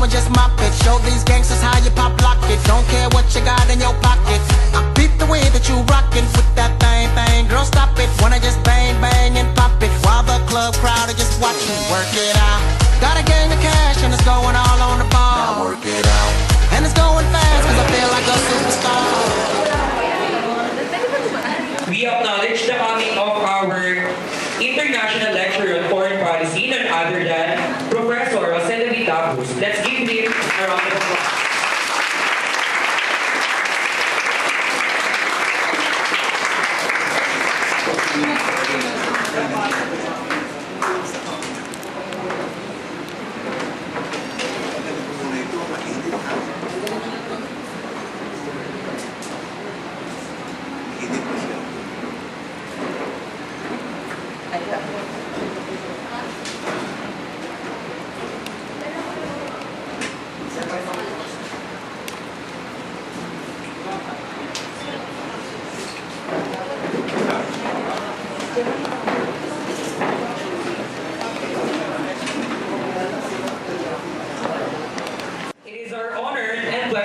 and just mop it. Show these gangsters how you pop lock it. Don't care what you got in your pocket. I beat the way that you rockin' with that thing. Girl, stop it. Wanna just bang, bang, and pop it. While the club crowd are just watching. Work it out. Got a gang of cash and it's going all on the ball. Now work it out. And it's going fast cause I feel like a superstar. We acknowledge the coming of our international lecturer on foreign policy, none other than Professor Lapuz. Let's give him a round of applause.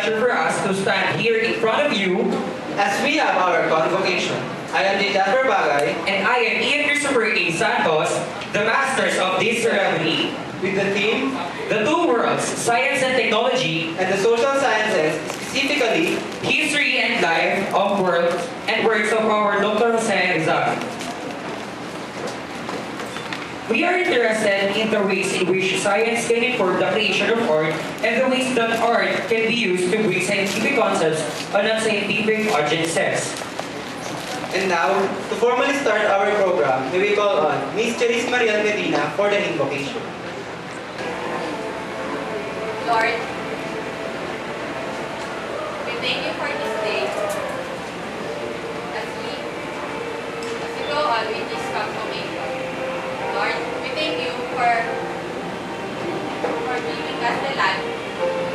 For us to stand here in front of you as we have our convocation. I am Dijan Bagay and I am Ian Christopher A. Santos, the masters of this ceremony, with the theme The Two Worlds, Science and Technology and the Social Sciences, specifically History and Life of Words and Works of our Dr. Jose Rizal. We are interested in the ways in which science can inform the creation of art and the ways that art can be used to bring scientific concepts on unscientific audiences. And now, to formally start our program, we will call on Ms. Cherise Marian Medina for the invocation. Lord, we thank you for this day as we go on with this confirmation. Lord, we thank you for giving us the land,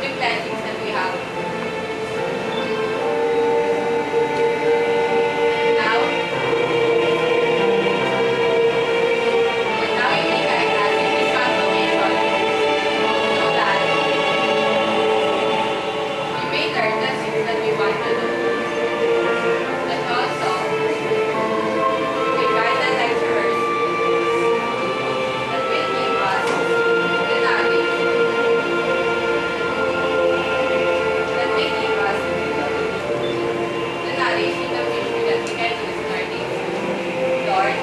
the blessings that we have. Now you may guide us in this confirmation so that we may learn the things that we want to do. And also, we guide the lecturers that will give us the knowledge that may give us the knowledge in the future that we can use in our days. Lord,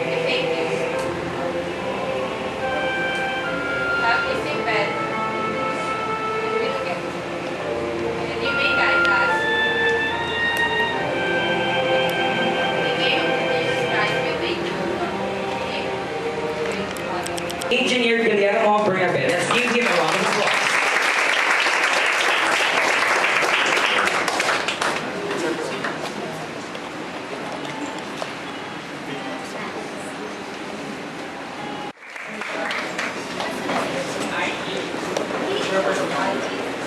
we thank you. Have this in bed and we'll get it. And you may guide us. In the name of Jesus Christ, we thank you. Amen. Engineer Guillermo Bernabe. Let's give him a round of applause.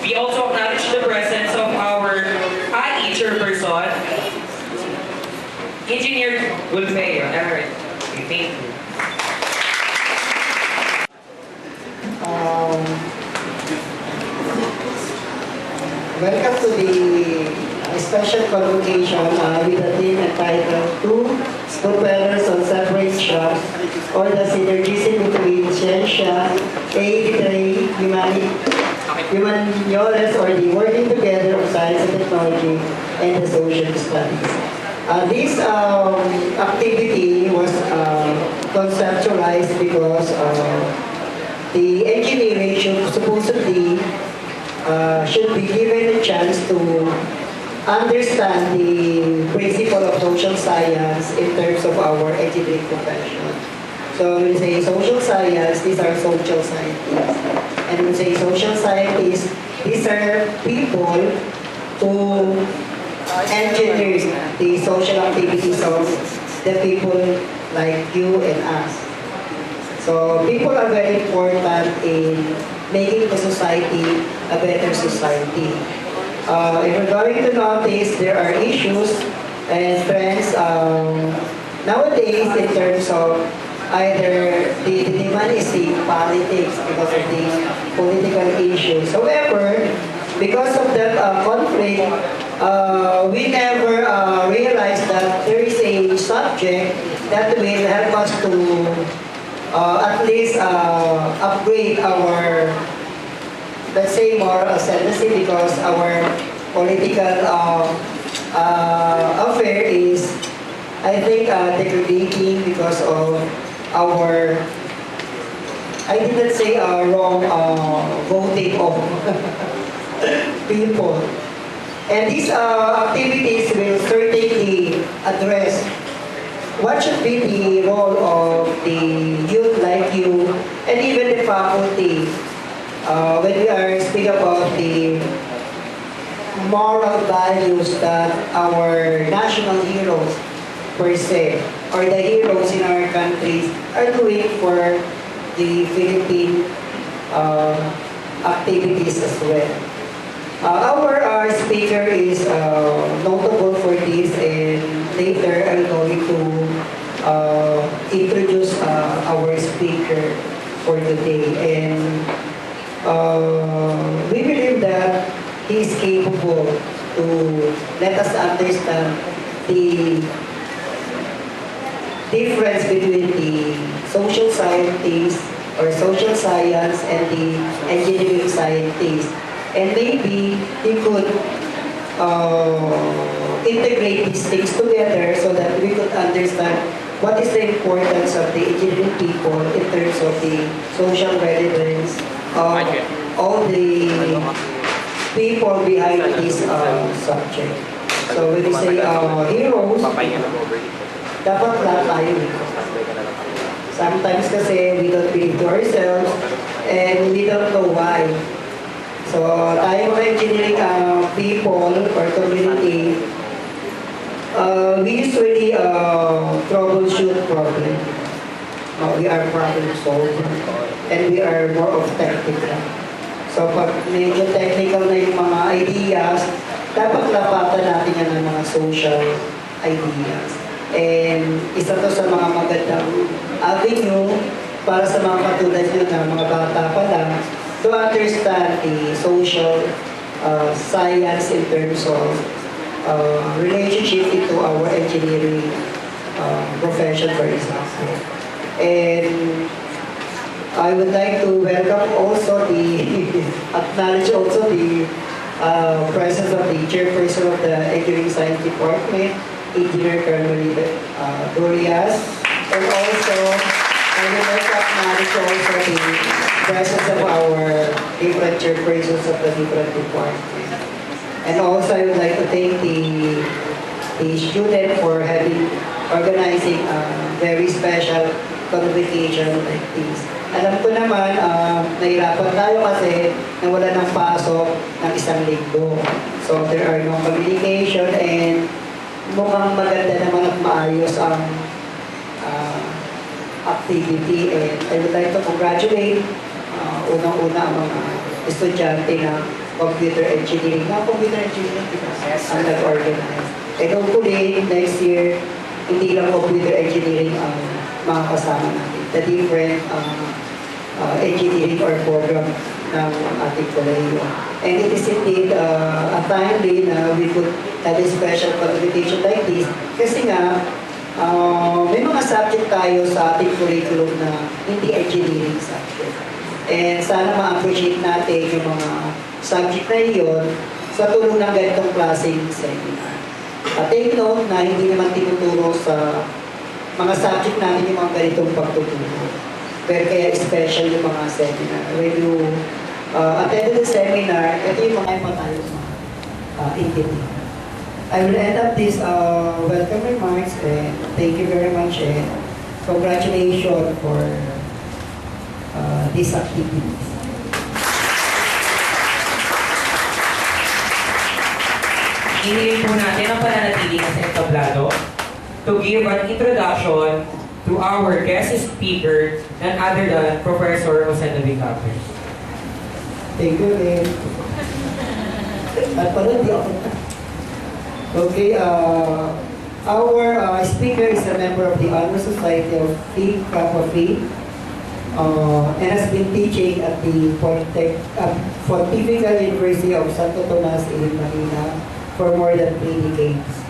We also acknowledge the presence of our IE chairperson, Engineer Gulfeo. Alright, thank you. Welcome to the special convocation with the theme entitled Two Propellers on Separation or the Synergism between Scientia, Humanities, or the working together of science and technology and the social studies. This activity was conceptualized because the engineering supposedly should be given a chance to understand the principle of social science in terms of our engineering profession. So when we say social science, these are social scientists. And when we say social scientists, these are people who engineer the social activities of the people like you and us. So people are very important in making the society a better society. If we're going to notice, there are issues and trends nowadays in terms of either the demand is the politics because of these political issues. However, because of that conflict, we never realized that there is a subject that will help us to at least upgrade our, let's say, moral ascendancy, because our political affair is, I think, degrading because of our, I didn't say wrong voting of people. And these activities will certainly address what should be the role of the youth like you and even the faculty when we are speaking about the moral values that our national heroes per se, or the heroes in our countries, are doing for the Philippine activities as well. Our speaker is notable for this, and later I'm going to introduce our speaker for today. And we believe that he is capable to let us understand the difference between the social scientists or social science and the engineering scientists. And maybe he could integrate these things together so that we could understand what is the importance of the engineering people in terms of the social relevance of all the people behind this subject. So when we say heroes, dapat lahat tayo. Sometimes kasi we don't believe to ourselves and we don't know why. So tayo mga engineering people or community, we usually troubleshoot problem. We are problem solver and we are more of technical. So pag medyo technical na yung mga ideas, dapat lapatan natin yan ng mga social ideas. And isa to sa mga magandang avenue para sa mga katulad nyo na mga bata pa lang to understand the social science in terms of relationship into our engineering profession, for example. And I would like to welcome also acknowledge also the presence of the chairperson of the Engineering Science Department, Engineer Colonel Dorias, and also I would like to acknowledge also the presence of our different chairpersons of the different departments. And also I would like to thank the student for organizing a very special convocation like this. Alam ko naman, nahirapan tayo kasi nawala ng pasok ng isang linggo. So there are no communication and mukhang maganda naman at maayos ang activity. And I would like to congratulate unang-una ang mga estudyante ng computer engineering. Computer engineering, ang nag-organize. And hopefully, next year, hindi lang computer engineering ang mga kasama natin. The different engineering or program ng ating kolehiyo. And it is indeed a timely na we could have a special convocation like this kasi nga may mga subject tayo sa ating curriculum na hindi engineering subject. And sana ma-appreciate natin yung mga subject na iyon sa tulong ng ganitong klaseng seminar. At take note na hindi naman tinuturo sa mga subject natin yung mga ganitong pagtuturo. Pero kaya special yung mga seminar. When you attended the seminar, ito yung mga tayo intindi. I will end up this welcome remarks and thank you very much and congratulations for this activity. Hihilin po natin ang pananatili sa entablado to give an introduction to our guest speaker, none other than Professor Jose Navicapes. Thank you, Lynn. At pala, di ako. Okay, Our speaker is a member of the Honor Society of Phi Kappa Phi, and has been teaching at the Pontifical University of Santo Tomas in Manila for more than 3 decades.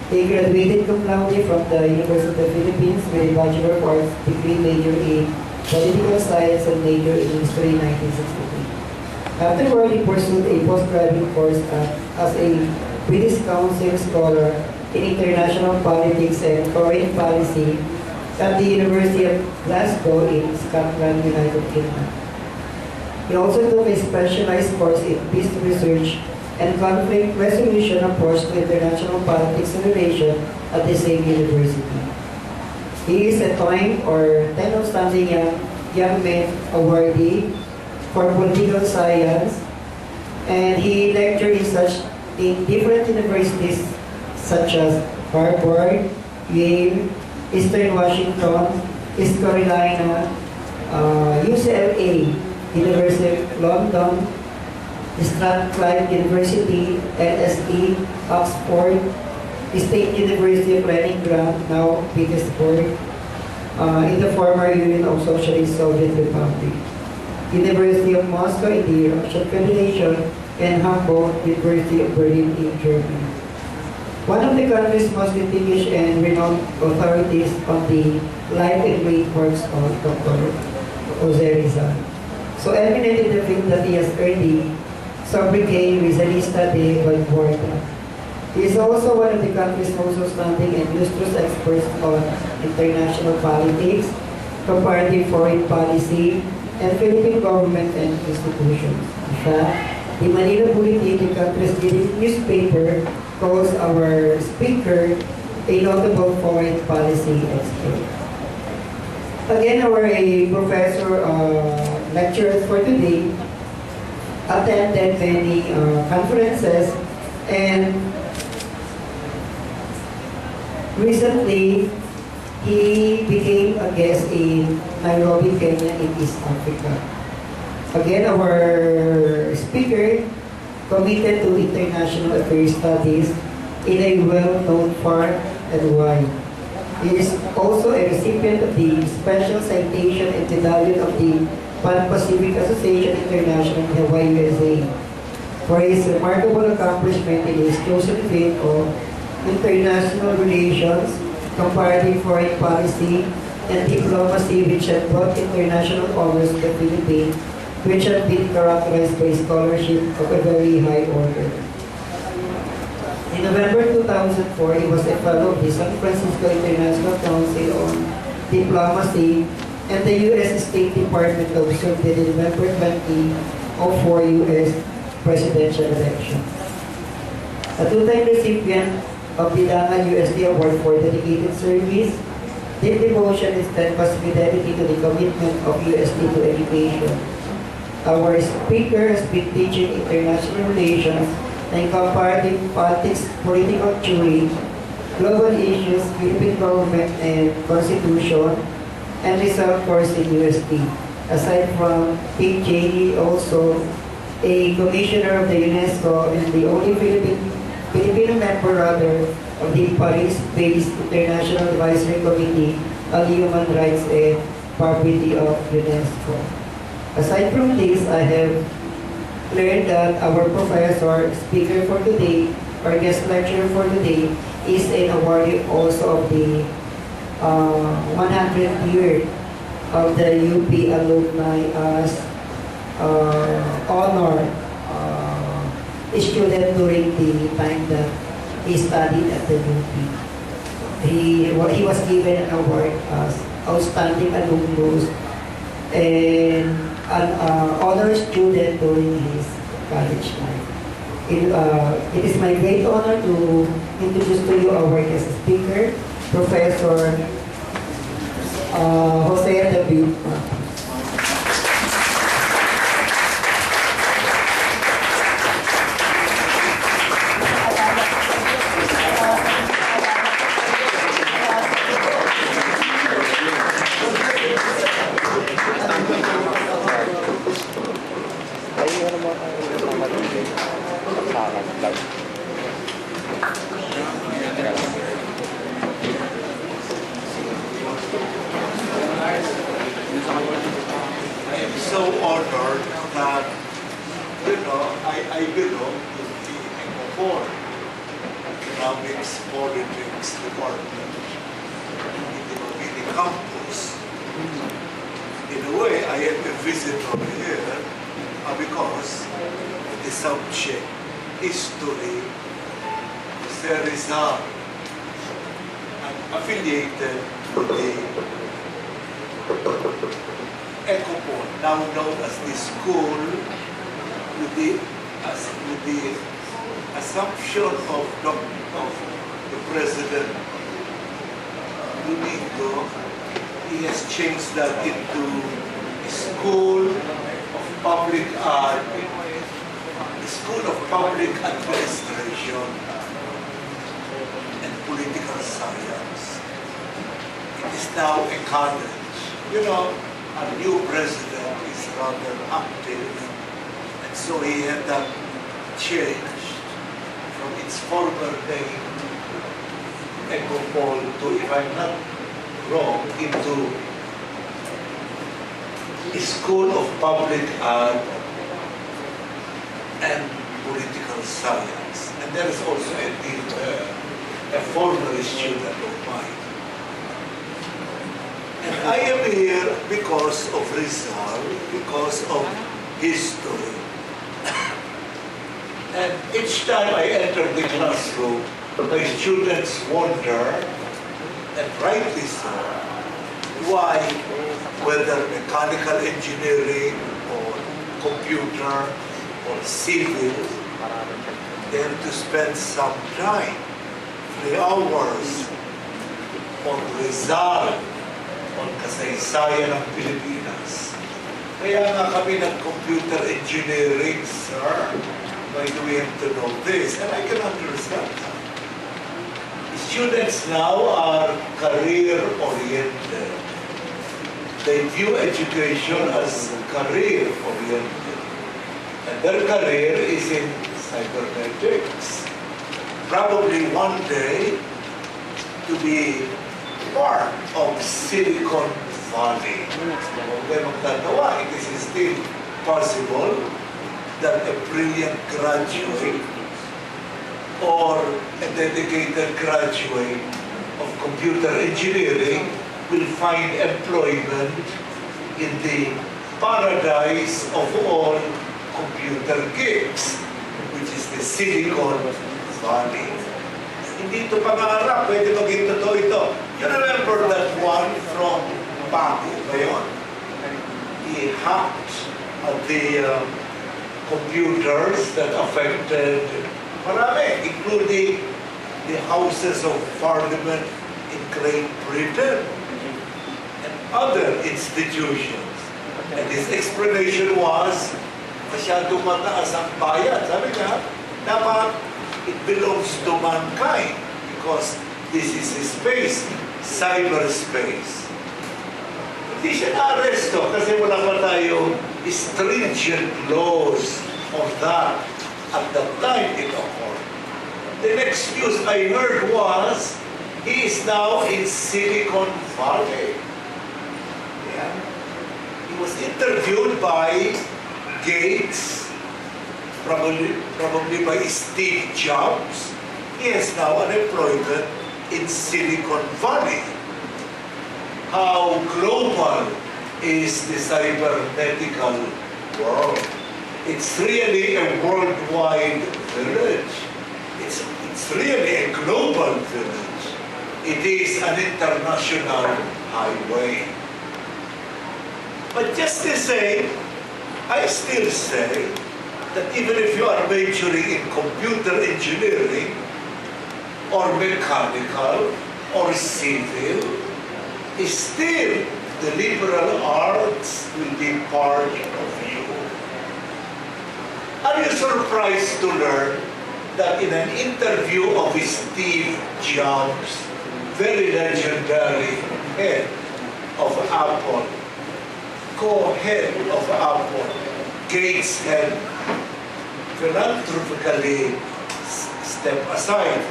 He graduated cum laude from the University of the Philippines with a Bachelor of Arts degree major in Political Science and major in History in 1963. Afterward, he pursued a postgraduate course as a British Council Scholar in International Politics and Foreign Policy at the University of Glasgow in Scotland, United Kingdom. He also took a specialized course in peace research and conflict resolution approach to international politics and relations at the same university. He is a TOEIC or 10 Outstanding Young Men Awardee for Political Science, and he lectured in different universities such as Harvard, Yale, Eastern Washington, East Carolina, UCLA, University of London, Strathclyde University, LSE, Oxford, State University of Leningrad, now Petersburg, in the former Union of Socialist Soviet Republic, University of Moscow in the Russian Federation, and Humboldt University of Berlin in Germany. One of the country's most distinguished and renowned authorities on the life and great works of Dr. Jose Rizal. So eminent in the field that he has earned the sobriquet Rizalista de Vanguardia. He is also one of the country's most outstanding and illustrious experts on international politics, comparative foreign policy, and Philippine government and institutions. In fact, the Manila Bulletin, the country's leading newspaper, calls our speaker a notable foreign policy expert. Again, our professor lecturer for today attended many conferences, and recently he became a guest in Nairobi, Kenya in East Africa. Again, our speaker committed to international affairs studies in a well-known far and wide. He is also a recipient of the Special Citation and Medallion of the Pan-Pacific Association International in Hawaii, USA, for his remarkable accomplishment in his chosen field of international relations, comparative foreign policy, and diplomacy, which have brought international honors to the Philippines, which have been characterized by scholarship of a very high order. In November 2004, he was a fellow of the San Francisco International Council on Diplomacy, and the U.S. State Department observed the November 2004 U.S. presidential election. A two-time recipient of the Dangan USD Award for Dedicated Service, deep devotion and steadfast fidelity to the commitment of USD to education. Our speaker has been teaching international relations and comparative politics, political theory, global issues, Philippine government and constitution, and result course in USD. Aside from teaching, he also a commissioner of the UNESCO and the only Filipino member rather of the Paris-based International Advisory Committee on Human Rights and Property of UNESCO. Aside from this, I have learned that our professor, speaker for today, or guest lecturer for today, is an awardee also of the 100th year of the UP alumni as honor student during the time that he studied at the UP. He was given an award as outstanding alumnus and an honor student during his college life. It is my great honor to introduce to you our guest speaker, Professor Jose W. I belong to the ECOFOR, Economics Politics Department in the Mabini campus. In a way, I am a visitor here because the subject, history, there is I'm affiliated with the ECOFOR, now known as the school, with the assumption of the President Domingo. He has changed that into a school of public art, a school of public administration and political science. It is now a college. You know, a new president is rather active, and so he had that changed from its former name, ECOFOL, to, if I'm not wrong, into a School of Public Art and Political Science. And there is also a former student of mine. And I am here because of Rizal, because of history. And each time I enter the classroom, my students wonder, and rightly so, why, whether mechanical engineering or computer or civil, they have to spend some time, 3 hours, on Rizal, on kasaysayan ng Pilipinas. Kaya nga kami ng-computer engineering, sir. Why do we have to know this? And I can understand that. Students now are career-oriented. They view education as career-oriented. And their career is in cybernetics. Probably one day to be part of Silicon Valley. It is still possible that a brilliant graduate or a dedicated graduate of computer engineering will find employment in the paradise of all computer geeks, which is the Silicon Valley. Hindi ito pangarap, pwede maging totoo ito. You remember that one from Baku, ngayon? He hacked the computers that affected marami, including the Houses of Parliament in Great Britain and other institutions. And his explanation was, masyadong mataas ang bayad. Sabi niya, dapat it belongs to mankind because this is his space, cyberspace. Hindi siya na-arresto kasi wala pa tayo stringent laws on that at the time it occurred. The next news I heard was he is now in Silicon Valley. Yeah. He was interviewed by Gates, probably by Steve Jobs. He has now an employment in Silicon Valley. How global is the cybernetical world? It's really a worldwide village. It's really a global village. It is an international highway. But just the same, I still say that even if you are majoring in computer engineering or mechanical or civil, still the liberal arts will be part of you. Are you surprised to learn that in an interview of Steve Jobs, very legendary head of Apple, co-head of Apple, Gates had philanthropically stepped aside.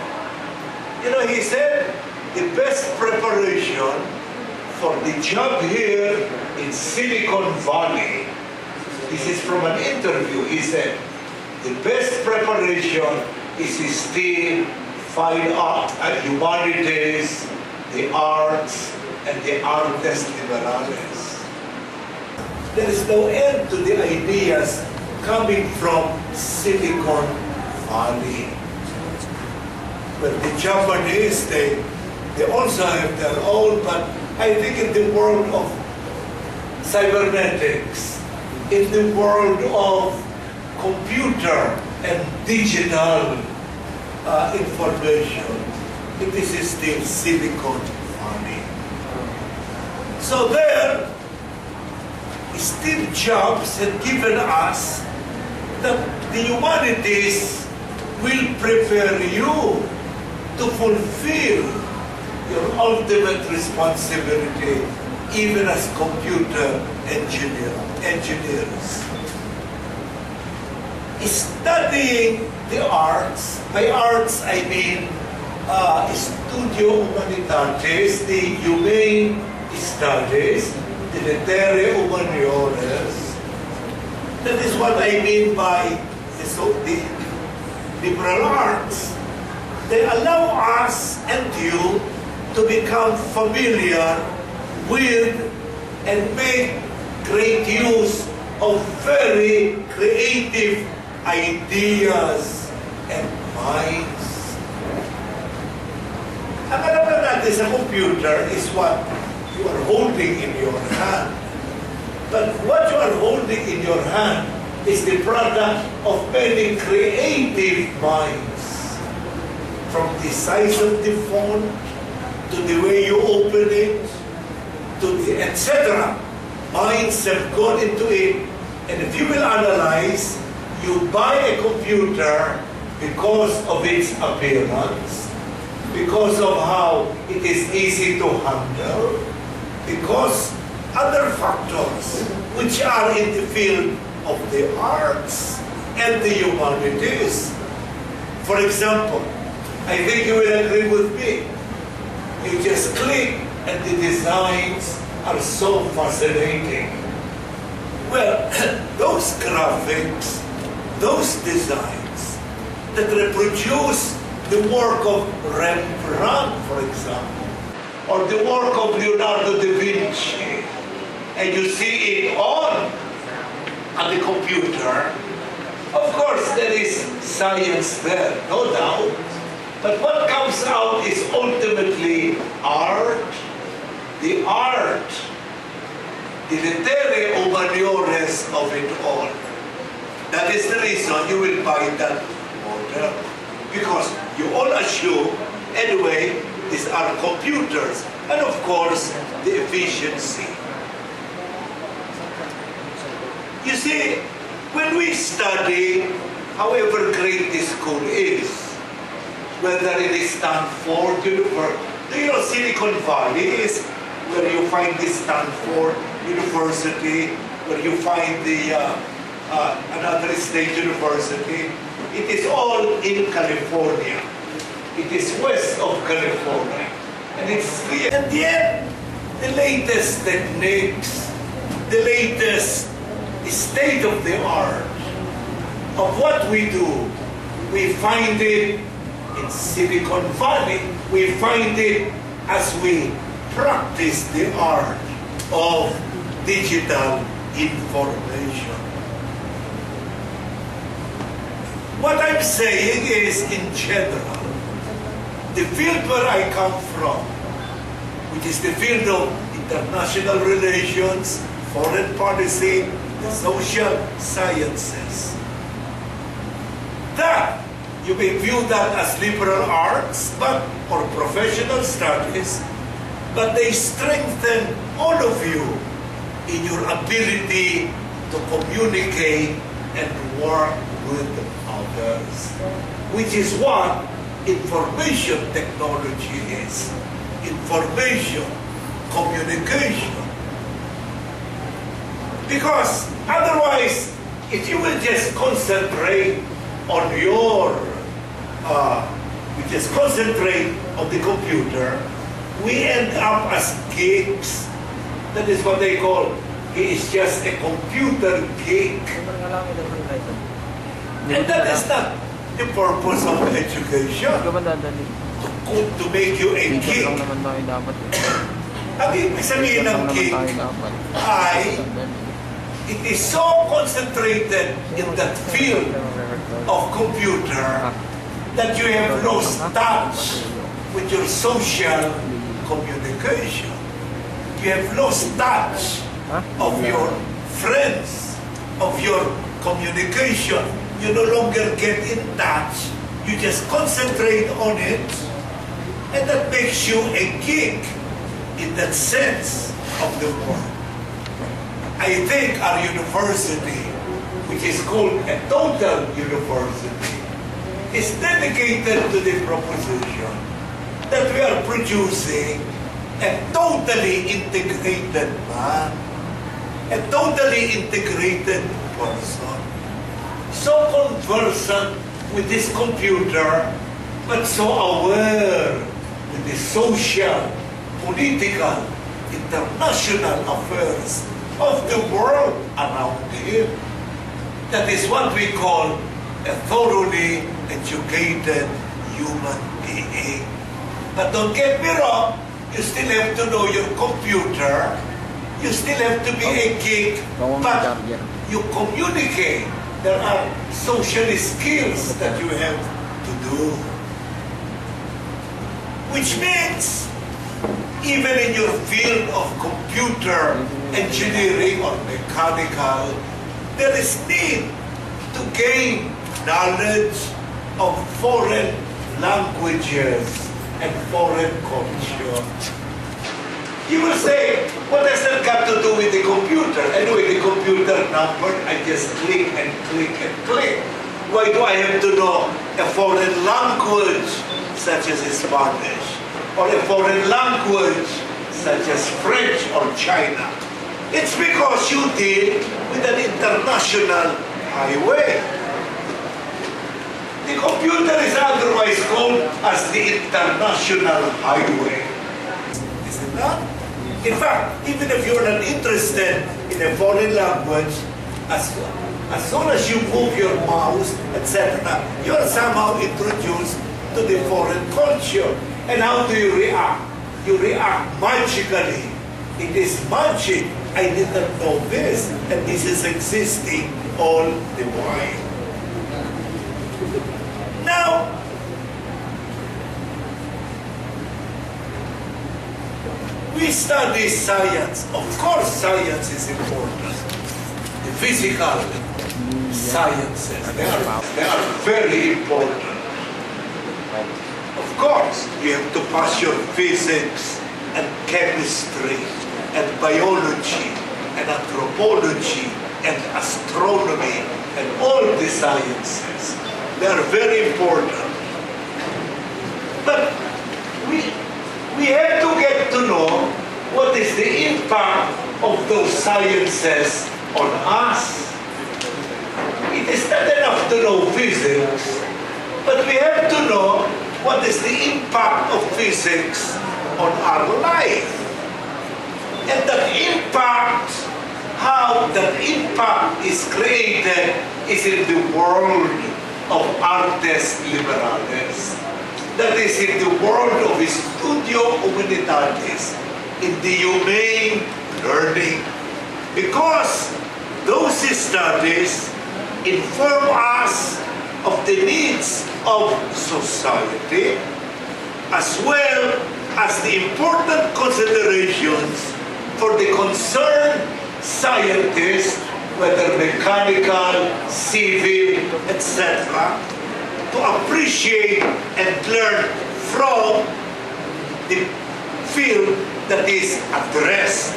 You know, he said the best preparation for the job here in Silicon Valley, this is from an interview, he said, the best preparation is still fine art, humanities, the arts, and the artes liberales. There is no end to the ideas coming from Silicon Valley. But the Japanese, they also have their own, but I think in the world of cybernetics, in the world of computer and digital information, it is still Silicon Valley. So there, Steve Jobs had given us that the humanities will prepare you to fulfill your ultimate responsibility even as computer engineers. Studying the arts, by arts I mean Studio Humanities, the humane studies, the lettere humaniores. That is what I mean by the liberal arts. They allow us and you to become familiar with and make great use of very creative ideas and minds. Ang alam na natin sa computer is what you are holding in your hand. But what you are holding in your hand is the product of many creative minds. From the size of the phone, to the way you open it, to the etc. Minds have gone into it, and if you will analyze, you buy a computer because of its appearance, because of how it is easy to handle, because other factors which are in the field of the arts and the humanities. For example, I think you will agree with me. You just click and the designs are so fascinating. Well, those graphics, those designs that reproduce the work of Rembrandt, for example, or the work of Leonardo da Vinci, and you see it on the computer, of course there is science there, no doubt. But what comes out is ultimately art, the lettere humaniores of it all. That is the reason you will buy that model. Because you all assume, anyway, these are computers. And of course, the efficiency. You see, when we study, however great the school is, whether it is Stanford University, you know, Silicon Valley is where you find the Stanford University, where you find the another state university. It is all in California. It is west of California. And it's clear. And yet, the latest techniques, the latest state of the art of what we do, we find it in Silicon Valley. We find it as we practice the art of digital information. What I'm saying is, in general, the field where I come from, which is the field of international relations, foreign policy, the social sciences, that you may view that as liberal arts, or professional studies, but they strengthen all of you in your ability to communicate and work with others, which is what information technology is. Information, communication. Because otherwise, if you will just concentrate on the computer, we end up as geeks. That is what they call, he is just a computer geek. And that is not the purpose of education, to make you a king. Ang ibig sabihin ng king ay, it is so concentrated in that field of computer that you have lost touch with your social communication. You have lost touch of your friends, of your communication. You no longer get in touch. You just concentrate on it, and that makes you a geek in that sense of the word. I think our university, which is called a total university, is dedicated to the proposition that we are producing a totally integrated man, a totally integrated person, so conversant with this computer, but so aware with the social, political, international affairs of the world around him. That is what we call a thoroughly educated human being. But don't get me wrong, you still have to know your computer, you still have to be a geek, but you communicate. There are social skills that you have to do. Which means, even in your field of computer engineering or mechanical, there is need to gain knowledge of foreign languages and foreign culture. You will say, what has that got to do with the computer? Anyway, the computer number, I just click and click and click. Why do I have to know a foreign language such as Spanish, or a foreign language such as French or China? It's because you deal with an international highway. The computer is otherwise called as the international highway. Is it not? In fact, even if you're not interested in a foreign language, as soon as you move your mouse, etc., you are somehow introduced to the foreign culture. And how do you react? You react magically. It is magic. I didn't know this, and this is existing all the while. Now, we study science. Of course, science is important. The physical sciences, they are very important. Of course, you have to pass your physics and chemistry and biology and anthropology and astronomy and all the sciences. They are very important. But we have to get to know what is the impact of those sciences on us. It is not enough to know physics, but we have to know what is the impact of physics on our life. And that impact, how that impact is created is in the world of artes liberales. That is in the world of studio humanitatis, in the humane learning. Because those studies inform us of the needs of society, as well as the important considerations for the concerned scientists, whether mechanical, civil, etc., to appreciate and learn from the field that is addressed.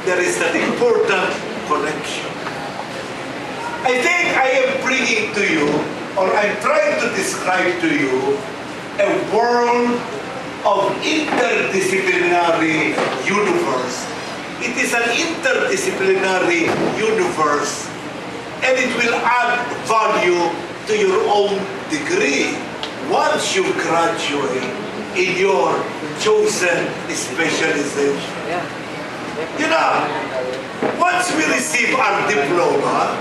There is that important connection. I think I am bringing to you, or I'm trying to describe to you, a world of interdisciplinary universe. It is an interdisciplinary universe, and it will add value to your own degree once you graduate in your chosen specialization. You know, once we receive our diploma,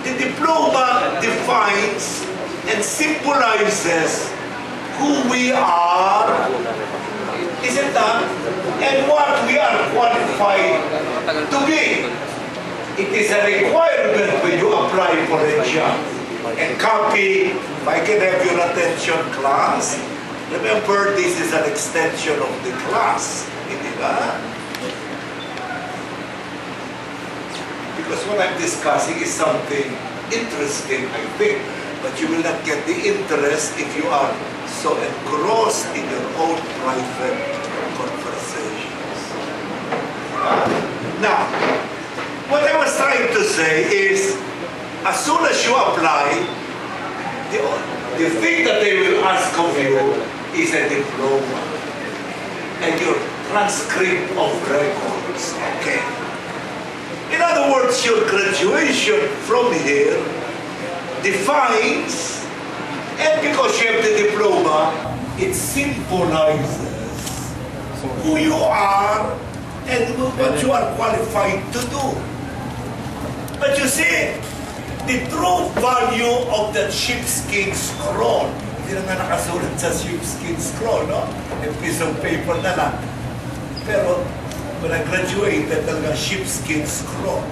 the diploma defines and symbolizes who we are, isn't that? And what we are qualified to be. It is a requirement when you apply for a job. And copy, if I can have your attention, class, remember this is an extension of the class. Hindi ba? Because what I'm discussing is something interesting, I think. But you will not get the interest if you are so engrossed in your own private conversations. Now, what I was trying to say is, as soon as you apply, the thing that they will ask of you is a diploma and your transcript of records, okay? In other words, your graduation from here defines, and because you have the diploma, it symbolizes who you are and what you are qualified to do. But you see, the true value of that sheepskin scroll, hindi naman nakasulat sa sheepskin scroll, no? A piece of paper na lang. Pero when I graduated, talaga sheepskin scroll.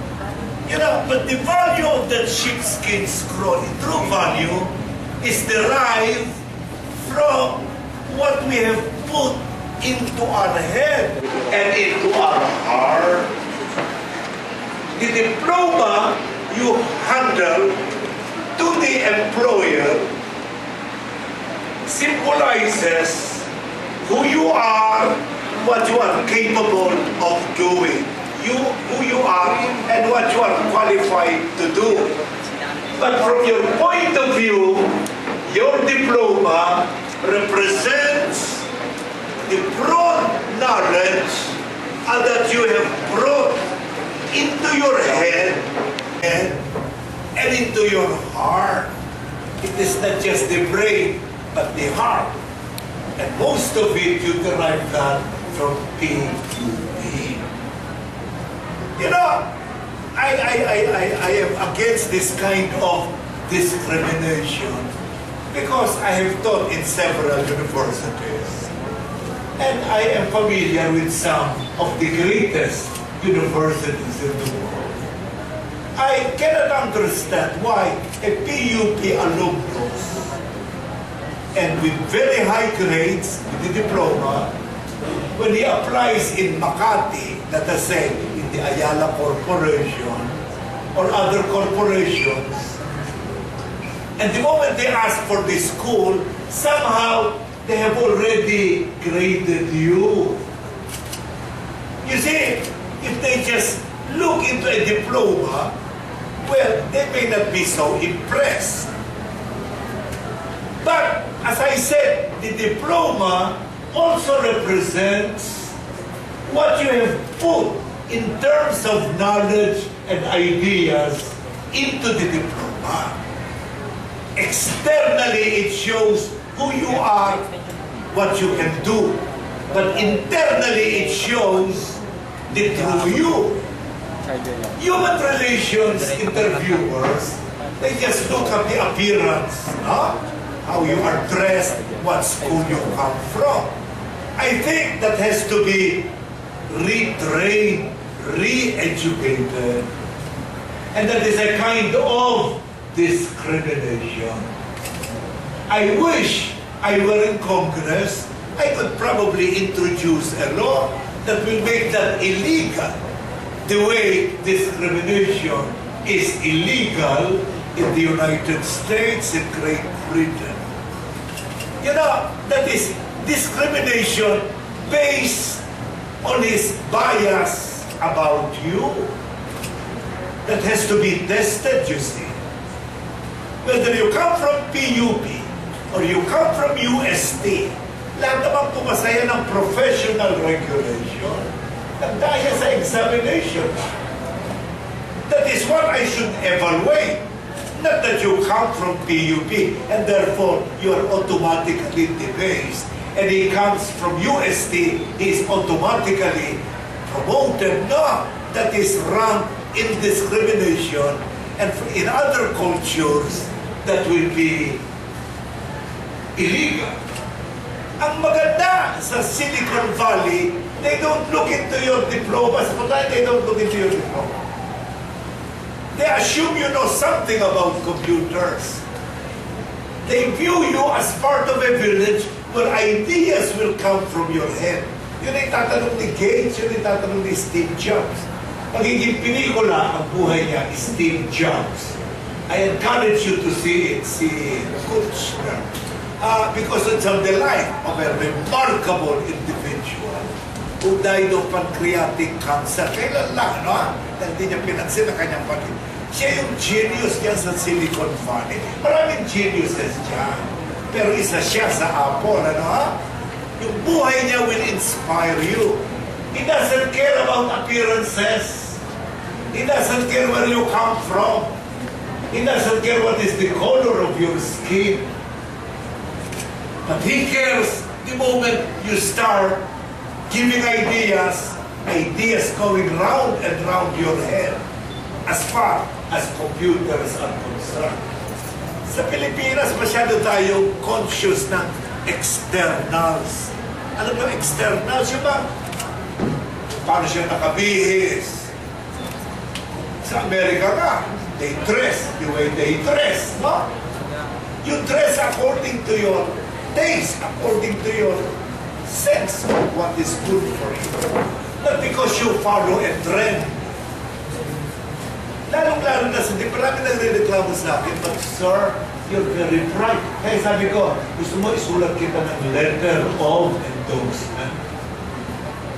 You know, but the value of that sheepskin scroll, the true value, is derived from what we have put into our head and into our heart. The diploma you handle to the employer symbolizes who you are, what you are capable of doing. Who you are and what you are qualified to do. But from your point of view, your diploma represents the broad knowledge that you have brought into your head and into your heart. It is not just the brain, but the heart. And most of it, you derive that from PUP. You know, I am against this kind of discrimination because I have taught in several universities. And I am familiar with some of the greatest universities in the world. I cannot understand why a PUP alumnus and with very high grades with the diploma, when he applies in Makati, let us say, in the Ayala Corporation or other corporations, and the moment they ask for the school, somehow they have already graded you. You see, if they just look into a diploma, well, they may not be so impressed. But, as I said, the diploma also represents what you have put in terms of knowledge and ideas into the diploma. Externally, it shows who you are, what you can do. But internally, it shows the true you. Human relations interviewers, they just look at the appearance, huh? How you are dressed, what school you come from. I think that has to be retrained, re-educated. And that is a kind of discrimination. I wish I were in Congress, I could probably introduce a law that will make that illegal. The way discrimination is illegal in the United States and Great Britain. You know, that is discrimination based on his bias about you. That has to be tested, you see. Whether you come from PUP or you come from UST, lahat naman pumasaya ng professional regulation at dahil sa examination. That is what I should evaluate. Not that you come from PUP and therefore you are automatically debased. And he comes from UST, he is automatically promoted. No, that is wrong in discrimination. And in other cultures, that will be illegal. Ang maganda sa Silicon Valley, they don't look into your diplomas. They don't look into your diploma. They assume you know something about computers. They view you as part of a village where ideas will come from your head. Yun ay tatanong ni Gates, yun ay tatanong ni Steve Jobs. Magiging pelikula ang buhay niya, Steve Jobs. I encourage you to see it, si Kuchner. Because it's of the life of a remarkable individual who died of pancreatic cancer. Kailan lang, no? Dahil hindi niya pinansin ang kanyang pagkain. Siya yung genius niya sa Silicon Valley. Maraming geniuses dyan. Pero isa siya sa Apple, ano? Yung buhay niya will inspire you. He doesn't care about appearances. He doesn't care where you come from. He doesn't care what is the color of your skin. But he cares the moment you start giving ideas going round and round your head as far as computers are concerned. Sa Pilipinas, masyado tayo conscious ng externals. Alam mo, externals, yun ba? Paano siya nakabihis? Sa Amerika ka, they dress the way they dress, no? You dress according to your taste, according to your sense of what is good for you. Not because you follow a trend. Lalong-lalo na sa di marami nagre-reklamo sa akin, but sir, you're very bright. Kaya sabi ko, gusto mo isulat kita ng letter of endorsement.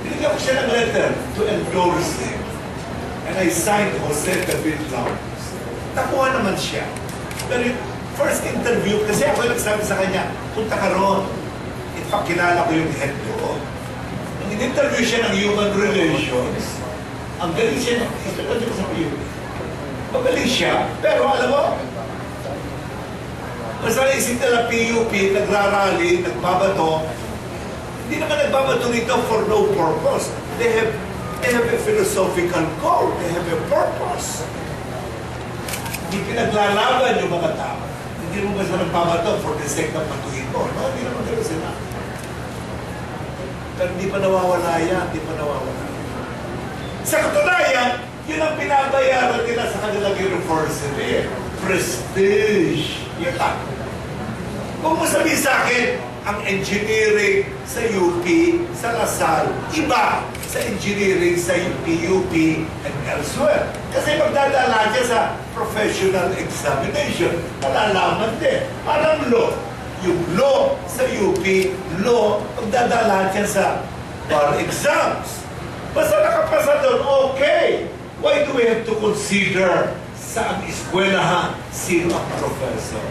Binigyan ko siya ng letter to endorse him. And I signed Jose David Lapuz. Nakuha naman siya. Pero yung first interview, kasi ako yung nagsabi sa kanya, punta ka roon. In fact, kilala ko yung head doon. Nung in-interview siya ng human relations, ang galing siya, ito ko sa PUP. Magaling siya, pero alam mo, masala isip nila PUP, nagrarally, nagbabato, hindi naman nagbabato nito for no purpose. They have a philosophical goal. They have a purpose. Hindi pinaglalaban yung mga tao. Hindi mo ba sila nagbabato for the sake ng patuhin mo? No, hindi naman gano'n sila. Pero hindi pa nawawala yan. Hindi pa nawawala. Sa katunayan, yun ang pinabayaran nila sa kanilang university. Prestige. Yun lang. Kung mo sabihin sa akin, ang engineering sa UP, sa Lasal, iba sa engineering sa PUP and elsewhere. Kasi magdadala siya sa professional examination. Malalaman din. Parang law. Yung law sa UP, law, magdadala siya sa bar exams. Basta nakapasa doon, okay. Why do we have to consider sa ang eskwelahan sino ang professor?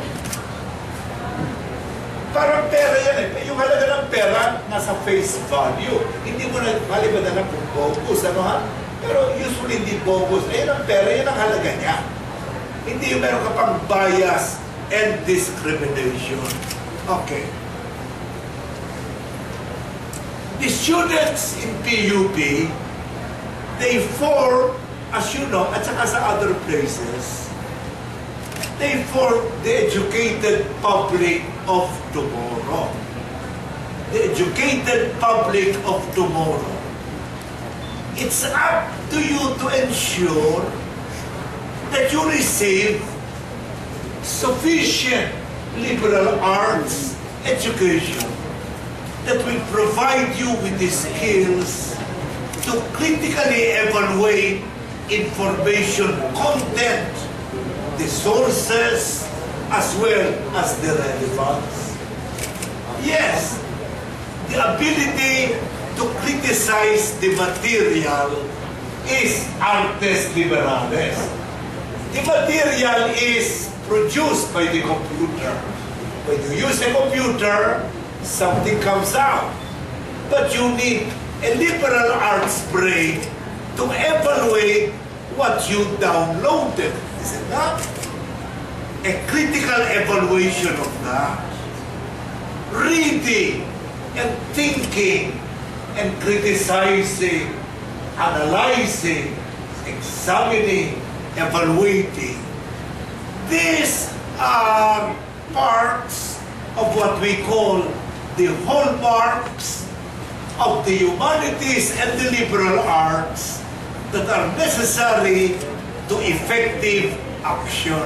Parang pera yan eh. Yung halaga ng pera, nasa face value. Hindi mo na malibadan kung bogus, ano ha? Pero usually hindi bogus. Ayun ang pera, yun ang halaga niya. Hindi yung meron ka pang bias and discrimination. Okay. The students in PUP, they form, as you know, at saka sa other places, they form the educated public of tomorrow. The educated public of tomorrow. It's up to you to ensure that you receive sufficient liberal arts education that will provide you with the skills to critically evaluate information content, the sources, as well as the relevance. Yes, the ability to criticize the material is artes liberales. The material is produced by the computer. When you use a computer, something comes out. But you need a liberal arts brain to evaluate what you downloaded. Is it not? A critical evaluation of that. Reading and thinking and criticizing, analyzing, examining, evaluating these are parts of what we call the hallmarks of the humanities and the liberal arts that are necessary to effective action.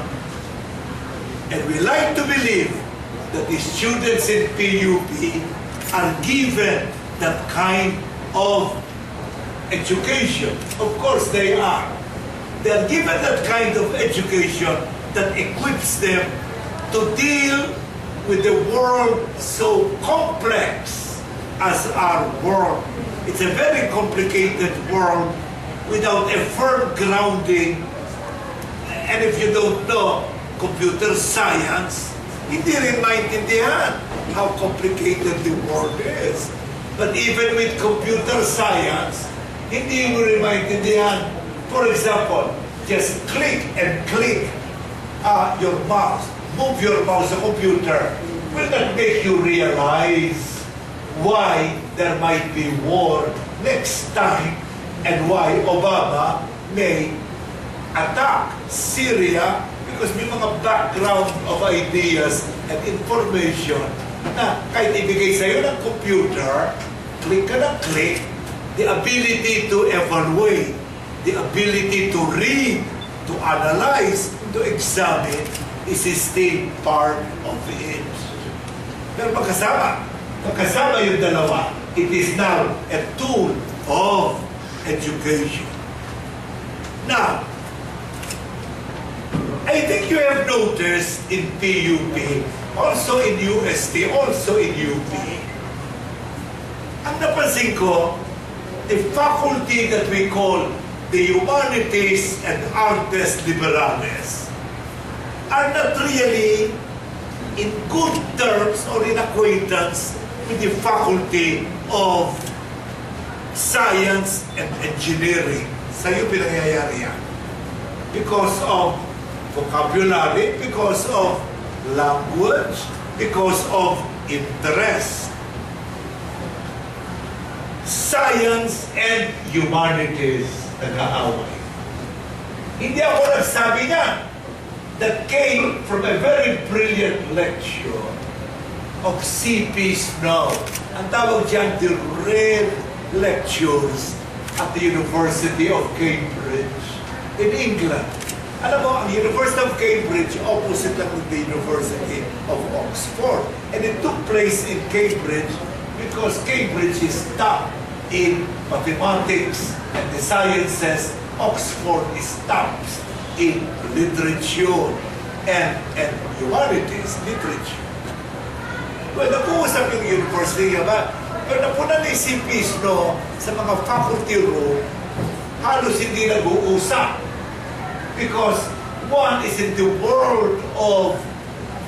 And we like to believe that the students in PUP are given that kind of education. Of course they are. They are given that kind of education that equips them to deal with the world so complex as our world. It's a very complicated world without a firm grounding. And if you don't know computer science, hindi rin maintindihan how complicated the world is. But even with computer science, hindi mo rin maintindihan. For example, just click and click your mouse. Move your mouse sa computer. Will that make you realize why there might be war next time and why Obama may attack Syria? Because may mga background of ideas and information na kahit ibigay sa'yo ng computer, click ka ng click, the ability to evaluate, the ability to read, to analyze, to examine is still part of it. Pero magkasama yung dalawa. It is now a tool of education. Now, I think you have noticed in PUP, also in UST, also in UP, ang napansin ko, the faculty that we call the Humanities and Artes Liberales are not really in good terms or in acquaintance with the faculty of Science and Engineering. Sa'yo pinangyayari yan. Because of vocabulary, because of language, because of interest. Science and humanities nag-aaway. Hindi ako nagsabi niya. That came from a very brilliant lecture of C.P. Snow. Ang tawag dyan, the Rare Lectures at the University of Cambridge in England. Alam mo, ang University of Cambridge, opposite lang with the University of Oxford. And it took place in Cambridge because Cambridge is top in mathematics and the sciences. Oxford is top in literature and humanities, literature. Well, nakuusap yung university ba? Pero napunan ni si Pisno sa mga faculty room, halos hindi nag-uusap. Because one is in the world of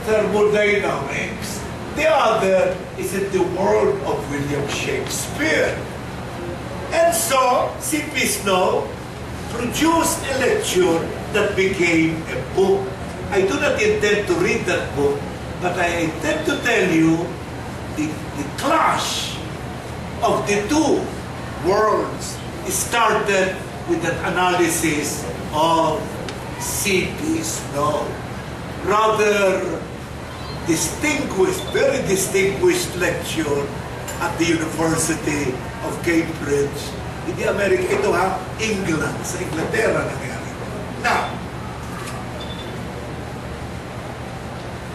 thermodynamics, the other is in the world of William Shakespeare. And so, si Pisno produced a lecture that became a book. I do not intend to read that book, but I intend to tell you the clash of the two worlds started with an analysis of C.P. Snow. Rather distinguished, very distinguished lecture at the University of Cambridge. Hindi Amerika, ito ha, England, sa Inglaterra nangyari. Now,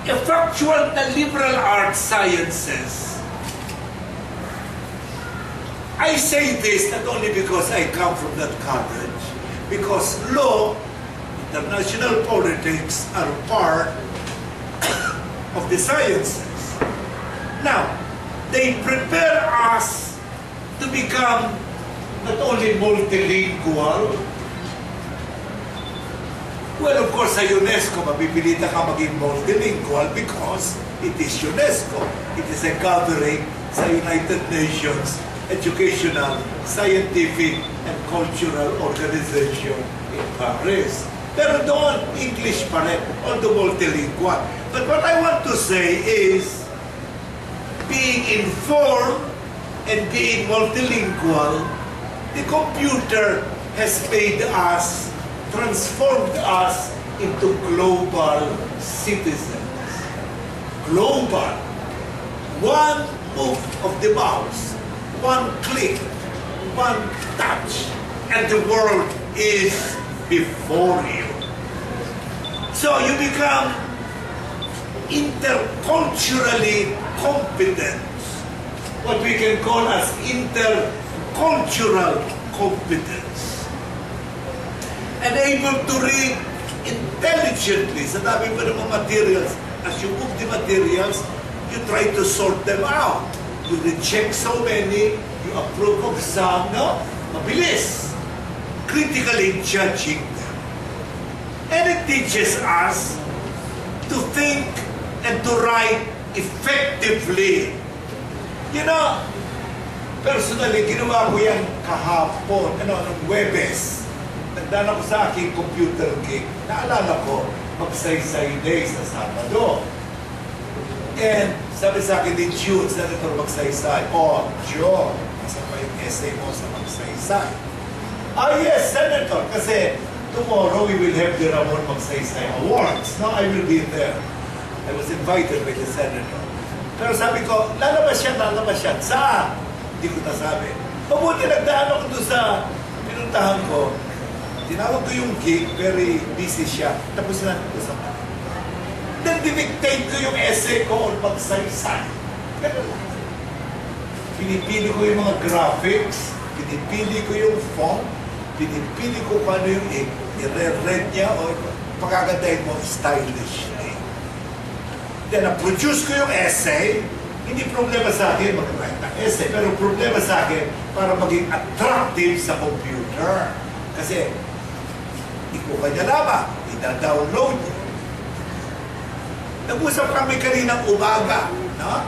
a factual na liberal arts sciences, I say this not only because I come from that college, because law, international politics are part of the sciences. Now, they prepare us to become not only multilingual. Well, of course, sa UNESCO, mapipilita ka maging multilingual because it is UNESCO. It is a gathering sa United Nations Educational, Scientific, and Cultural Organization in Paris. Pero doon, English pa rin, although multilingual. But what I want to say is, being informed and being multilingual, the computer has made us, transformed us into global citizens. Global. One move of the mouse, one click, one touch, and the world is before you. So you become interculturally competent, what we can call as intercultural competence. And able to read intelligently sa dami pa ng mga materials. As you move the materials, you try to sort them out. You reject so many, you approve of some, no? Mabilis. Critically judging them. And it teaches us to think and to write effectively. You know, personally, ginawa ko yan kahapon, ng Webes. Nagdaan ako sa aking computer gig. Naalala ko, magsaysay day sa Sabado. And sabi sa akin ni June, Senator Magsaysay, oh, Joe, nasa pa yung essay mo sa Magsaysay. Ah, yes, Senator, kasi tomorrow we will have the Ramon Magsaysay Awards. No, I will be there. I was invited by the Senator. Pero sabi ko, lalabas siya. Saan? Hindi ko nasabi. Mabuti nagdaan ako doon sa pinuntahan ko. Tinawag ko yung gig, very busy siya. Tapos na ko sa mga. Then dinictate ko yung essay ko on magsaysay. Ganun lang. Pinipili ko yung mga graphics, pinipili ko yung font, pinipili ko paano yung i-read niya o pagkagandahin mo stylishly. Then na-produce ko yung essay, hindi problema sa akin mag-write ng essay, pero problema sa akin para maging attractive sa computer. Kasi hindi ko kanya lamang, ida-download niya. Nag-usap kami kaninang umaga, no?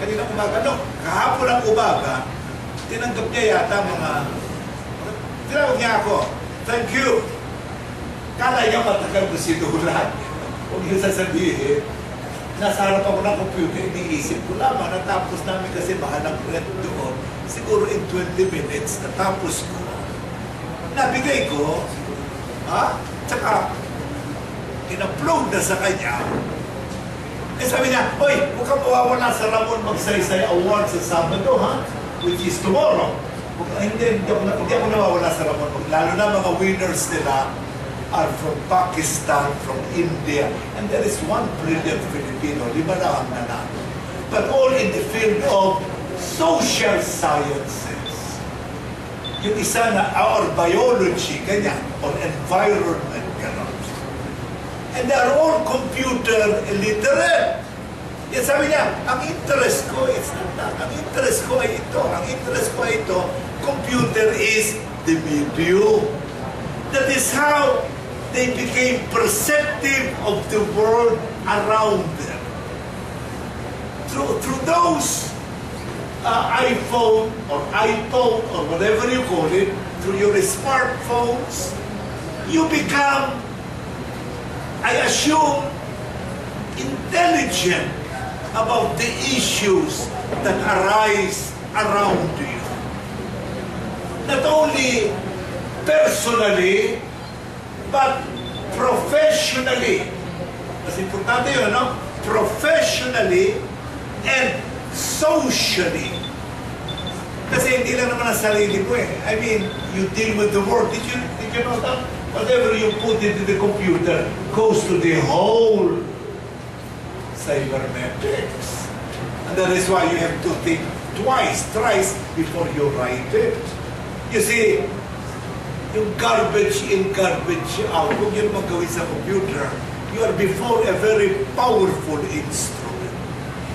Kaninang umaga, no? Kahapon ang umaga, tinanggap niya yata tinawag niya ako, thank you. Kala niya matagal ko sinulat. Huwag niyo sasabihin, nasa harap ako ng computer, iniisip ko lamang, natapos namin kasi mahal ang rent doon. Siguro in 20 minutes, natapos ko. Nabigay ko, tsaka, in-upload na sa kanya. Eh sabi niya, oy, huwag kang mawawala sa Ramon Magsaysay Awards sa Sabado, ha? Which is tomorrow. Hindi ako nawawala sa Ramon. Lalo na mga winners nila are from Pakistan, from India, and there is one brilliant Filipino, 5 na ang nanalo. But all in the field of social sciences. Yung isa na our biology, ganyan, or environment, gano'n. And they are all computer illiterate. Yan sabi niya, ang interest ko, it's not that. Ang interest ko ay ito. Ang interest ko ay ito, computer is the medium. That is how they became perceptive of the world around them. Through those iPhone or iPod or whatever you call it, through your smartphones, you become, I assume, intelligent about the issues that arise around you. Not only personally, but professionally. Mas importante yun, no? Professionally and socially. Kasi hindi lang naman ang sarili mo eh. I mean, you deal with the world. Did you know that? Whatever you put into the computer goes to the whole cybernetics. And that is why you have to think twice, thrice before you write it. You see, yung garbage in, garbage out, kung yun magawin sa computer, you are before a very powerful instrument.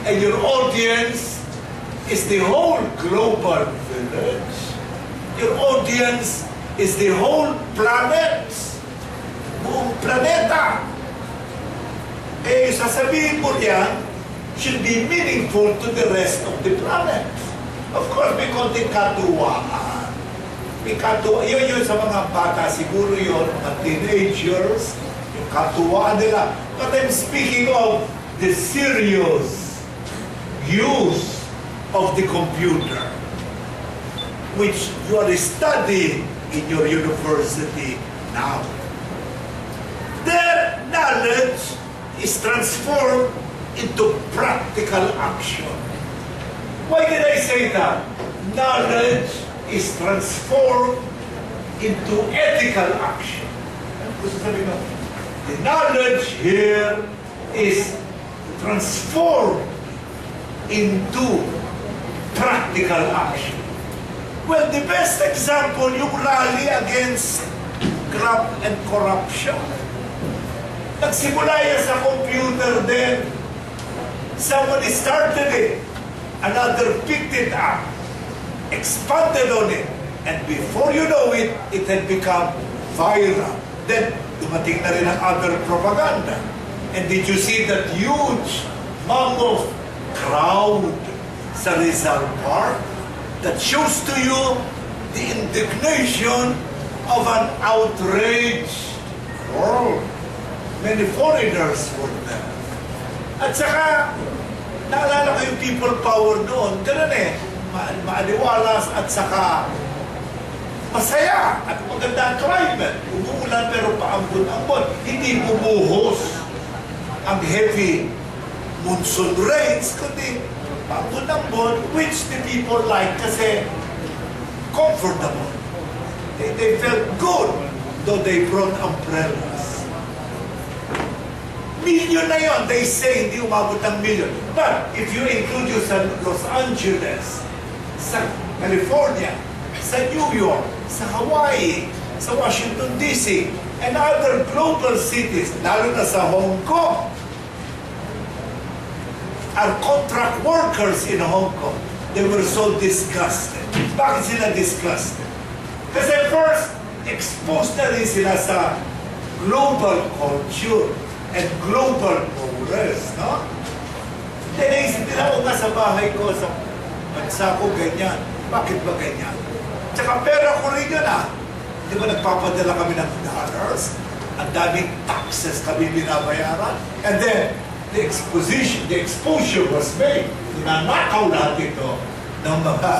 And your audience is the whole global village. Your audience is the whole planet. Buong planeta. Eh, sasabihin mo yan, should be meaningful to the rest of the planet. Of course, may konting katuwaan. May katuwaan. Yun sa mga bata, siguro yun, mga teenagers, yung katuwaan nila. But I'm speaking of the serious use of the computer, which you are studying in your university now. There is transformed into practical action. Why did I say that? Knowledge is transformed into ethical action. Gusto sabihin mo, the knowledge here is transformed into practical action. Well, the best example, yung rally against graft and corruption. Nagsimula yan sa computer din. Somebody started it. Another picked it up, expanded on it, and before you know it, it had become viral. Then, dumating na rin ang other propaganda. And did you see that huge mammoth crowd sa Rizal Park? That shows to you the indignation of an outraged world. Many foreigners were there. At saka, naalala ko yung people power noon, ganun eh, maaliwalas at saka masaya at maganda ang climate. Umuulan pero paambon-ambon. Hindi bumuhos ang heavy monsoon rains, kundi paambon-ambon, which the people like kasi comfortable. They felt good, though they brought umbrellas. Million na yun, they say, hindi umabot ng million. But if you include yung sa Los Angeles, sa California, sa New York, sa Hawaii, sa Washington DC, and other global cities, lalo na sa Hong Kong, our contract workers in Hong Kong, they were so disgusted. Bakit sila disgusted? Kasi first, exposed na rin sila sa global culture and global morals, no? Then naisip nila, o nga sa bahay ko, sa bansa ko, ganyan. Bakit ba ganyan? Tsaka pera ko rin yun, ah. Di ba nagpapadala kami ng dollars? Ang daming taxes kami binabayaran. And then, the exposure was made. Nanakaw lahat ito ng mga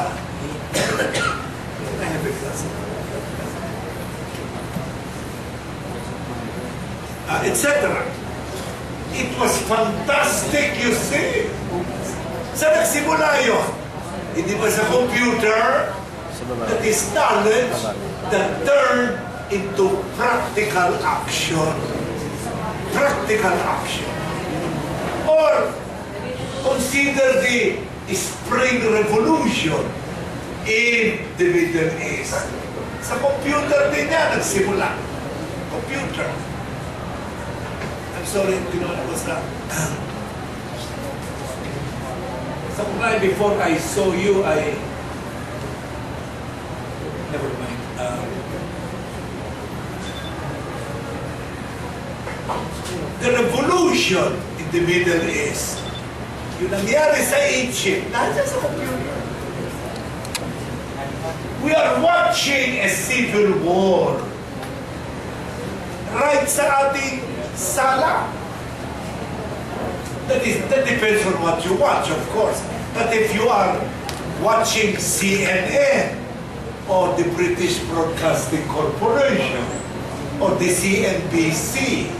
etc. It was fantastic, you see. Sa nagsimula yun, hindi ba sa computer, that is knowledge that turned into practical action. Practical action. Or consider the Spring Revolution in the Middle East. Sa computer din yan nagsimula. Computer. I'm sorry, it was that. Sometime before I saw you, never mind. The revolution in the Middle East, yung nangyari sa Egypt, lahat sa computer. We are watching a civil war right sa ating sala. That depends on what you watch, of course. But if you are watching CNN or the British Broadcasting Corporation or the CNBC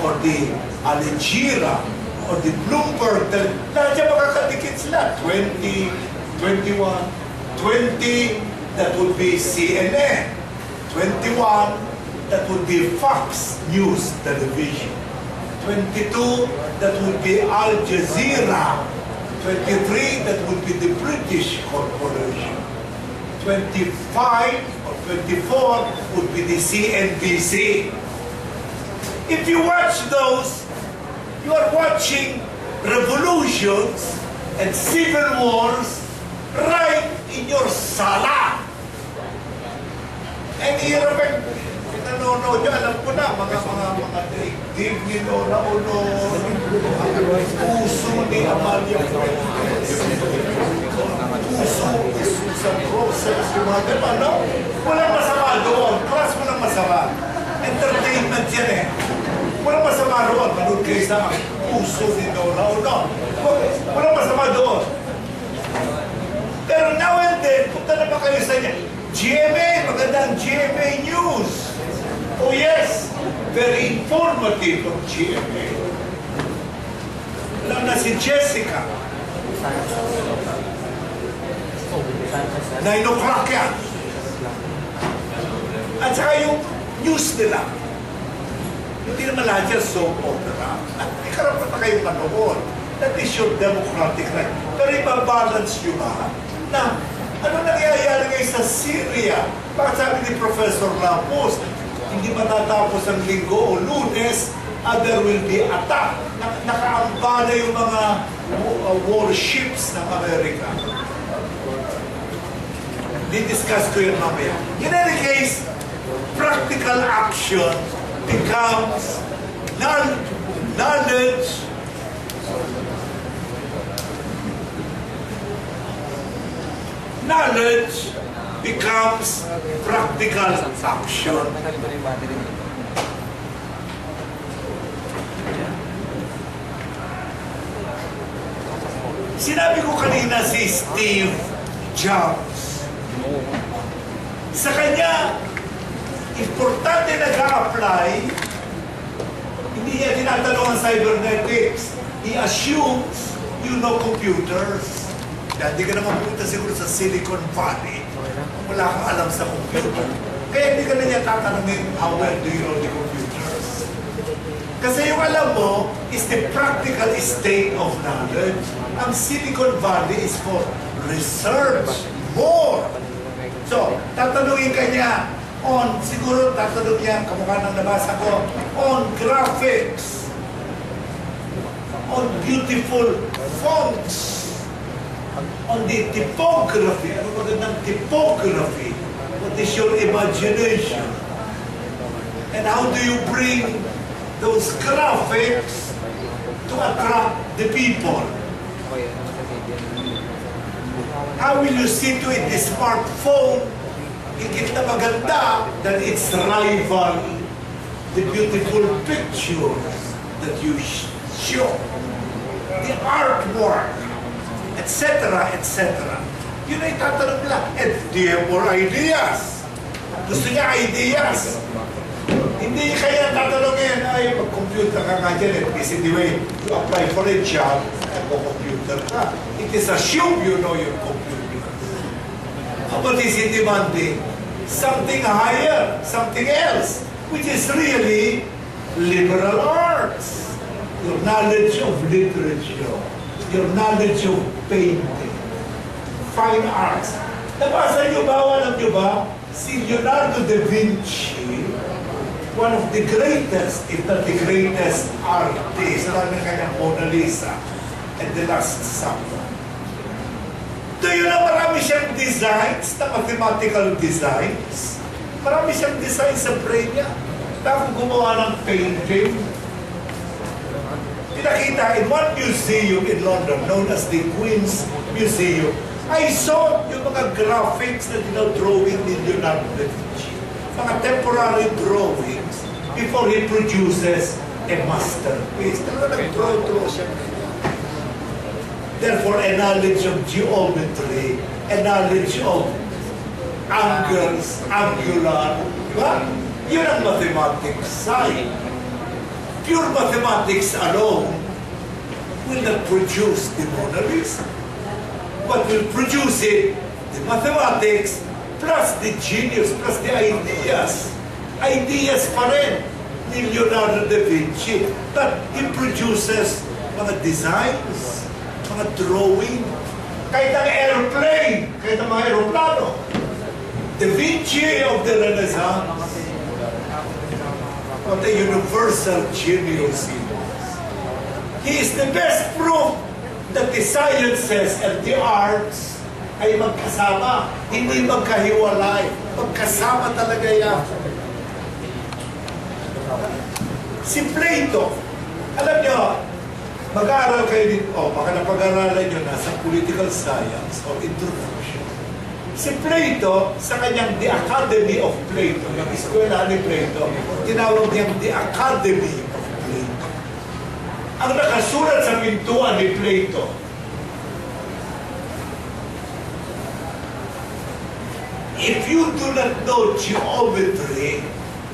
or the Al Jazeera or the Bloomberg, lahat yan makakadikit sila. 20, 21, 20, that would be CNN. 21, that would be Fox News Television. 22, that would be Al Jazeera. 23, that would be the British Corporation. 25 or 24 would be the CNBC. If you watch those, you are watching revolutions and civil wars right in your sala. And here, nanonood nyo, alam ko na, mga daigdig ni Nora Honor, puso ni Amalia Fuentes, puso ni Susan Roses, yung mga ganun, no? Walang masama doon. Class mo lang masama. Entertainment yan eh. Walang masama doon. Manood kayo sa puso ni Nora Honor. Walang masama doon. Pero now and then, punta na ba kayo sa GMA? Magandang GMA News. Oh yes, very informative of GMA. na si Jessica. 9 o'clock yan. At saka yung news nila. Hindi naman lahat yan soap opera. May karapat na kayong manood. That is your democratic right. Pero ibabalance nyo ba na ano nangyayari ngayon sa Syria? Bakit sabi ni Professor Lapuz, hindi matatapos ang linggo o Lunes, there will be attack. Nakaamba na yung mga warships ng Amerika. Didiscuss ko yun mamaya. In any case, practical action becomes knowledge becomes practical action. Sinabi ko kanina si Steve Jobs. Sa kanya, importante nag-a-apply, hindi niya tinatanong ang cybernetics. He assumes you know computers. Kaya hindi ka naman pumunta siguro sa Silicon Valley kung wala kang alam sa computer. Kaya hindi ka na niya tatanungin, how well do you know the computers? Kasi yung alam mo is the practical state of knowledge. Ang Silicon Valley is for research, more. So, tatanungin ka niya siguro tatanong niya, kamukha ng nabasa ko, on graphics, on beautiful fonts, on the typography. Ano magandang typography? What is your imagination? And how do you bring those graphics to attract the people? How will you see to it the smartphone higit na maganda than its rival, the beautiful pictures that you show, the artwork, etc., etc. Yun ay tatanong nila. And do you have more ideas? Gusto niya ideas. Hindi kaya tatanungin, ay, mag-computer ka nga dyan. Is it the way you apply for a job, mag-computer ka. It is assumed you know your computer. What is it demanding? Something higher, something else, which is really liberal arts. Your knowledge of literature, your knowledge of painting, fine arts. Nabasa niyo ba, alam niyo ba, si Leonardo da Vinci, one of the greatest, if not the greatest artist, ng kanyang Mona Lisa and the Last Supper. Do you know marami siyang designs na mathematical designs? Marami siyang designs sa brain niya. Tapos gumawa ng painting. Pinakita in one museum in London known as the Queen's Museum. I saw yung mga graphics na dinodrawing ni Leonardo da Vinci. Mga temporary drawings before he produces a masterpiece. Talaga nag-draw siya. Therefore, a knowledge of geometry, a knowledge of angles, angular, di ba? Yun ang mathematics side. Pure mathematics alone will not produce the Mona Lisa. What will produce it? The mathematics plus the genius, plus the ideas. Ideas pa rin ni Leonardo da Vinci. But he produces mga designs, mga drawing, kahit ang airplane, kahit ang mga aeroplano. Da Vinci of the Renaissance. What a universal genius he was. He is the best proof that the sciences and the arts ay magkasama, hindi magkahiwalay. Magkasama talaga yan. Si Plato, alam niyo, mag-aaral kayo dito, baka napag-aralan nyo na sa political science or introduction. Si Plato, sa kanyang The Academy of Plato, yung eskwela ni Plato, tinawag niyang The Academy of Plato. Ang nakasulat sa pintuan ni Plato, if you do not know geometry,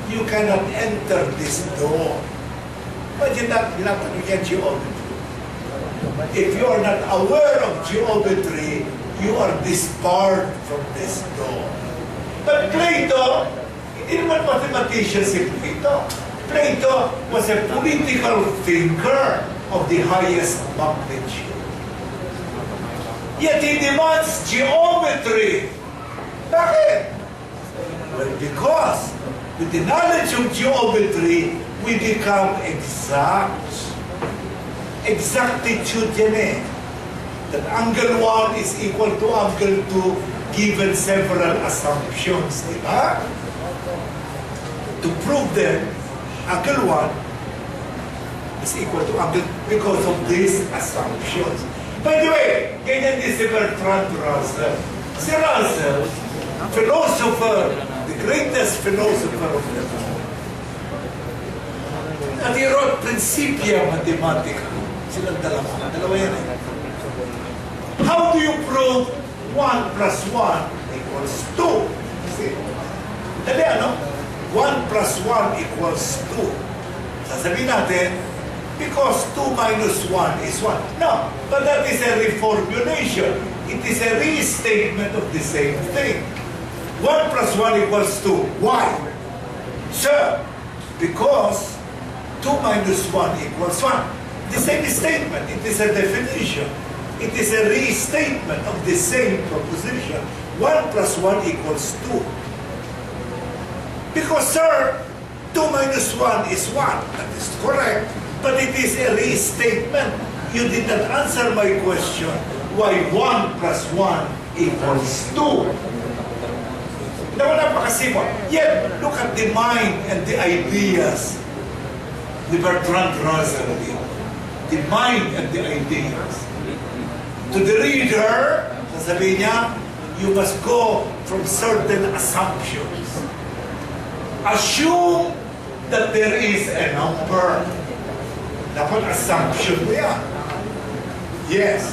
you cannot enter this door. Imagine that, binatanong niya geometry. If you are not aware of geometry, you are disbarred from this door. But Plato, hindi naman mathematician si Plato. Plato was a political thinker of the highest magnitude. Yet he demands geometry. Bakit? Well, because with the knowledge of geometry, we become exact. Exactitude yan eh. That angle 1 is equal to angle 2 given several assumptions, di ba? To prove that angle 1 is equal to angle because of these assumptions. By the way, ganyan din si Bertrand Russell. Si Russell, philosopher, the greatest philosopher of the time. At he wrote Principia Mathematica. Silang dalawa yan eh. How do you prove 1 plus 1 equals 2? See? Dali ano? 1 plus 1 equals 2. Sasabihin natin, because 2 minus 1 is 1. No, but that is a reformulation. It is a restatement of the same thing. 1 plus 1 equals 2. Why? Sir, because 2 minus 1 equals 1. The same statement. It is a definition. It is a restatement of the same proposition. 1 plus 1 equals 2. Because, sir, 2 minus 1 is 1. That is correct. But it is a restatement. You did not answer my question. Why 1 plus 1 equals 2? Now, napakasimple. Yet, look at the mind and the ideas ni Bertrand Russell. The mind and the ideas. To the reader, sasabihin niya, you must go from certain assumptions. Assume that there is a number. Dapat assumption mo yan. Yes.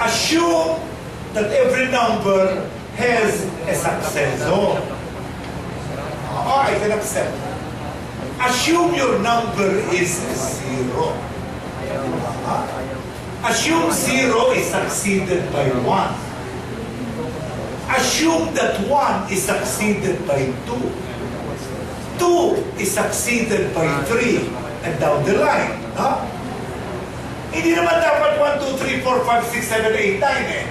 Assume that every number has a successor. Oh, I can accept. Assume your number is 0. Assume 0 is succeeded by 1. Assume that 1 is succeeded by 2. 2 is succeeded by 3. And down the line. Huh? Hindi naman dapat 1, 2, 3, 4, 5, 6, 7, 8, 9 eh.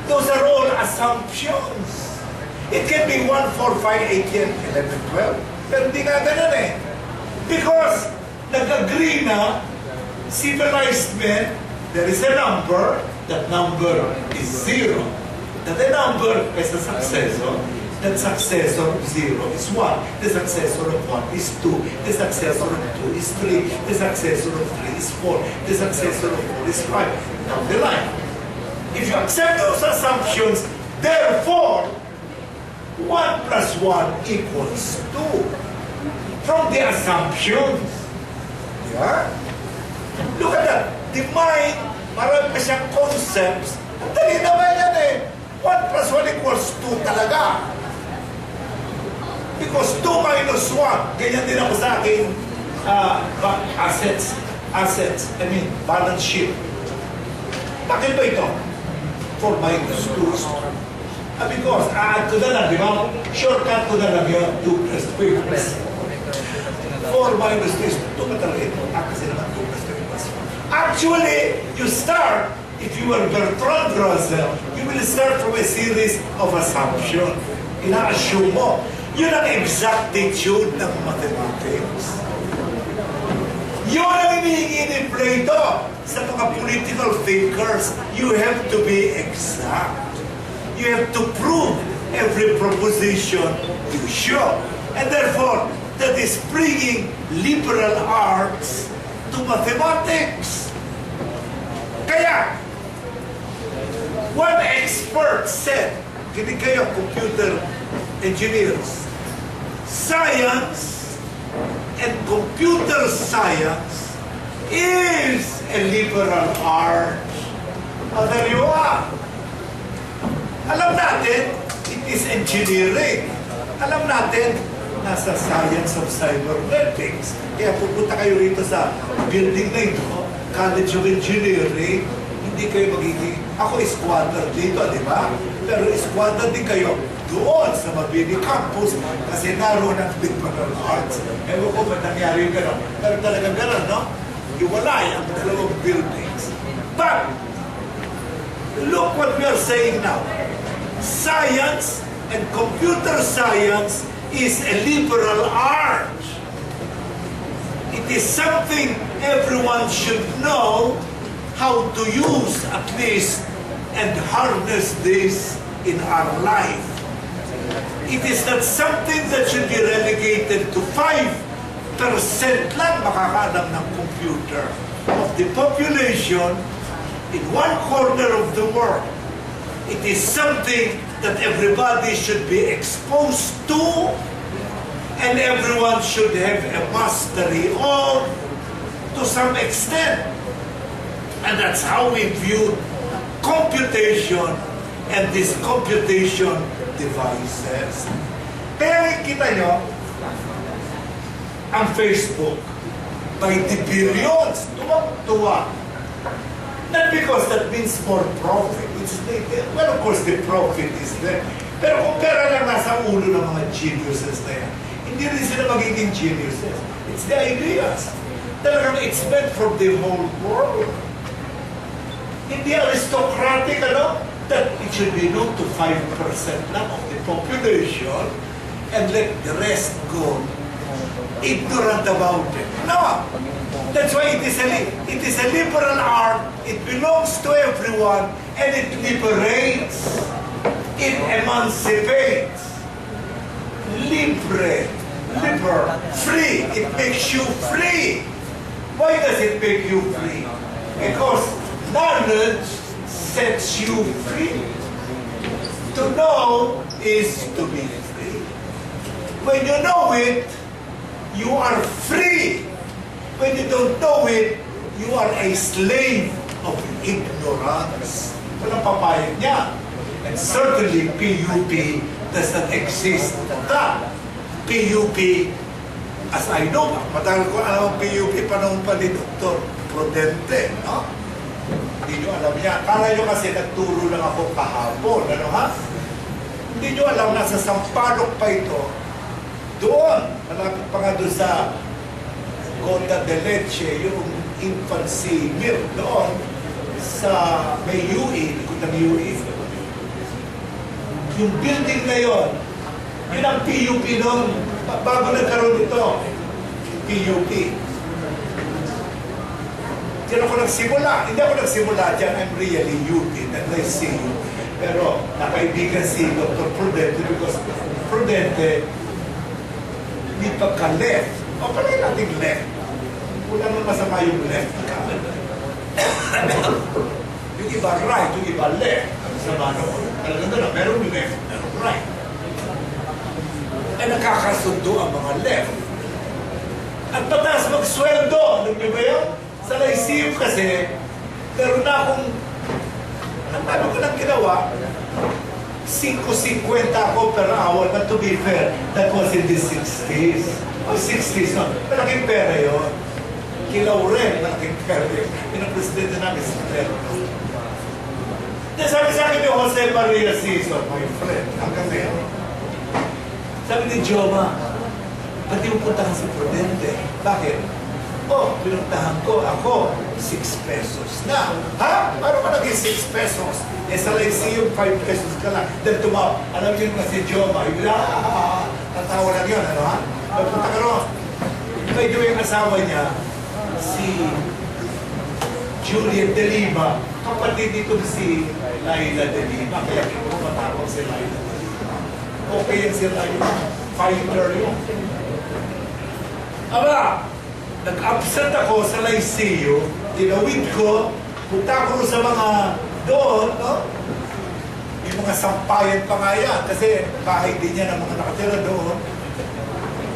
Those are all assumptions. It can be 1, 4, 5, 8, 10, 11, 12. Pero hindi nga ganun eh. Because nag-agree na civilized men, there is a number, that number is 0. That a number has a successor, that successor of 0 is 1. The successor of 1 is 2. The successor of 2 is 3. The successor of 3 is 4. The successor of 4 is 5. Down the line. If you accept those assumptions, therefore, 1 plus 1 equals 2. From the assumptions. Yeah? Look at that. The mind, marami pa siyang concepts. Ang dali naman yan eh. 1 plus 1 equals 2 talaga. Because 2 minus 1, ganyan din ako sa aking assets, balance sheet. Bakit ba ito? 4 minus 2 is 2. Because, add ko na lang, di ba? Shortcut ko na lang yun, 2 plus 3 plus 4 minus 3 is 2 ba talaga ito? Kasi naman 2 plus 3 plus 4. Actually, you start, if you are Bertrand Russell, you will start from a series of assumptions. Ina-assume mo. Yun ang exactitude ng mathematics. Yun ang hinihingi ni Plato sa mga political thinkers. You have to be exact. You have to prove every proposition you show. And therefore, that is bringing liberal arts to mathematics. Kaya, one expert said, hindi kayo computer engineers, science and computer science is a liberal art. Oh, there you are. Alam natin, it is engineering. Alam natin, nasa science of cybernetics. Kaya pupunta kayo rito sa building na ito, College of Engineering, hindi kayo magiging, ako squatter dito, di ba? Pero squatter din kayo doon sa Mabini Campus kasi naroon ang liberal arts. Ewan ko ba't nangyari yung gano'n. Pero talagang gano'n, no? Iwalay ang dalawang buildings. But, look what we are saying now. Science and computer science is a liberal art. It is something everyone should know how to use at least and harness this in our life. It is not something that should be relegated to 5% lang makakaalam ng computer of the population in one corner of the world. It is something that everybody should be exposed to and everyone should have a mastery of to some extent. And that's how we view computation and these computation devices. Kaya kita nyo, ang Facebook, by the billions, tuwang-tuwa. Not because that means more profit. Well, of course, the profit is there. Pero kung pera lang nasa ulo ng mga geniuses na yan, hindi rin sila magiging geniuses. It's the ideas. Talagang it's meant for the whole world. Hindi aristocratic, ano? That it should be known to 5% lang of the population and let the rest go ignorant about it. No! That's why it is a liberal art. It belongs to everyone and it liberates. It emancipates. Libre. Free. It makes you free. Why does it make you free? Because knowledge sets you free. To know is to be free. When you know it, you are free. When you don't know it, you are a slave of ignorance. Walang papayag niya. And certainly, PUP does not exist. That PUP, as I know, matagal ko alam ang PUP panahon pa ni Dr. Prudente, no? Hindi nyo alam niya. Akala nyo kasi nagturo lang ako kahapon, ano ha? Hindi nyo alam, nasa Sampaloc pa ito. Doon, malapit pa nga doon sa Conda de Leche, yung infancy milk doon sa may UE, likod ng UE. Yung building na yon, yun ang PUP noon, bago nagkaroon ito, PUP. Diyan ako nagsimula. Hindi ako nagsimula dyan. I'm really UP and I see you. Pero nakaibigan si Dr. Prudente because Prudente hindi pagka-left. O pala yung nating left. Wala naman masama yung left ka. Yung iba right, yung iba left. Ang sama naman. Talagang na, merong left, merong right. Eh nakakasundo ang mga left. At mataas magsweldo. Alam niyo ba yun? Sa Lyceum kasi, meron na akong, ang paano ko lang ginawa, 5.50 ako per hour, but to be fair, that was in the 60s. O 60s, no? Malaking pera yun. Kilaw rin, malaking pera yun. Yun ang presidente namin sa pera. Sabi sa akin ni Jose Maria Cesar, my friend, hanggang ngayon. Sabi ni Joma, pati yung puntahan si Prudente. Bakit? Oh, pinuntahan ko, ako, 6 pesos na. Ha? Paano ka naging 6 pesos? Eh, sa Lyceum, 5 pesos ka lang. Then tumawag, alam niyo nga si Joma, tatawa lang yun, ano ha? Pagpunta ka ron. Medyo yung asawa niya, si Juliet de Lima, kapatid dito si Laila de Lima. Kaya kung matawag si Laila de Lima. Okay yan si Laila, fighter yun. Aba, nag-absent ako sa Lyceum, tinawid ko, punta ko sa mga doon, no? May mga sampayan pa nga yan, kasi bahay din niya ng mga nakatira doon.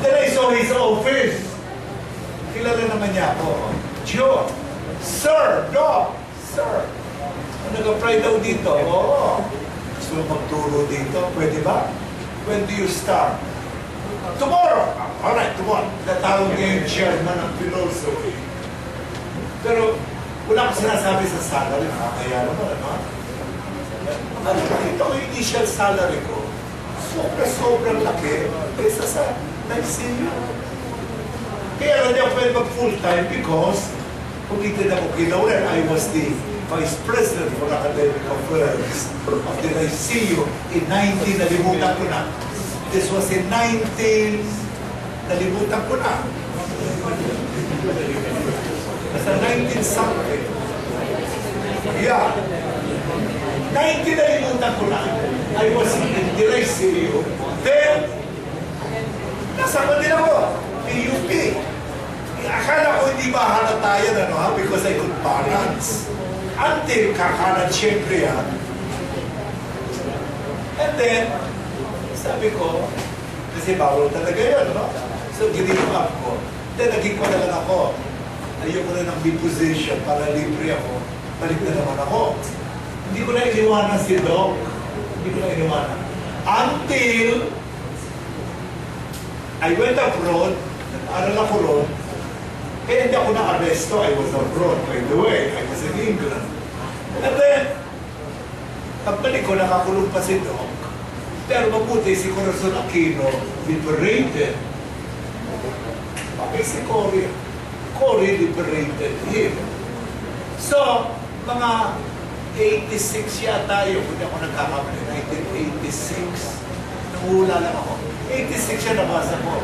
Then I saw his office. Kilala naman niya ako. Joe, sir, no, sir. Nag-apply daw dito. Oo. Gusto mo magturo dito, pwede ba? When do you start? Tomorrow! Alright, tomorrow. Natawag niya yung chairman ng philosophy. Pero, Wala akong sinasabi sa salary, kaya naman, ano? Ano, nakita ko yung initial salary ko, sobrang laki kaysa sa NICU. Kaya hindi ako pwede mag-full-time because ulitin ako kinaulan, I was the Vice President for Academic Affairs of the NICU in 19, nalimutan ko na. This was in 19, nalimutan ko na. Basta 19 something. Yeah. 19 nalimutan ko na. I was in the NICU. Then, nasa Manila ko, PUP. Akala ko hindi mahalata yan, ano ha? Because I could balance. Until kakalat syempre yan. And then, sabi ko, kasi bawal talaga yun, no? So, give up ko. Then, naging ko na lang ako. Ayoko na ng big position para libre ako. Balik na naman ako. Hindi ko na iniwanan si Doc. Hindi ko na iniwanan. Until I went abroad, nag-aral ako ron, kaya hindi ako na-arresto. I was abroad, by the way. I was in England. And then, pagbalik ko, nakakulong pa si Doc. Pero mabuti si Corazon Aquino, liberated. Okay, si Cory. Cory liberated him. So, mga 86 yata yun, kung ako nagkakamali, 1986. Nangula lang ako. 86 siya, nabasa ko.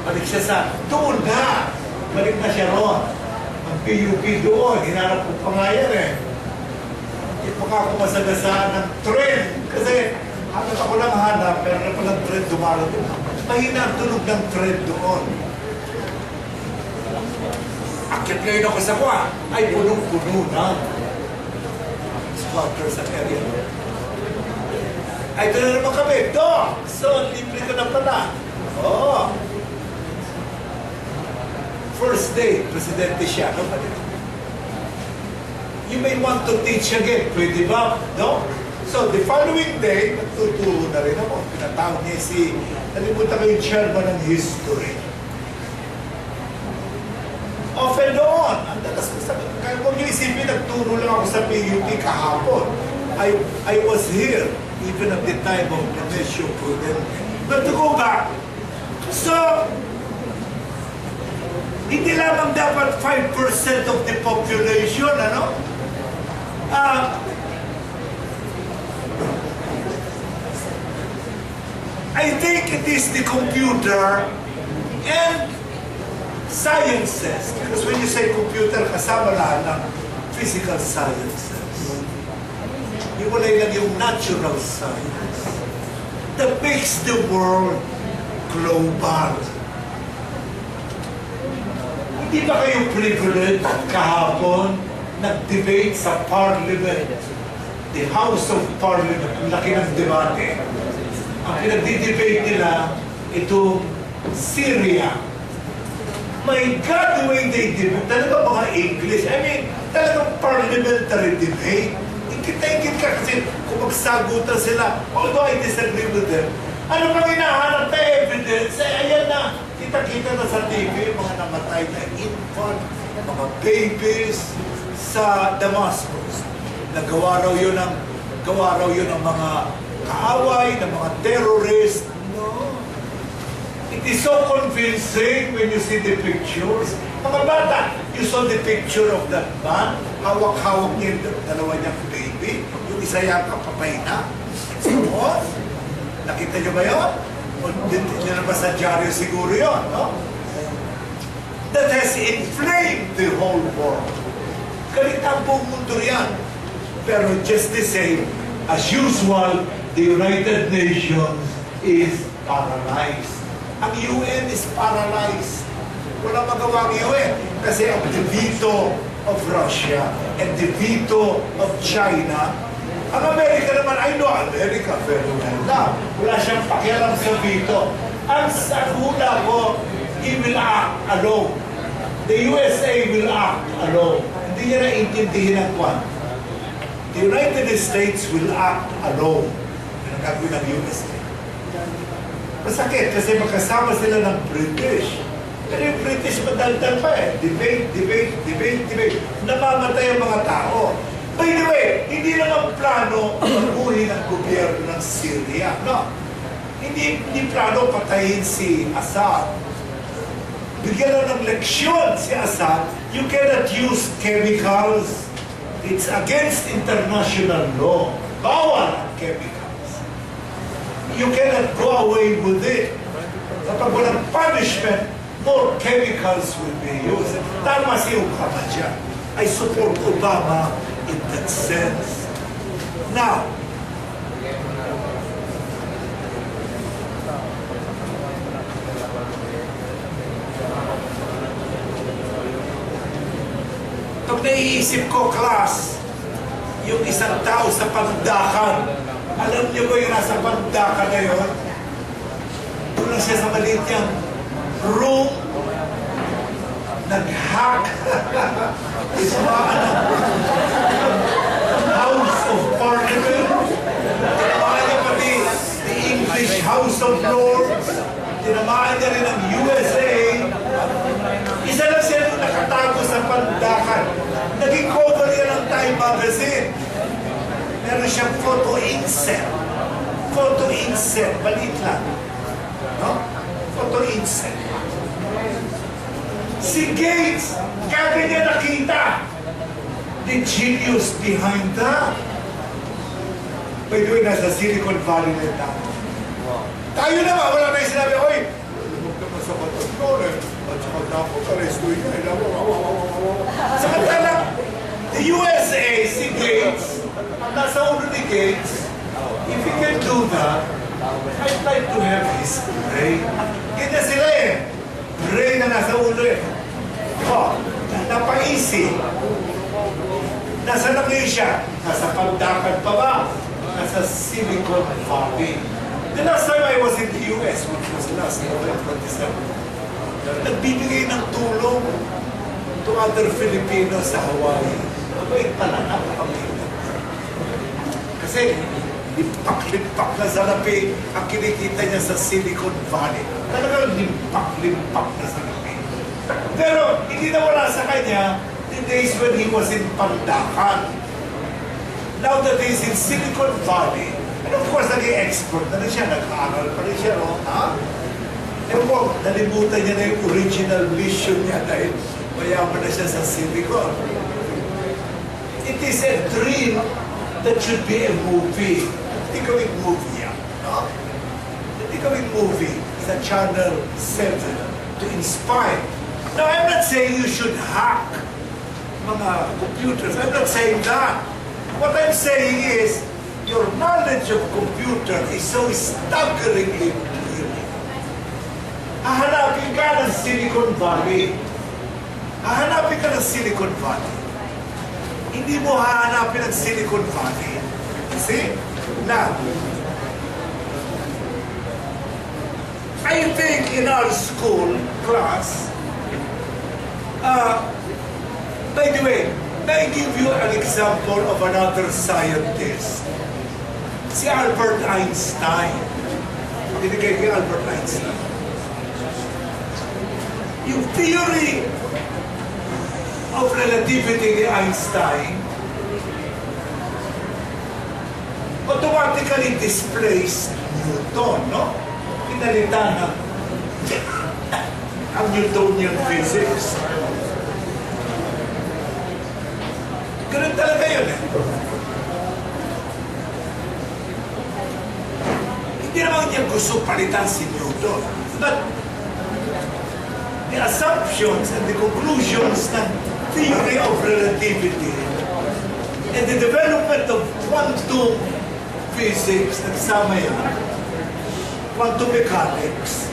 Balik siya sa, doon na! Balik na siya ron. Ang PUP doon, hinarap ko pa nga yan eh. Hindi pa ako masagasaan ng trend. Kasi, hanap ako lang hanap, pero na palang trend dumarating. Mahina ang tunog ng trend doon. Akit ngayon ako sa kwa, ay punong-puno na. Squatters sa area. Ay, doon na naman kami. Doc! So, libre ko na pala. Oo. First day, presidente siya. No? You may want to teach again. Pwede ba? No? So, the following day, nagtuturo na rin ako. Pinatawag niya si, nalimutan ko yung chairman ng history. Off and on. Ang dalas ko sa... Kaya kung yung isipin, nagturo lang ako sa PUP kahapon. I was here, even at the time of Nemesio Prudente. But to go back, so, hindi lamang dapat 5% of the population, ano? I think it is the computer and sciences. Because when you say computer, kasama lahat ng physical sciences. Iwalay lang yung natural science that makes the world global. Hindi ba kayo privileged kahapon nag-debate sa Parliament, the House of Parliament, ang laki ng debate. Ang pinag-debate nila, itong Syria. My God, the way they debate, talaga mga English. I mean, talagang parliamentary debate. Ikita-ikit ka kasi kung magsagutan sila, although I disagree with them, ano bang hinahanap na evidence? Ayan na, kita-kita na sa TV, mga namatay na infant, mga babies sa Damascus. Gawa raw yun ng mga kaaway, ng mga terrorist. No. It is so convincing when you see the pictures. Mga bata, you saw the picture of that man, hawak-hawak niya yung dalawa niyang baby, yung isa yata papay na. So, nakita niyo ba yun? Hindi na ba sa dyaryo siguro yun, no? That has inflamed the whole world. Galit ang buong mundo yan. Pero just the same, as usual, the United Nations is paralyzed. Ang UN is paralyzed. Wala magawa ang UN. Kasi ang veto of Russia and the veto of China, ang Amerika naman, I know America very well na. Wala siyang pakialam sa veto. Ang hula ko, he will act alone. The USA will act alone. Hindi niya naiintindihin ang kwan. The United States will act alone. Yan ang gagawin ng USA. Masakit kasi magkasama sila ng British. Pero yung British madaldal pa eh. Debate, debate, debate, debate. Namamatay ang mga tao. By the way, hindi lang ang plano baguhin ang gobyerno ng Syria. No. Hindi plano patayin si Assad. Bigyan na ng leksyon si Assad, you cannot use chemicals. It's against international law. Bawal ang chemicals. You cannot go away with it. Kapag walang punishment, more chemicals will be used. Tama si Obama dyan. I support Obama in that sense. Now, pag naiisip ko, class, yung isang tao sa pandakan, alam niyo ba yung nasa pandakan na yun? Doon lang siya sa maliit niyang room, nag-hack, House of Parliament, tinamaan niya pati the English House of Lords, tinamaan niya rin ang USA. Isa lang siya nung nakatago sa pandakan. Naging cover niya ng Time Magazine. Meron siyang photo insert. Photo insert. Balit lang. No? Photo insert. Si Gates, kaya niya nakita the genius behind that. By the way, nasa Silicon Valley na tayo. Tayo naman, wala na yung sinabi, oy, huwag naman sa patagnon eh. At saka dapat arestuin ka. Samantala, the USA, si Gates, nasa ulo ni Gates, if he can do that, I'd like to have his brain. Kita sila eh. Brain na nasa ulo eh. Oh, napaisip. Nasa na ngayon siya? Nasa pandakan pa ba? Nasa Silicon Valley. The last time I was in the US, which was last November 27, nagbibigay ng tulong to other Filipinos sa Hawaii. Mabait pala, napakabait. Kasi, limpak-limpak na salapi ang kinikita niya sa Silicon Valley. Talagang limpak-limpak na salapi. Pero, hindi nawala sa kanya the days when he was in Pandakan. Now that he's in Silicon Valley, and of course, naging expert na rin siya, nag-aaral pa rin siya, no? Ha? Eh po, nalimutan niya na yung original mission niya dahil mayaman na siya sa Silicon. It is a dream that should be a movie. Hindi kaming movie yan, no? Hindi kaming movie sa Channel 7 to inspire. Now, I'm not saying you should hack mga computers. I'm not saying that. What I'm saying is, your knowledge of computer is so staggeringly clear. Hahanapin ka ng Silicon Valley. Hahanapin ka ng Silicon Valley. Hindi mo hahanapin ang Silicon Valley. See? Now, I think in our school class, by the way, may I give you an example of another scientist? Si Albert Einstein. Binigay kay Albert Einstein. Yung theory of relativity ni Einstein automatically displaced Newton, no? Pinalitan ang Newtonian physics. Ganun talaga yun eh. Hindi naman niya gusto palitan si Newton. But the assumptions and the conclusions ng theory of relativity and the development of quantum physics, nagsama yan, quantum mechanics,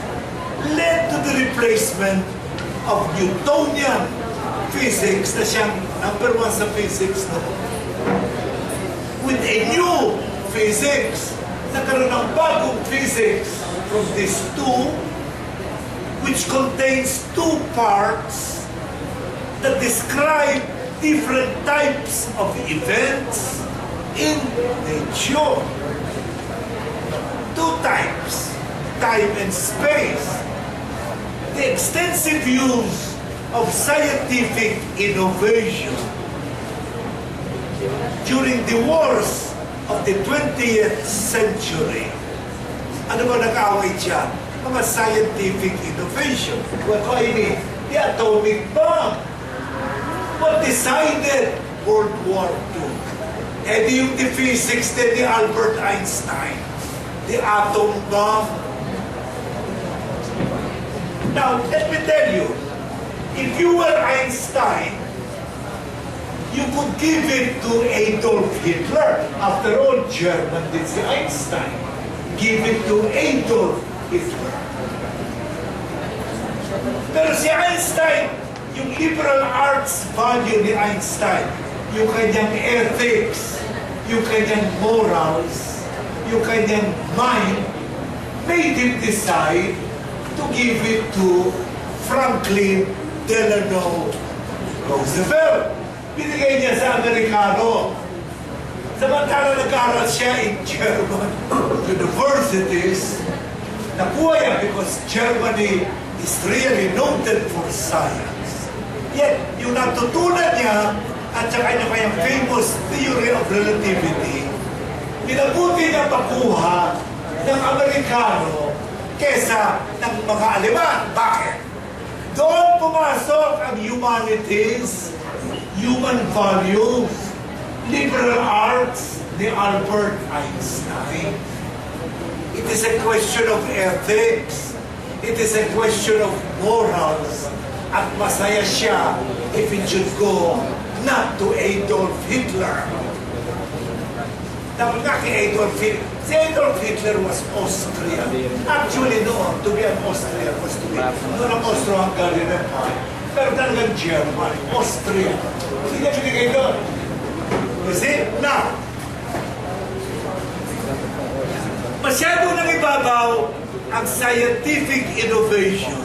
led to the replacement of Newtonian physics na siyang number one sa physics no? With a new physics. Nagkaroon ng bagong physics from these two, which contains two parts that describe different types of events in nature. Two types, time and space. the extensive use of scientific innovation during the wars of the 20th century. Ano ba nag-away dyan? Mga scientific innovation. What do I mean? The atomic bomb. What decided World War II? Eh di yung the physics ni Albert Einstein. The atom bomb. Now, let me tell you, if you were Einstein, you could give it to Adolf Hitler. After all, German did si Einstein. Give it to Adolf Hitler. Pero si Einstein, yung liberal arts value ni Einstein, yung kanyang ethics, yung kanyang morals, yung kanyang mind, made him decide to give it to Franklin Delano Roosevelt. Binigay niya sa Amerikano. Samantala nag-aaral siya in German universities. Nakuha niya because Germany is really noted for science. Yet, yung natutunan niya at saka yung kanyang famous theory of relativity, minabuti niya makuha ng Amerikano kesa ng mga Aleman. Bakit? Doon pumasok ang humanities, human values, liberal arts ni Albert Einstein. It is a question of ethics. It is a question of morals. At masaya siya if it should go not to Adolf Hitler. Dapat nga kay Adolf Hitler. Si Adolf Hitler was Austrian. Actually noon, to be an Austrian was to be noon ang Austro-Hungarian Empire. Pero talagang German, Austrian. Hindi niya binigay doon. You see? Now, masyado nang ibabaw ang scientific innovation.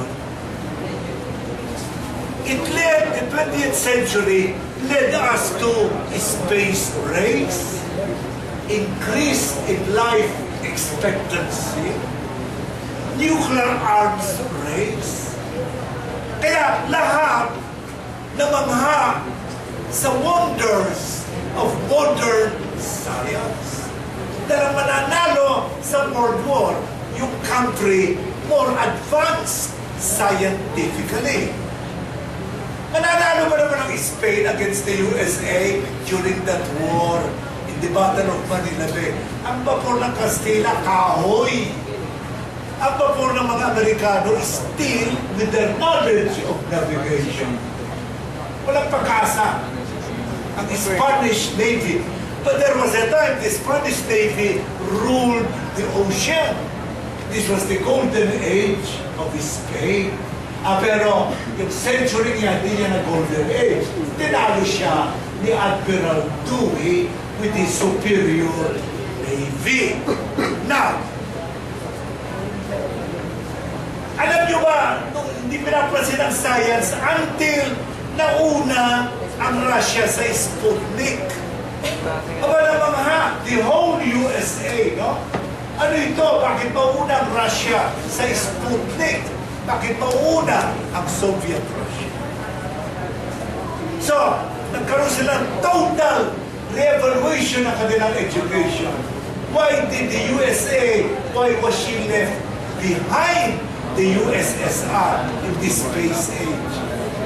It led, the 20th century, led us to a space race, increase in life expectancy, nuclear arms race. Kaya lahat namangha sa wonders of modern science. Dahil mananalo sa World War, yung country more advanced scientifically. Mananalo ba naman ang Spain against the USA during that war in the Battle of Manila Bay? Ang bapor ng Castilla, kahoy. Ang bapor ng mga Amerikano is still with their knowledge of navigation. Walang pag-asa. Ang Spanish Navy. But there was a time the Spanish Navy ruled the ocean. This was the golden age of Spain. Pero yung century niya, hindi niya na golden age. Tinalo siya ni Admiral Dewey with his superior navy. Now, alam niyo ba, nung hindi pinapansin ang science until nauna ang Russia sa Sputnik. Aba naman ha, the whole USA, no? Ano ito? Bakit mauna ang Russia sa Sputnik? Bakit mauna ang Soviet Russia? So, nagkaroon sila ng total re-evaluation ng kanilang education. Why did the USA, why was she left behind the USSR in this space age?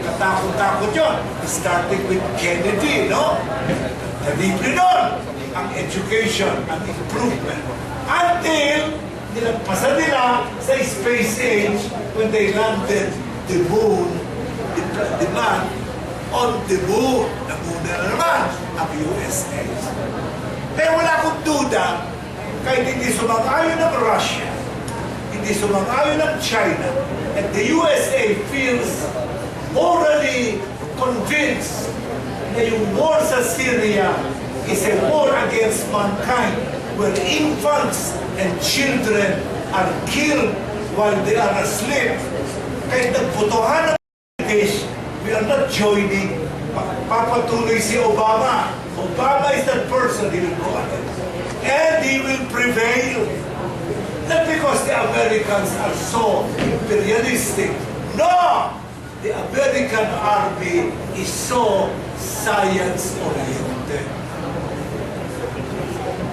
Katakot-takot yun. Starting with Kennedy, no? Nalipin nun ang education, ang improvement. Until nilagpasan nila sa space age when they landed the moon, the man on the moon. Namuna na naman ang USA. Kaya wala akong duda, kahit hindi sumang-ayon ng Russia, hindi sumang-ayon ng China, and the USA feels morally convinced na yung war sa Syria is a war against mankind where infants and children are killed while they are asleep. Kahit nagputuhan ng case, we are not joining. Papatuloy si Obama. Obama is that person, he will go ahead. And he will prevail. Not because the Americans are so imperialistic. No! The American Army is so science-oriented.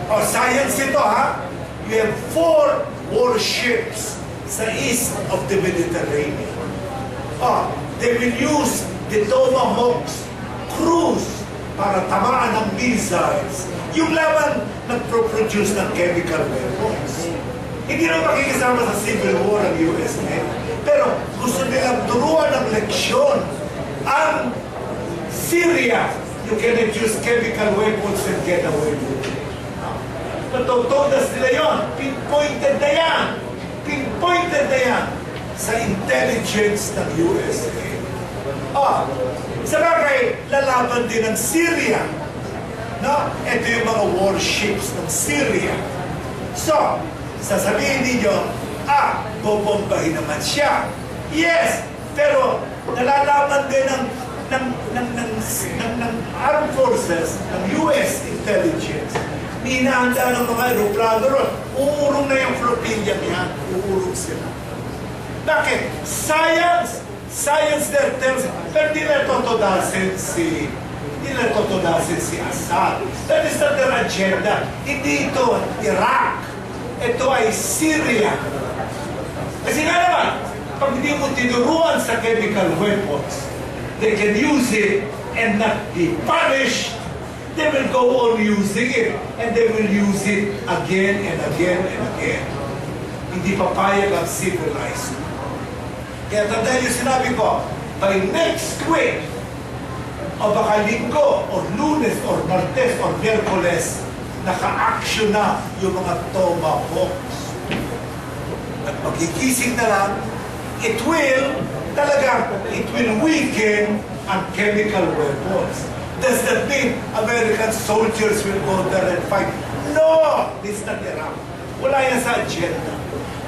Oh, science ito, ha? You have 4 warships sa east of the Mediterranean. Oh, they will use the Tomahawks cruise para tamaan ng missiles. Yung laban nagpo-produce ng chemical weapons. Hindi na makikisama sa Civil War ng USA. Pero gusto nilang turuan ng leksyon ang Syria. You cannot use chemical weapons and get away with it. Matutudas nila yun. Pinpointed na yan. Pinpointed na yan sa intelligence ng USA. Sa bagay, lalaban din ng Syria. No? Ito yung mga warships ng Syria. So, sasabihin ninyo, bobombahin naman siya. Yes, pero nalalaman din ng armed forces, ng US intelligence, hinahanda ng mga aeroplano ron. Uurong na yung flotilla niya. Uurong sila. Bakit? Science! Science there tells, pero di na totodasin si Assad. That is not their agenda. Hindi ito Iraq. Ito ay Syria. Kasi nga naman, pag hindi mo tinuruan sa chemical weapons, they can use it and not be punished. They will go on using it, and they will use it again and again and again. Hindi papayag ang civilized. Kaya tandaan yung sinabi ko, by next week, o baka linggo, o lunes, o martes, o miyerkules, naka-action na yung mga tomahawks. At magkikising na lang, it will weaken ang chemical weapons. Does that mean American soldiers will go there and fight? No! This is not Iraq. Wala yan sa agenda.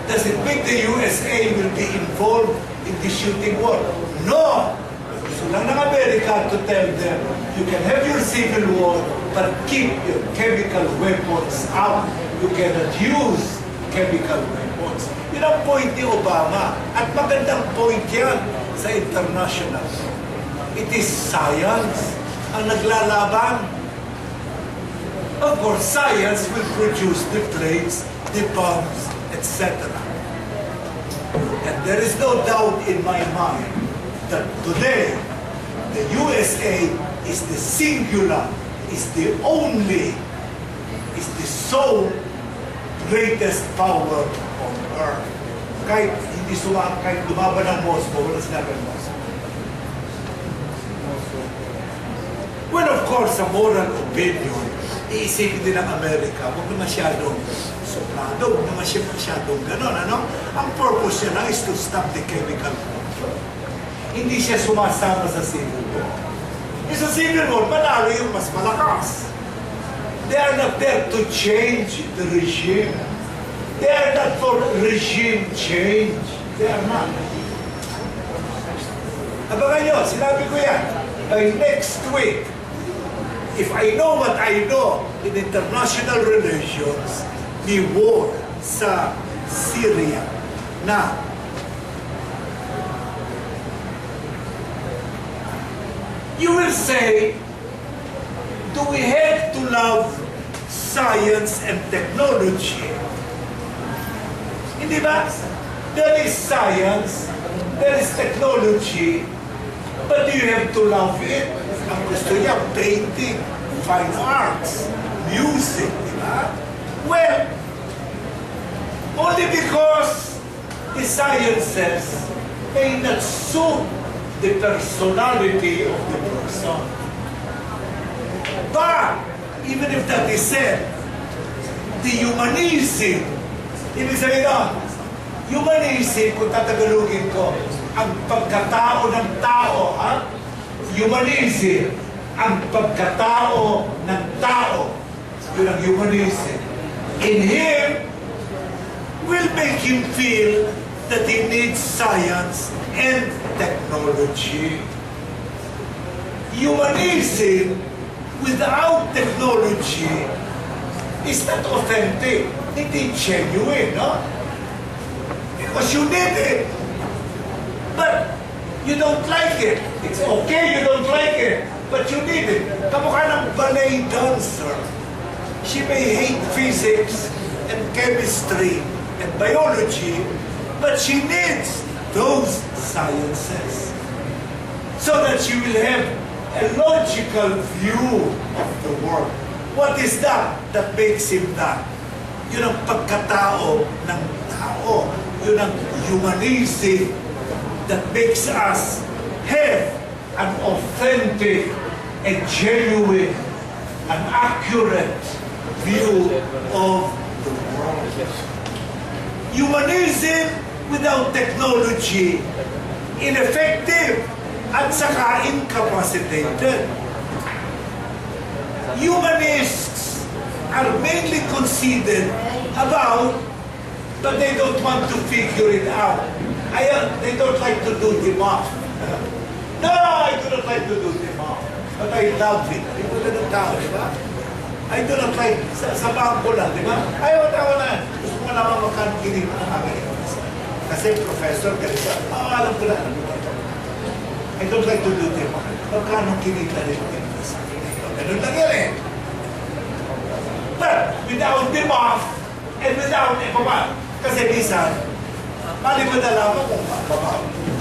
Does it mean the USA will be involved in the shooting war? No! Gusto lang ng America to tell them, you can have your civil war, but keep your chemical weapons out. You cannot use chemical weapons. Yun ang point ni Obama. At magandang point yan sa international. It is science ang naglalaban. Of course, science will produce the planes, the bombs, etc. And there is no doubt in my mind that today, the USA is the singular, is the only, is the sole greatest power on earth. Kahit lumaban ng Moscow, wala sinabi ng Moscow. Well, of course, sa moral opinion, iisipin din ng Amerika, huwag na masyadong soplado, huwag na masyadong gano'n, ano? Ang purpose niya na is to stop the chemical war. Hindi siya sumasama sa civil war. Sa civil war, manalo yung mas malakas. They are not there to change the regime. They are not for regime change. They are not. Abangan nyo, sinabi ko yan, by next week, if I know what I know in international relations, the war sa Syria na you will say, do we have to love science and technology? Hindi ba? There is science, there is technology, but do you have to love it? Ang gusto niya, painting, fine arts, music, di ba? Well, only because the sciences may not suit the personality of the person. But, even if that is said, the humanism, ibig sabihin na, humanism, kung tatagalugin ko, ang pagkatao ng tao, ha? Humanism, ang pagkatao ng tao, yun ang humanism. In him, will make him feel that he needs science and technology. Humanism without technology is not authentic. Hindi genuine, no? Because you need it. But you don't like it. It's okay you don't like it, but you need it. Kamukha ng ballet dancer. She may hate physics and chemistry and biology, but she needs those sciences so that she will have a logical view of the world. What is that that makes him that? Yun ang pagkatao ng tao. Yun ang humanism that makes us have an authentic and genuine and accurate view of the world. Humanism without technology, ineffective at saka incapacitated. Humanists are mainly conceited about, but they don't want to figure it out. They don't like to do the math. No, I do not like to do the math. But I love it. Di ba ganun tao, di ba? I do not like, sa bangko lang, di ba? Ayaw na. Gusto mo naman magkano kinig ng aking kasi professor, ganito. Alam ko lang. I don't like to do the math. Magkano kinig na rin sa akin. Ganun lang yan eh. But without the math, and without kasi minsan, mali mo na lamang kung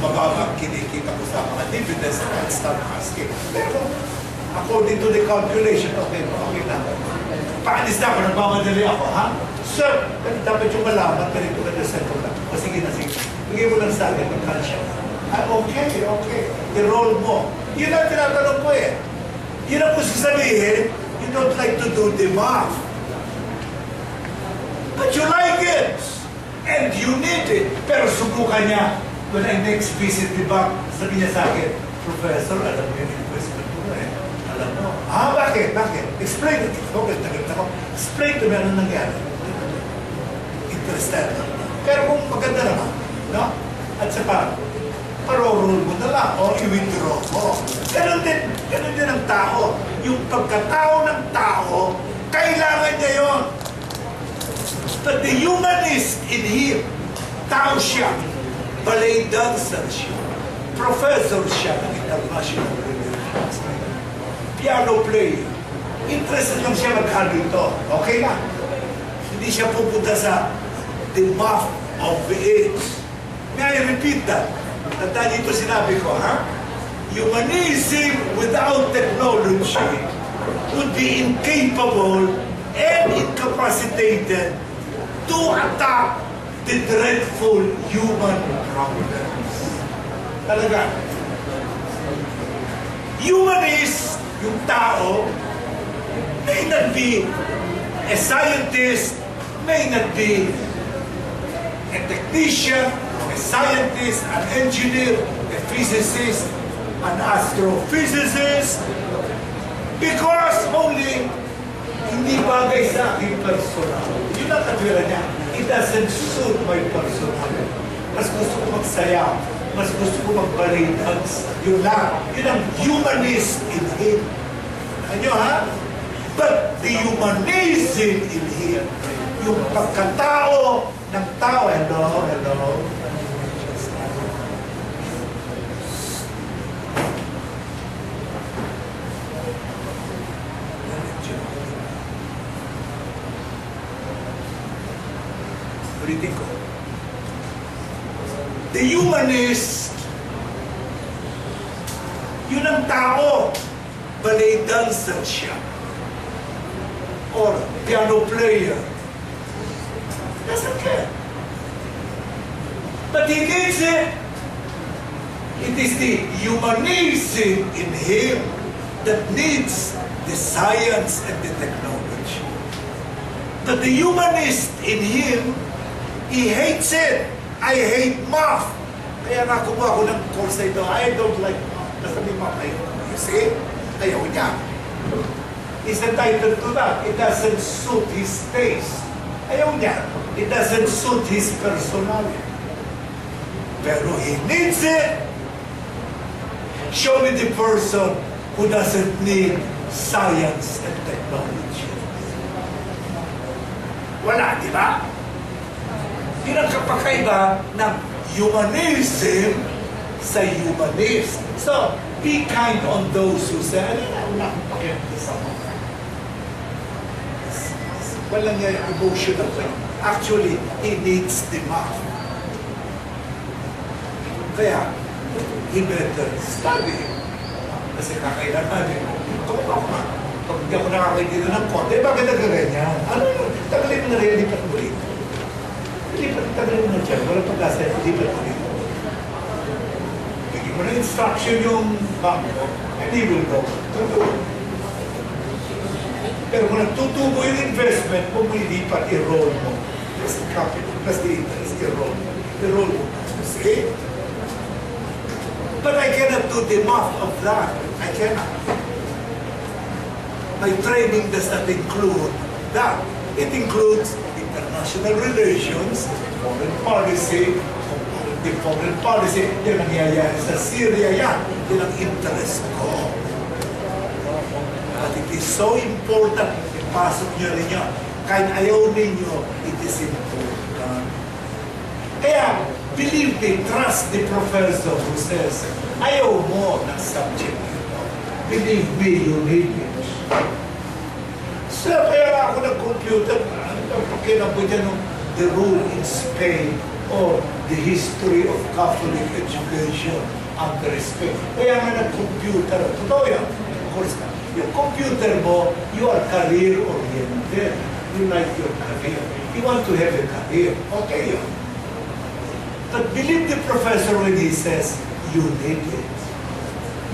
mababang kinikita ko sa mga dividends and start asking. Pero according to the calculation, okay lang. Paalis na ako, nagmamadali ako, ha? Sir, dapat yung malaman, ganito ka na sa ito lang. O sige na, sige. Bigay mo lang sa akin, magkano siya. Okay. I-roll mo. Yun ang tinatanong ko eh. Yun ang gusto sabihin, you don't like to do the math. But you like it. And you need it. Pero subukan niya. When I next visit the bank, sabi niya sa akin, Professor, alam mo yung investment mo eh. Alam mo. Bakit? Explain it. Okay, tagal na ako. Explain to me ano nangyari. Interested. Pero kung maganda naman, no? At saka, parorol mo na lang o i-withdraw mo. Ganun din ang tao. Yung pagkatao ng tao, kailangan niya yun. But the humanist in him, tao siya, ballet dancer siya, professor siya ng international relations, piano player, interested lang siya magkano ito, okay na. Hindi siya pupunta sa the math of the age. May I repeat that? Tandaan ito sinabi ko, ha? Humanism without technology would be incapable and incapacitated to attack the dreadful human problems. Talaga. Humanist, yung tao, may not be a scientist, may not be a technician, a scientist, an engineer, a physicist, an astrophysicist, because only hindi bagay sa aking personal. Yun ang katwira niya. It doesn't suit my personal. Mas gusto ko magsaya. Mas gusto ko mag-ballet dance. Yun lang. Yun ang humanist in him. Ano ha? But the humanism in him, yung pagkatao ng tao, hello. The humanist, yun ang tao, ballet dancer siya, or piano player, doesn't care. But he needs it. It is the humanism in him that needs the science and the technology. But the humanist in him, he hates it. I hate math. Kaya nakuha ko ng course na ito. I don't like math. Basta may math na yun. You see? Ayaw niya. He's entitled to that. It doesn't suit his taste. Ayaw niya. It doesn't suit his personality. Pero he needs it. Show me the person who doesn't need science and technology. Wala, di ba? Yun ang kapakaiba ng humanism sa Humanities. So, be kind on those who say, wala akong pakialam sa mga. Walang yan emotional thing. Actually, he needs the math. Kaya, he better study. Kasi kakailangan eh. Pag hindi ako nakakaintindi ng konti, bakit nagkaganyan? Ano yun? Tagalin mo na rin, lipat mo rin. Tagalin mo na dyan. Walang pag-asa, lipat mo rin. Bigyan mo na instruction yung bangko, and he will go. Pero kung nagtutubo yung investment, kung lipat, i-roll mo. Plus the capital, plus the interest, i-roll mo. See? But I cannot do the math of that. I cannot. My training does not include that. It includes international relations, foreign policy, comparative foreign policy. Yan ang nangyayari sa Syria yan. Yan ang interest ko. But it is so important, ipasok nyo rin yun. Kahit ayaw ninyo, it is important. Kaya, believe me, trust the professor who says, ayaw mo ng subject nito. Believe me, you need it. So, kaya nga ako nag-computer, pakilang po dyan the rule in Spain or the history of Catholic education under Spain. Kaya nga nag-computer. Totoo yan. Of course, yung computer mo, you are career-oriented. You like your career. You want to have a career. Okay yun. But believe the professor when he says, you need it.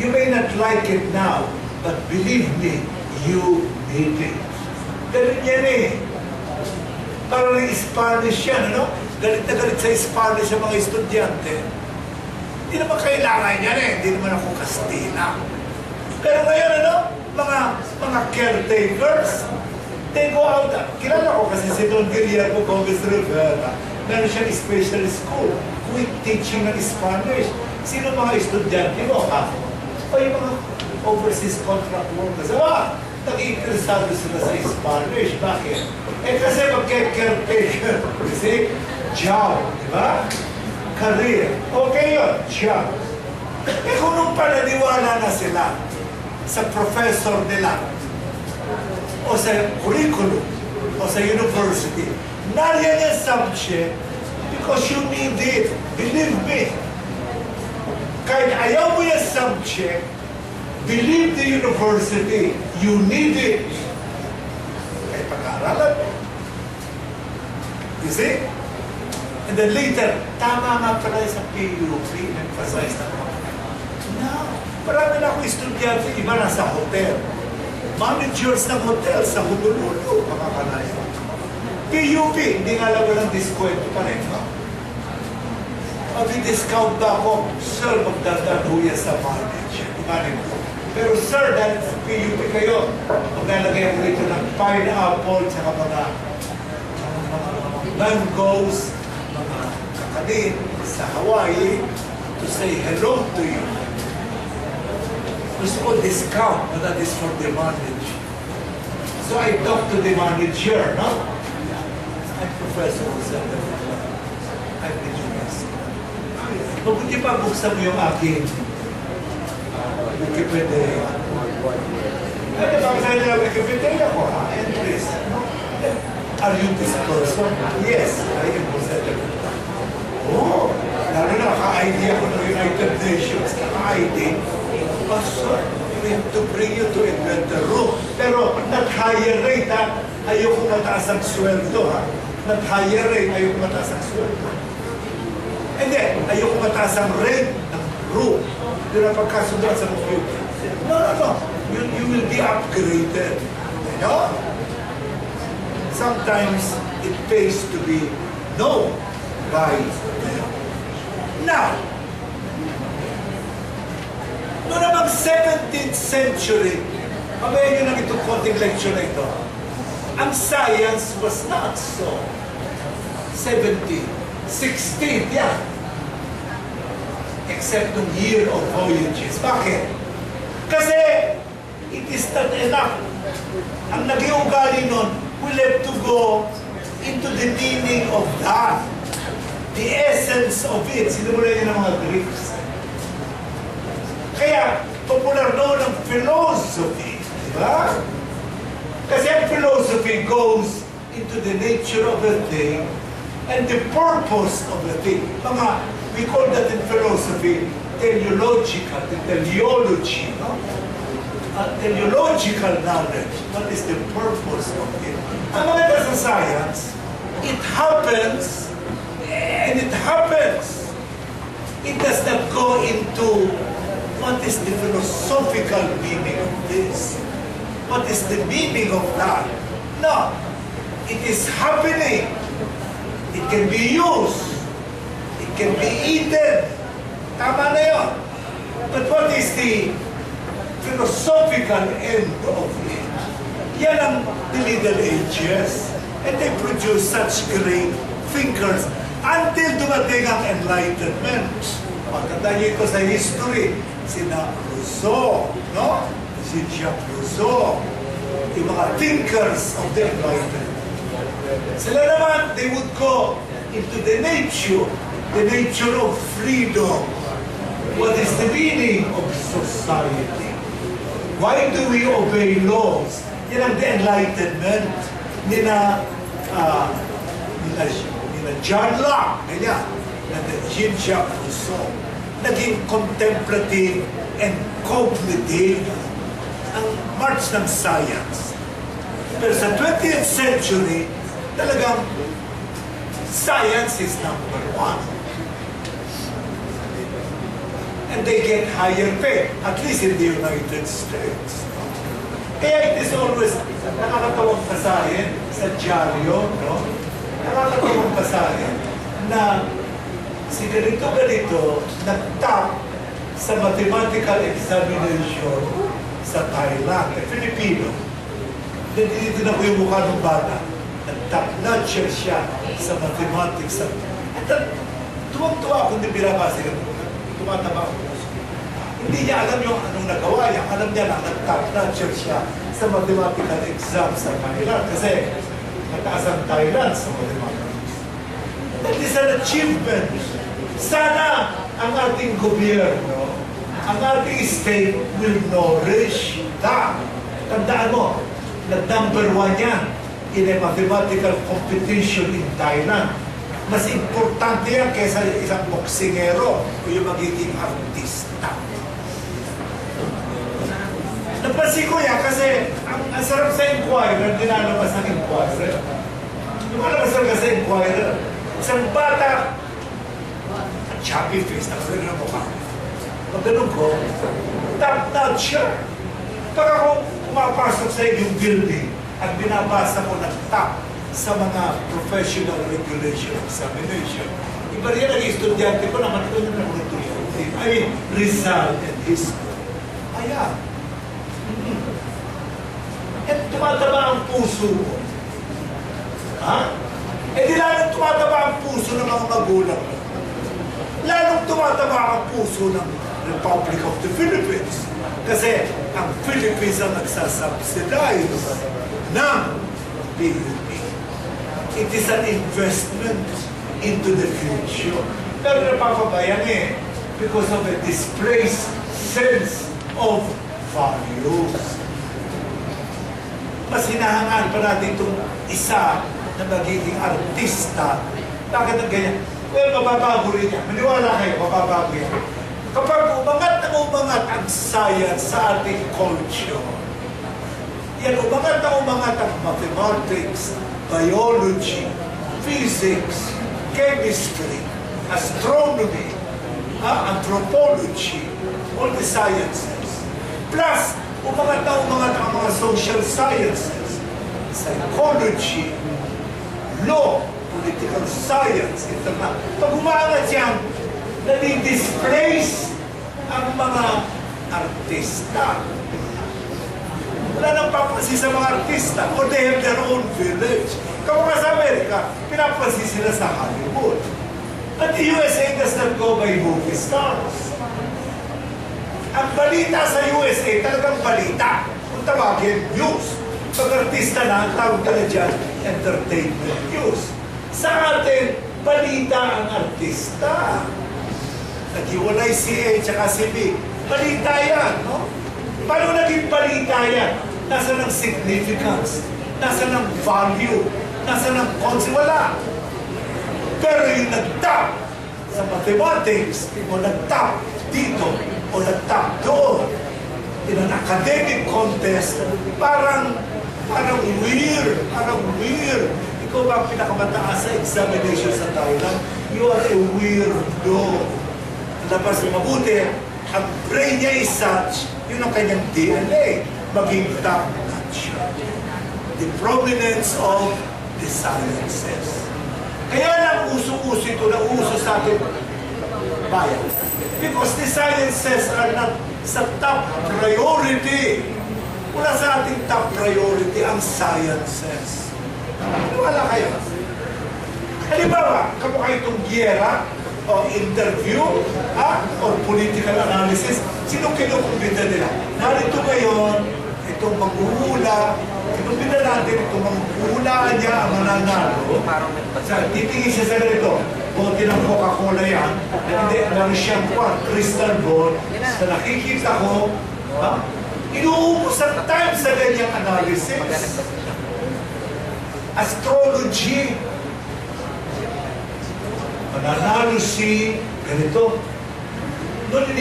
You may not like it now, but believe me, you need it. Galit yan eh. Parang Spanish yan, ano? Galit na galit sa Spanish ang mga estudyante. Hindi naman kailangan yan eh. Hindi naman ako Kastila. Pero ngayon, ano? Mga caretakers, they go out. Kilala ko kasi si Don Guillermo Gomez Rivera. Meron siyang special school. Quit teaching ng Spanish. Sino mga estudyante mo? O yung mga overseas contract workers. Nag-interesado sila sa Spanish. Bakit? Kasi magka-caretaker. Kasi, job. Diba? Career. Okay yun. Job. Kung nung pananiwala na sila sa professor nila o sa curriculum o sa university, nariyan yung subject because you need it. Believe me. Kahit ayaw mo yung subject, believe the university, you need it. Kahit pag-aaralan mo. You see? And then later, tama nga pala sa PUP, emphasize na ako. No. Marami na akong estudyante, iba nasa hotel. Managers ng hotel sa Honolulu, makakalayo. PUP, hindi nga lang walang diskwento pa rin, no? Pag-discount na ako, sir, magdadaan huya sa manager. Pero sir, dahil sa PUP kayo, maglalagay ako dito ng pineapple, tsaka mga mangoes, mga kakanin sa Hawaii to say hello to you. Gusto ko discount, but that is for the manager. So I talked to the manager, no? I'm professor who said that. I'm the juniors. Mabuti pa buksan mo yung aking Wikipedia. Ano ba ang sayo na Wikipedia ko, ha? Entries. Are you this person? Yes, I am president. Oh, lalo na ka-ID ako ng United Nations. Ka-ID. Pastor, we have to bring you to invent the room. Pero, not higher rate, ha? Ayoko mataas ang sweldo, ha? Not higher rate, ayoko mataas ang sweldo. Hindi, ayoko mataas ang rate ng room. Hindi na pagkasundan sa computer. No. You will be upgraded. You know? Sometimes, it pays to be known by them. Now, noong namang 17th century, pabayan nyo lang itong konting lecture na ito, ang science was not so. 17th, 16th, yeah. Except the year of voyages. Bakit? Kasi, it is not enough. Ang naging ugali nun, we'll have to go into the meaning of that. The essence of it. Sinimula yun ng mga Greeks. Kaya, popular noon ang philosophy. Di ba? Kasi ang philosophy goes into the nature of the thing and the purpose of the thing. We call that in philosophy, teleological, the teleology, no? Teleological knowledge. What is the purpose of it? Ang mga sa science, it happens, and it happens. It does not go into what is the philosophical meaning of this. What is the meaning of that? No. It is happening. It can be used. It can be eaten. Tama na yun. But what is the philosophical end of it? Yan ang the Middle Ages. And they produce such great thinkers until dumating ang Enlightenment. Pagkatanya ito sa history, sina Rousseau, no? Si Jacques Rousseau, yung mga thinkers of the Enlightenment. Sila naman, they would go into the nature of freedom. What is the meaning of society? Why do we obey laws? Yan ang the Enlightenment. Nina John Locke, ganyan, na Jean-Jacques Rousseau, naging contemplative and cognitive ang march ng science. Pero sa 20th century, talagang science is number one. And they get higher pay, at least in the United States. Kaya it is always nakakatawang basahin sa dyaryo, no? Nakakatawang basahin na si ganito-ganito nag-top sa mathematical examination sa Thailand, Filipino. Dito na ko yung mukha ng bata. Nag-top notcher siya sa mathematics. At tuwang-tuwa kung di binabasa ka. Tumataba ako. Hindi niya alam yung anong nagawa niya. Alam niya lang, nag-top notcher siya sa mathematical exam sa Thailand. Kasi nataas ang Thailand sa mathematics. That is an achievement. Sana ang ating gobyerno, ang ating state will nourish that. Tandaan mo, nag-number 1 yan in a mathematical competition in Thailand. Mas importante yan kaysa isang boksingero o yung magiging artista. Napansin ko yan kasi ang sarap sa Inquirer, dinalabas ng Inquirer. Lumalabas ka sa Inquirer. Isang bata, at chubby face, nakasal na mukha. Pag ganun ko, top-notch siya. Pag ako pumapasok sa inyong building at binabasa ko ng top sa mga professional regulation examination, iba rin ang estudyante ko na matutunan ng estudyante. I mean, Rizal and history. Ayan. At tumataba ang puso ko. Ha? Eh di lalong tumataba ang puso ng mga magulang. Lalong tumataba ang puso ng Republic of the Philippines. Kasi ang Philippines ang nagsasubsidize ng PUP. It is an investment into the future. Pero napapabayan because of a displaced sense of values. Mas hinahangaan pa natin itong isa na magiging artista. Bakit ang ganyan? Well, mababago rin yan. Maniwala kayo, mababago yan. Kapag umangat ang science sa ating culture, yan, umangat ang mathematics, biology, physics, chemistry, astronomy, anthropology, all the sciences. Plus, umangat ang mga social sciences, psychology, law, political science, international. Pag umangat yan, nadi-displace ang mga artista. Wala nang papansin sa mga artista, or they have their own village. Kapag sa Amerika, pinapansin sila sa Hollywood. But the USA does not go by movie stars. Ang balita sa USA, talagang balita. Kung tawagin, news. Pag artista na, ang tawag ka na dyan, entertainment news. Sa atin, balita ang artista. Naghiwalay si A tsaka si B. Balita yan, no? Paano naging balita yan? Nasa ng significance? Nasa ng value? Nasa ng concept? Wala. Pero yung nag-top sa mathematics, o nag-top dito, o nag-top doon, in an academic contest, parang weird. Ikaw ba ang pinakamataas sa examination sa Thailand? You are a weirdo. Labas na mabuti, ang brain niya is such, yun ang kanyang DNA, maging top notch. The prominence of the sciences. Kaya lang uso-uso ito na uso sa ating bayan. Because the sciences are not sa top priority. Wala sa ating top priority ang sciences. Wala kayo. Halimbawa, kamukha itong giyera, o interview, or political analysis, sino kinukumbida nila? Narito ngayon, itong maghuhula, kinukumbida natin itong maghuhulaan niya ang mananalo. Titingin siya sa ganito, bote ng Coca-Cola yan, hindi, meron siyang crystal ball, na nakikita ko, inuubos ang time sa ganyang analysis. Astrology, mananalo si ganito. Noon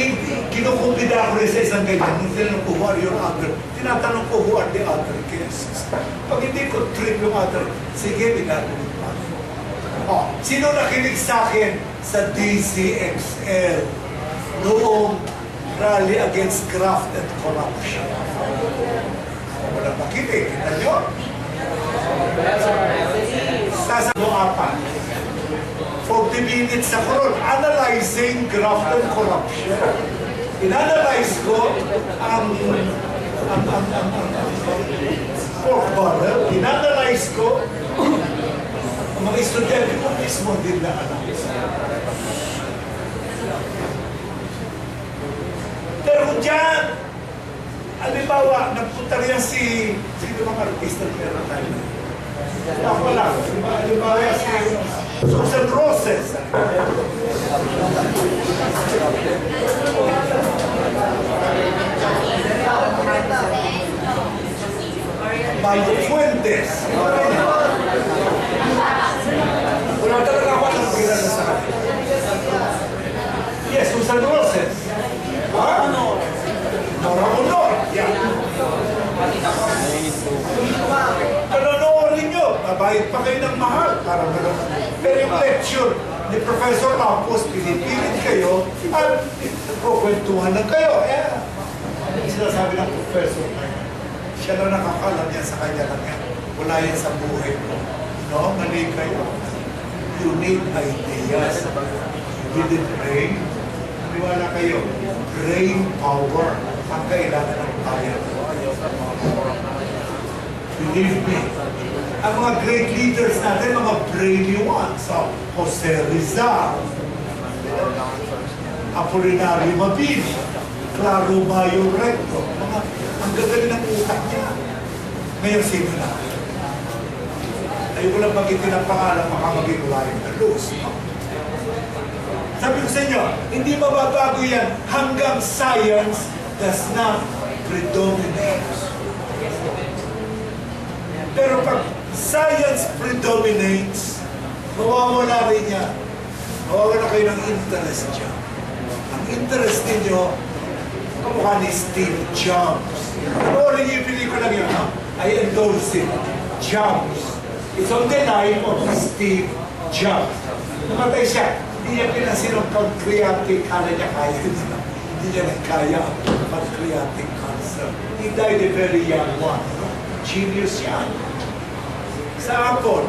kinukumbida ako rin sa isang ganyan. Nung tinanong ko, who are your other? Tinatanong ko, who are the other guests? Pag hindi ko trip yung other, sige, binatuloy pa. Sino nakinig sa akin sa DCXL noong rally against graft and corruption? Wala makinig. Kita nyo? Sasabo apat. 40 minutes sa koron, analyzing graft and corruption. In-analyze ko ang pork barrel, in-analyze ko ang mga estudyante ko mismo din na-analyze. Pero dyan, halimbawa, nagpunta rin sino mga artista meron tayo na. Ako lang, halimbawa si Susan Roses. Mayo Fuentes. Wala talaga ako ang pagkilala sa akin. Yes, Susan Roses. Nora Honor. Yeah. Panonoorin nyo, mabayad pa kayo ng mahal. Parang gano'n. Pero yung lecture ni Professor Lapuz, pinipilit kayo at kukwentuhan lang kayo. Sinasabi ng professor, siya na nakakalam yan sa kanya lang yan. Wala yan sa buhay mo. No? Mali kayo. You need ideas. You need brain. Maniwala kayo. Brain power ang kailangan ng bayan. Believe me. Ang mga great leaders natin, mga brainy ones. So, Jose Rizal, Apolinario Mabini, Claro Mayo Recto. Ang gagaling ng utak niya. Ngayon, sino na? Ayaw ko lang magitin ang pangalan, baka maging lying na loose. Sabi ko sa inyo, hindi mababago yan hanggang science does not predominate. Pero pag science predominates, mawawala rin yan. Mawawala kayo ng interest dyan. Ang interest ninyo, kamukha ni Steve Jobs. Ano rin yung pelikula yun, ha? I endorse it. Jobs. It's on the life of Steve Jobs. Namatay siya. Hindi niya pinansin ang pancreatic, kala niya kaya. Hindi niya nagkaya ang pancreatic cancer. He died a very young one. Genius yan. Sa Apple.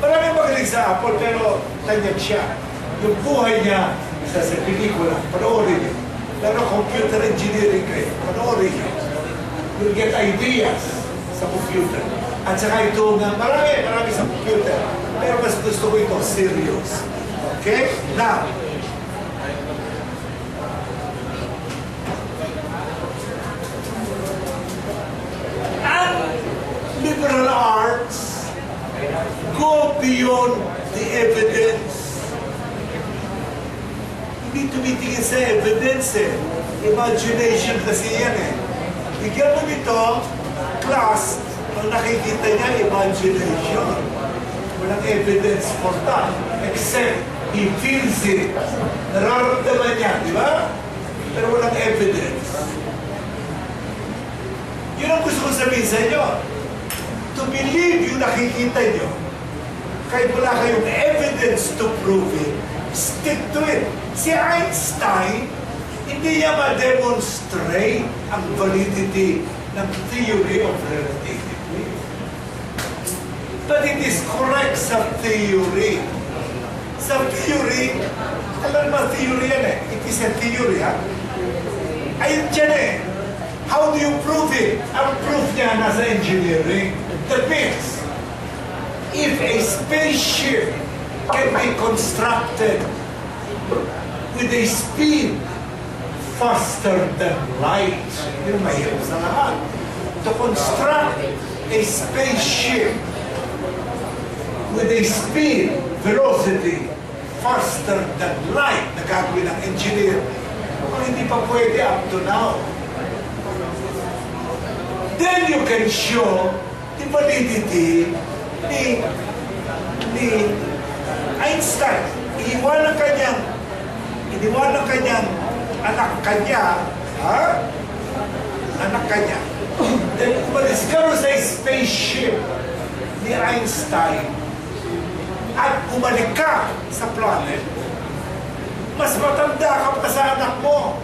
Maraming magaling sa Apple, pero tanyag siya. Yung buhay niya sa pelikula, panoorin niyo. Lalo computer engineering kayo, panoorin niyo. You'll get ideas sa computer. At saka ito nga, marami sa computer. Pero mas gusto ko ito, serious. Okay? Now, ang liberal arts go beyond the evidence. hindi tumitingin sa evidence eh. Imagination kasi yan eh. Bigyan mo nito, class, ang nakikita niya, imagination. Walang evidence for that. Except, he feels it. Nararamdaman niya, di ba? Pero walang evidence. Yun ang gusto ko sabihin sa inyo. To believe yung nakikita nyo, kahit wala kayong evidence to prove it, stick to it. Si Einstein, hindi niya ma-demonstrate ang validity ng theory of relativity. But it is correct sa theory. Sa theory, alam mo theory yan eh. It is a theory, ha? Ayun dyan eh. How do you prove it? Ang proof niya nasa engineering. That means, if a spaceship can be constructed with a speed faster than light, yun mahirap sa lahat. To construct a spaceship with a speed, velocity, faster than light, na gagawin ng engineer, kung hindi pa pwede up to now. Then you can show the validity ni Einstein. Iniwanan kanyang anak kanya, ha? Anak kanya. Then umalis ka sa spaceship ni Einstein at bumalik ka sa planet, mas matanda ka pa sa anak mo.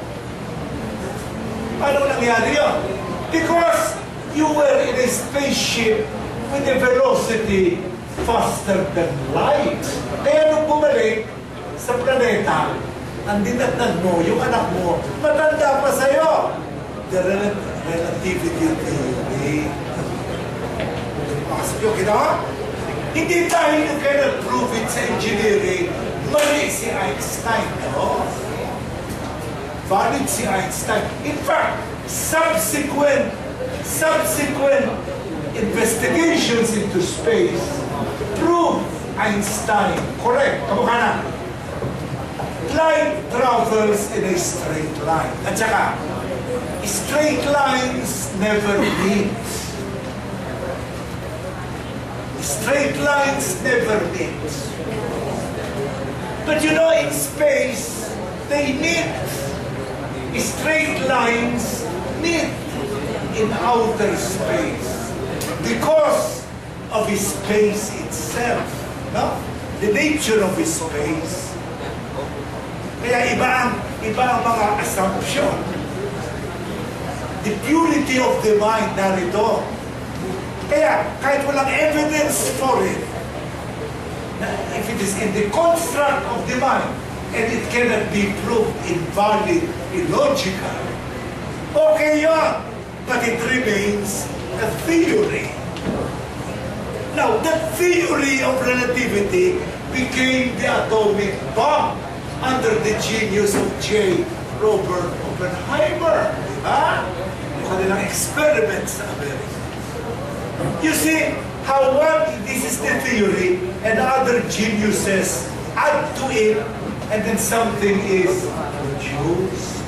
Paano nangyari yun? Because you were in a spaceship with a velocity faster than light. Kaya nung bumalik sa planeta, ang dinatnan mo, yung anak mo, matanda pa sa'yo. The relativity theory. Pasok yung ginawa? Hindi dahil you cannot prove it sa engineering, mali si Einstein, no? Valid si Einstein. In fact, subsequent investigations into space prove Einstein correct. Kamukha na. Light travels in a straight line. At saka, straight lines never meet. Straight lines never meet. But you know, in space, they meet. Straight lines meet in outer space because of space itself. No? The nature of space. Kaya iba ang mga assumption. The purity of the mind narito. Kaya kahit walang evidence for it, if it is in the construct of the mind, and it cannot be proved invalid, illogical, okay yun, but it remains a theory. Now, the theory of relativity became the atomic bomb under the genius of J. Robert Oppenheimer. Diba? Yung kanilang experiments sa Amerika. You see how this is the theory and other geniuses add to it and then something is produced.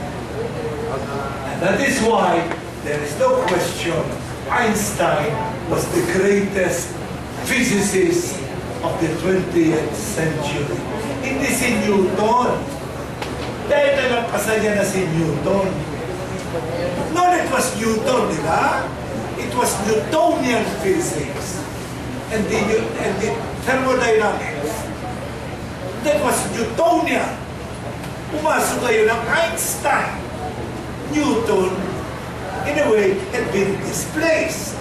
And that is why there is no question Einstein was the greatest physicist of the 20th century. Hindi si Newton. Dahil nalampasan niya na si Newton. No, it was Newton, di ba? It was Newtonian physics and the thermodynamics. That was Newtonian. Pumasok kayo ng Einstein. Newton, in a way, had been displaced.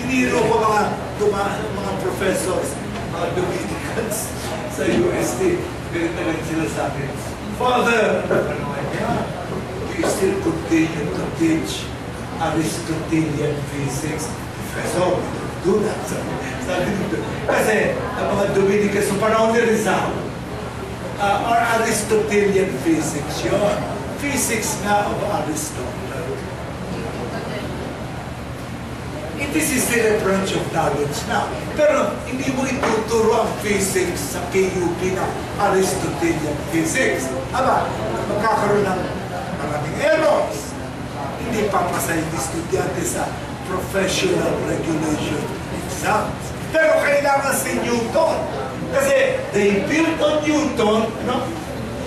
Biniro ko mga professors, mga Dominicans sa UST. Ganito lang sila sa akin. Father, do you still continue to teach Aristotelian physics? Professor, do that. Sabi nito. Kasi ang mga Dominicans sa panahon ni Rizal, or Aristotelian physics yun. Physics nga of Aristotle. It is still a branch of knowledge na. Pero hindi mo ituturo ang physics sa KUP na Aristotelian physics. Aba, magkakaroon ng maraming errors. Hindi papasa yung estudyante sa professional regulation exams. Pero kailangan si Newton. Kasi they built on Newton, no?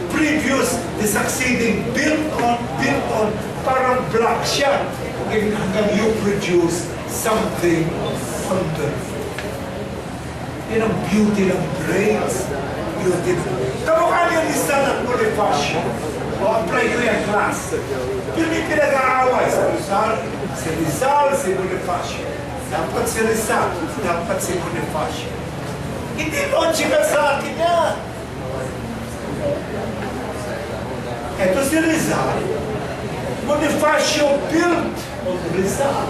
Previous, the succeeding, built on, parang block siya. Hanggang you produce something wonderful. Yan ang beauty ng brains. Beauty ng... Kamukha niya ni San at Bonifacio. O apply ko yung class. Yun yung pinag-aaway sa Rizal. Si Rizal, si Bonifacio. Dapat si Rizal, dapat si Bonifacio. Hindi logical sa akin yan. Ito si Rizal. Bonifacio built on Rizal.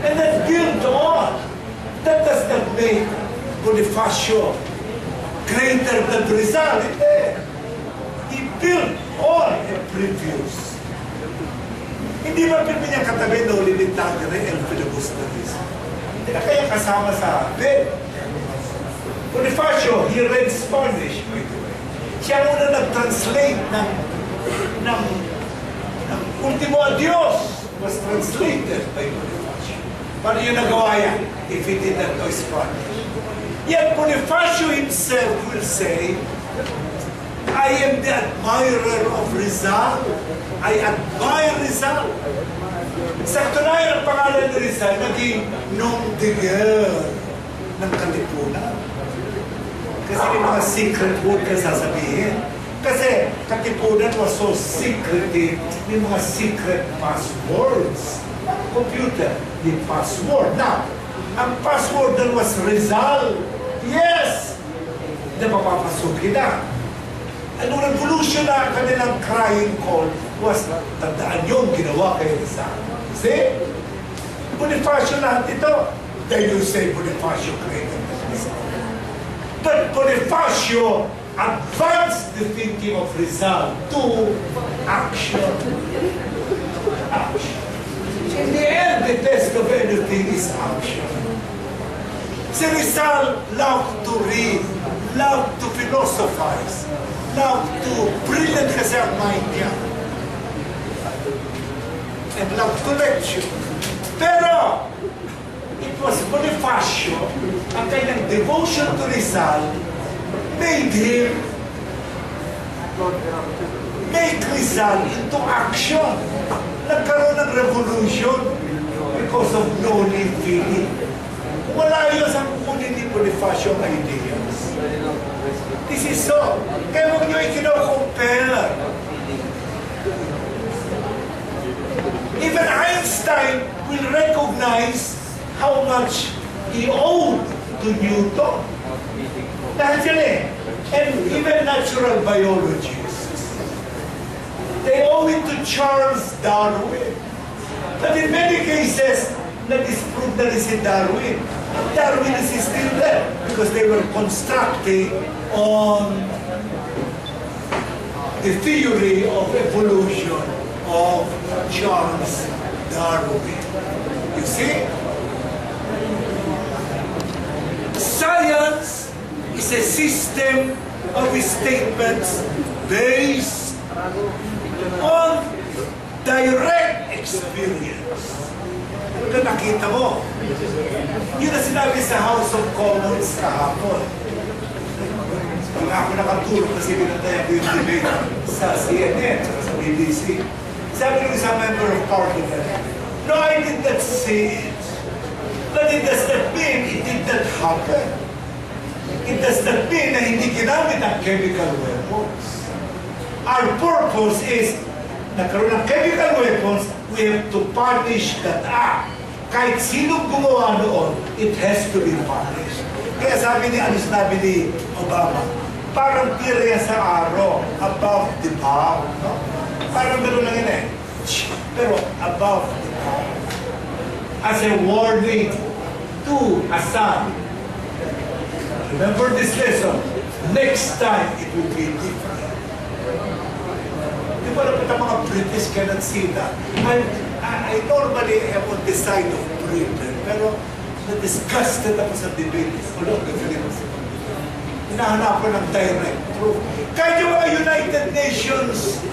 And then built on. That does not make Bonifacio greater than Rizal. He built on a previous. Hindi ba pinipin niya katabi na ulimitagre el filibusterism? Hindi na kaya kasama sa atin. Bonifacio, he read Spanish, by the way. Siya muna nag-translate ng Ultimo Adios was translated by Bonifacio. Paano yung nagawa yan if he did not know Spanish? Yet Bonifacio himself will say, I am the admirer of Rizal. I admire Rizal. Sa katunayan, ang pangalan ni Rizal naging nom de guerre ng Katipunan. Kasi may mga secret word ka sasabihin. Kasi Katipunan was so secretive, may mga secret passwords. Computer, the password. Now, ang password doon was Rizal. Yes! Hindi mapapasukin na. Anong revolution na kanilang crying call was, tandaan yung ginawa kay Rizal. See? Bonifacio lahat ito. Then you say Bonifacio created Rizal. But Bonifacio advanced the thinking of Rizal to action. Action. In the end, the test of anything is action. Si Rizal loved to read, loved to philosophize, loved to brilliant kasi ang mind niya. And loved to lecture. Pero, it was Bonifacio, ang kanyang devotion to Rizal, made him make Rizal into action. Nagkaroon ng revolution because of no-need feeling. Wala yun sa kukunin ni Bonifacio ang ideas. This is so. Kaya huwag nyo ikino-compare. Even Einstein will recognize how much he owed to Newton. Dahil sila and even natural biologists, they owe it to Charles Darwin. But in many cases, na-disprove na rin si Darwin. Darwin is still there because they were constructing on the theory of evolution of Charles Darwin. You see? Science is a system of statements based on direct experience. Ano na nakita mo? Yun na sinabi sa House of Commons kahapon. Pag ako nakatulog kasi binantayan ko yung debate sa CNN, sa BBC. Sabi ko sa member of parliament, no, I did not see it. But it does not mean it did not happen. It does not mean na hindi ginamit ang chemical weapons. Our purpose is, nagkaroon ng chemical weapons, we have to punish that act. Kahit sinong gumawa noon, it has to be punished. Kaya sabi ni Obama, parang tira sa araw, above the bow. No? Parang gano'n lang yun eh. Pero above the bow. As a warning to Assad. Remember this lesson. Next time, it will be different. Di ba naman ang mga British cannot see that? I normally am on the side of Britain. pero na-disgusted ako sa debate. Wala, gagaling ako sa pag-debate. Hinahanapan ng direct proof. Kahit yung mga United Nations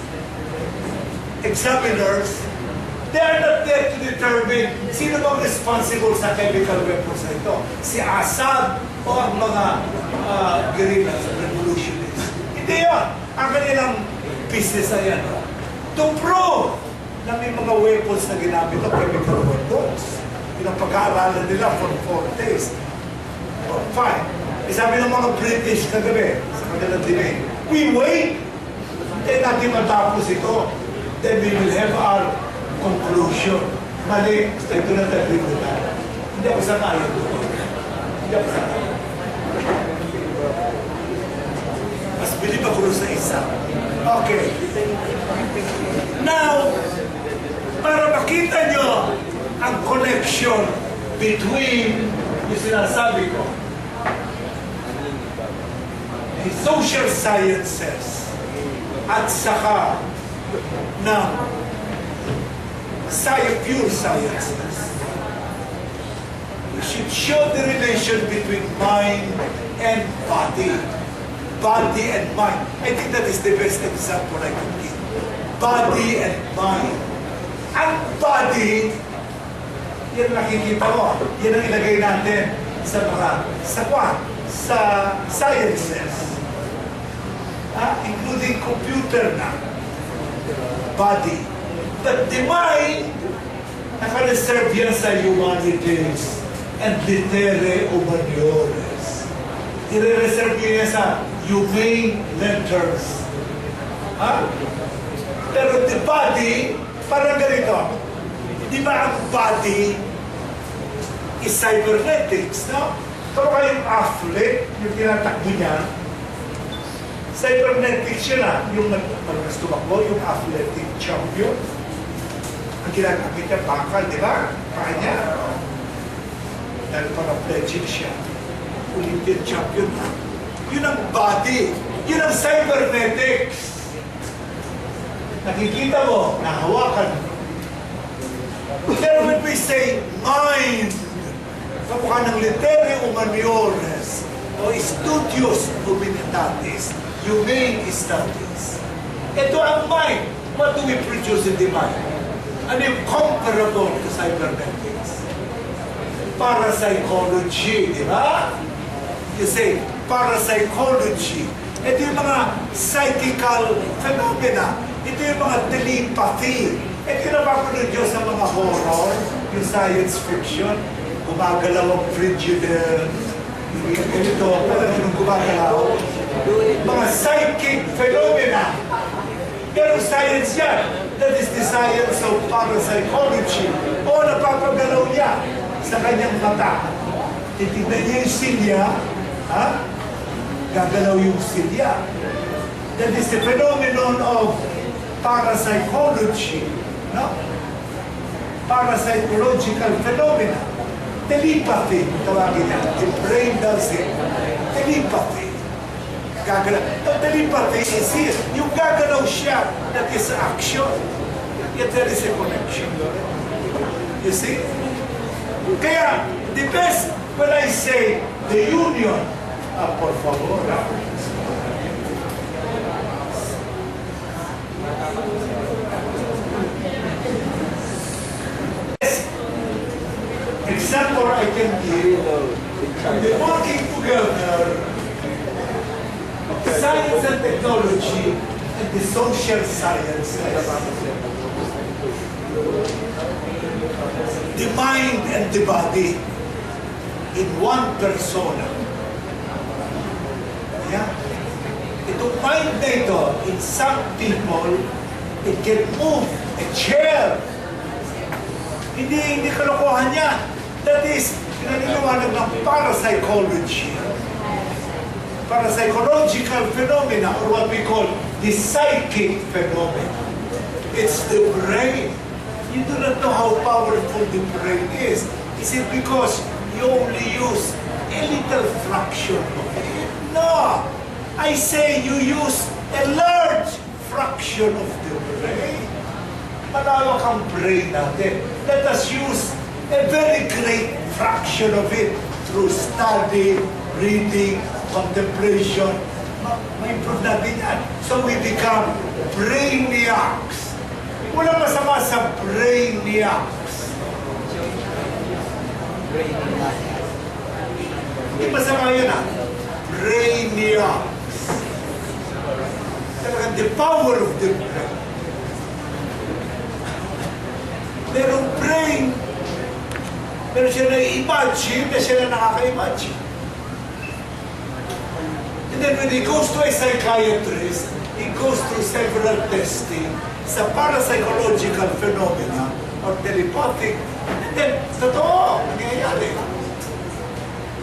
examiners, they are not there to determine sino bang responsible sa chemical weapons na ito. Si Assad o ang mga guerrillas at revolutionists. Hindi yan. Ang kanilang business na yan. To prove na may mga weapons na ginamit o chemical weapons. Yun ang pag-aaralan nila for 4 days. Oh, fine. Sabi ng mga British kagabi sa kanilang debate, we wait. Hindi natin matapos ito. Then we will have our conclusion. Mali. Gusto ito na tayo rin na. Hindi ako sanayan doon. Hindi ako sanayan. Mas bilib ako sa isa. Okay. Now, para makita nyo ang connection between yung sinasabi ko, the social sciences at saka ng pure sciences. We should show the relation between mind and body. Body and mind. I think that is the best example I can give. Body and mind. Ang body, yan nakikita mo, yan ang ilagay natin sa sciences. Including computer na. Body. But the mind, naka-reserve yan sa humanities and litere humaniores. I-reserve yan sa humane letters. Pero the body, parang ganito. Di ba ang body is cybernetics, no? Pero kayong athlete, yung tinatakbo niya, cybernetics yun yung tumakbo, yung athletic champion. Ang ginagamit niya, bakal, di ba? Kaya niya. Dahil paraplegic siya. Olympian champion na. Yun ang body. Yun ang cybernetics. Nakikita mo, nahawakan mo. Pero when we say mind, kapukha ng litere humaniores o studios humanitatis, humane studies. Ito ang mind. What do we produce in the mind? Ano yung comparable to cybernetics? Parapsychology, di ba? You say, parapsychology. Ito yung mga psychical phenomena. Ito yung mga telepathy. Ito yung napapanood nyo sa mga horror, yung science fiction. Gumagalaw ang frigidaire. Ganito, parang gumagalaw. Mga psychic phenomena. Pero science yan. That is the science of parapsychology. O napapagalaw niya sa kanyang mata. Titignan niya yung silya, gagalaw yung silya. That is the phenomenon of parapsychology. No? Parapsychological phenomena. Telepathy, tawagin niya. The brain does it. Telepathy. Gagalaw. The telepathy is here. Yung gagalaw siya, that is action. Yet there is a connection. You see? Kaya, the best when I say the union, por favor, example I can give, the working together, science and technology and the social sciences, the mind and the body in one persona. Yeah? Itong mind na ito, in some people, it can move a chair. Hindi kalokohan niya. That is, pinaniniwanag ng parapsychology. Parapsychological phenomena, or what we call the psychic phenomena. It's the brain. You do not know how powerful the brain is. Is it because you only use a little fraction of it? No! I say you use a large fraction of the brain. Malawak ang brain natin. Let us use a very great fraction of it through study, reading, contemplation, ma-improve natin yan. So we become brainiacs. Walang masama sa brainiacs. Hindi masama yun brainiacs. Talagang the power of the brain. Merong brain, pero siya na-imagine na siya na nakaka-imagine. And then when he goes to a psychiatrist, he goes through several testing sa parapsychological phenomena or telepathic. And then, totoo, nangyayari.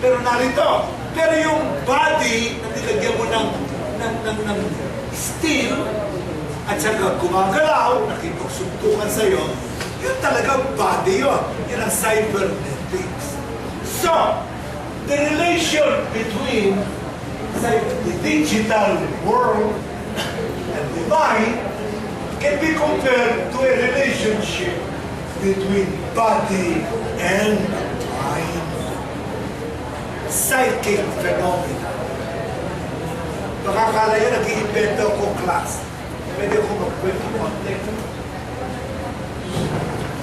Pero narito, pero yung body na nilagyan mo ng steel at saka gumagalaw, nakipagsuntukan sa'yo, yun talaga body yun. Yun ang cybernetics. So, the relation between the digital world and the mind can be compared to a relationship between body and mind. Psychic phenomena. Baka akala yun, nag-iimbento ako class. Pwede ako mag-kwento konti.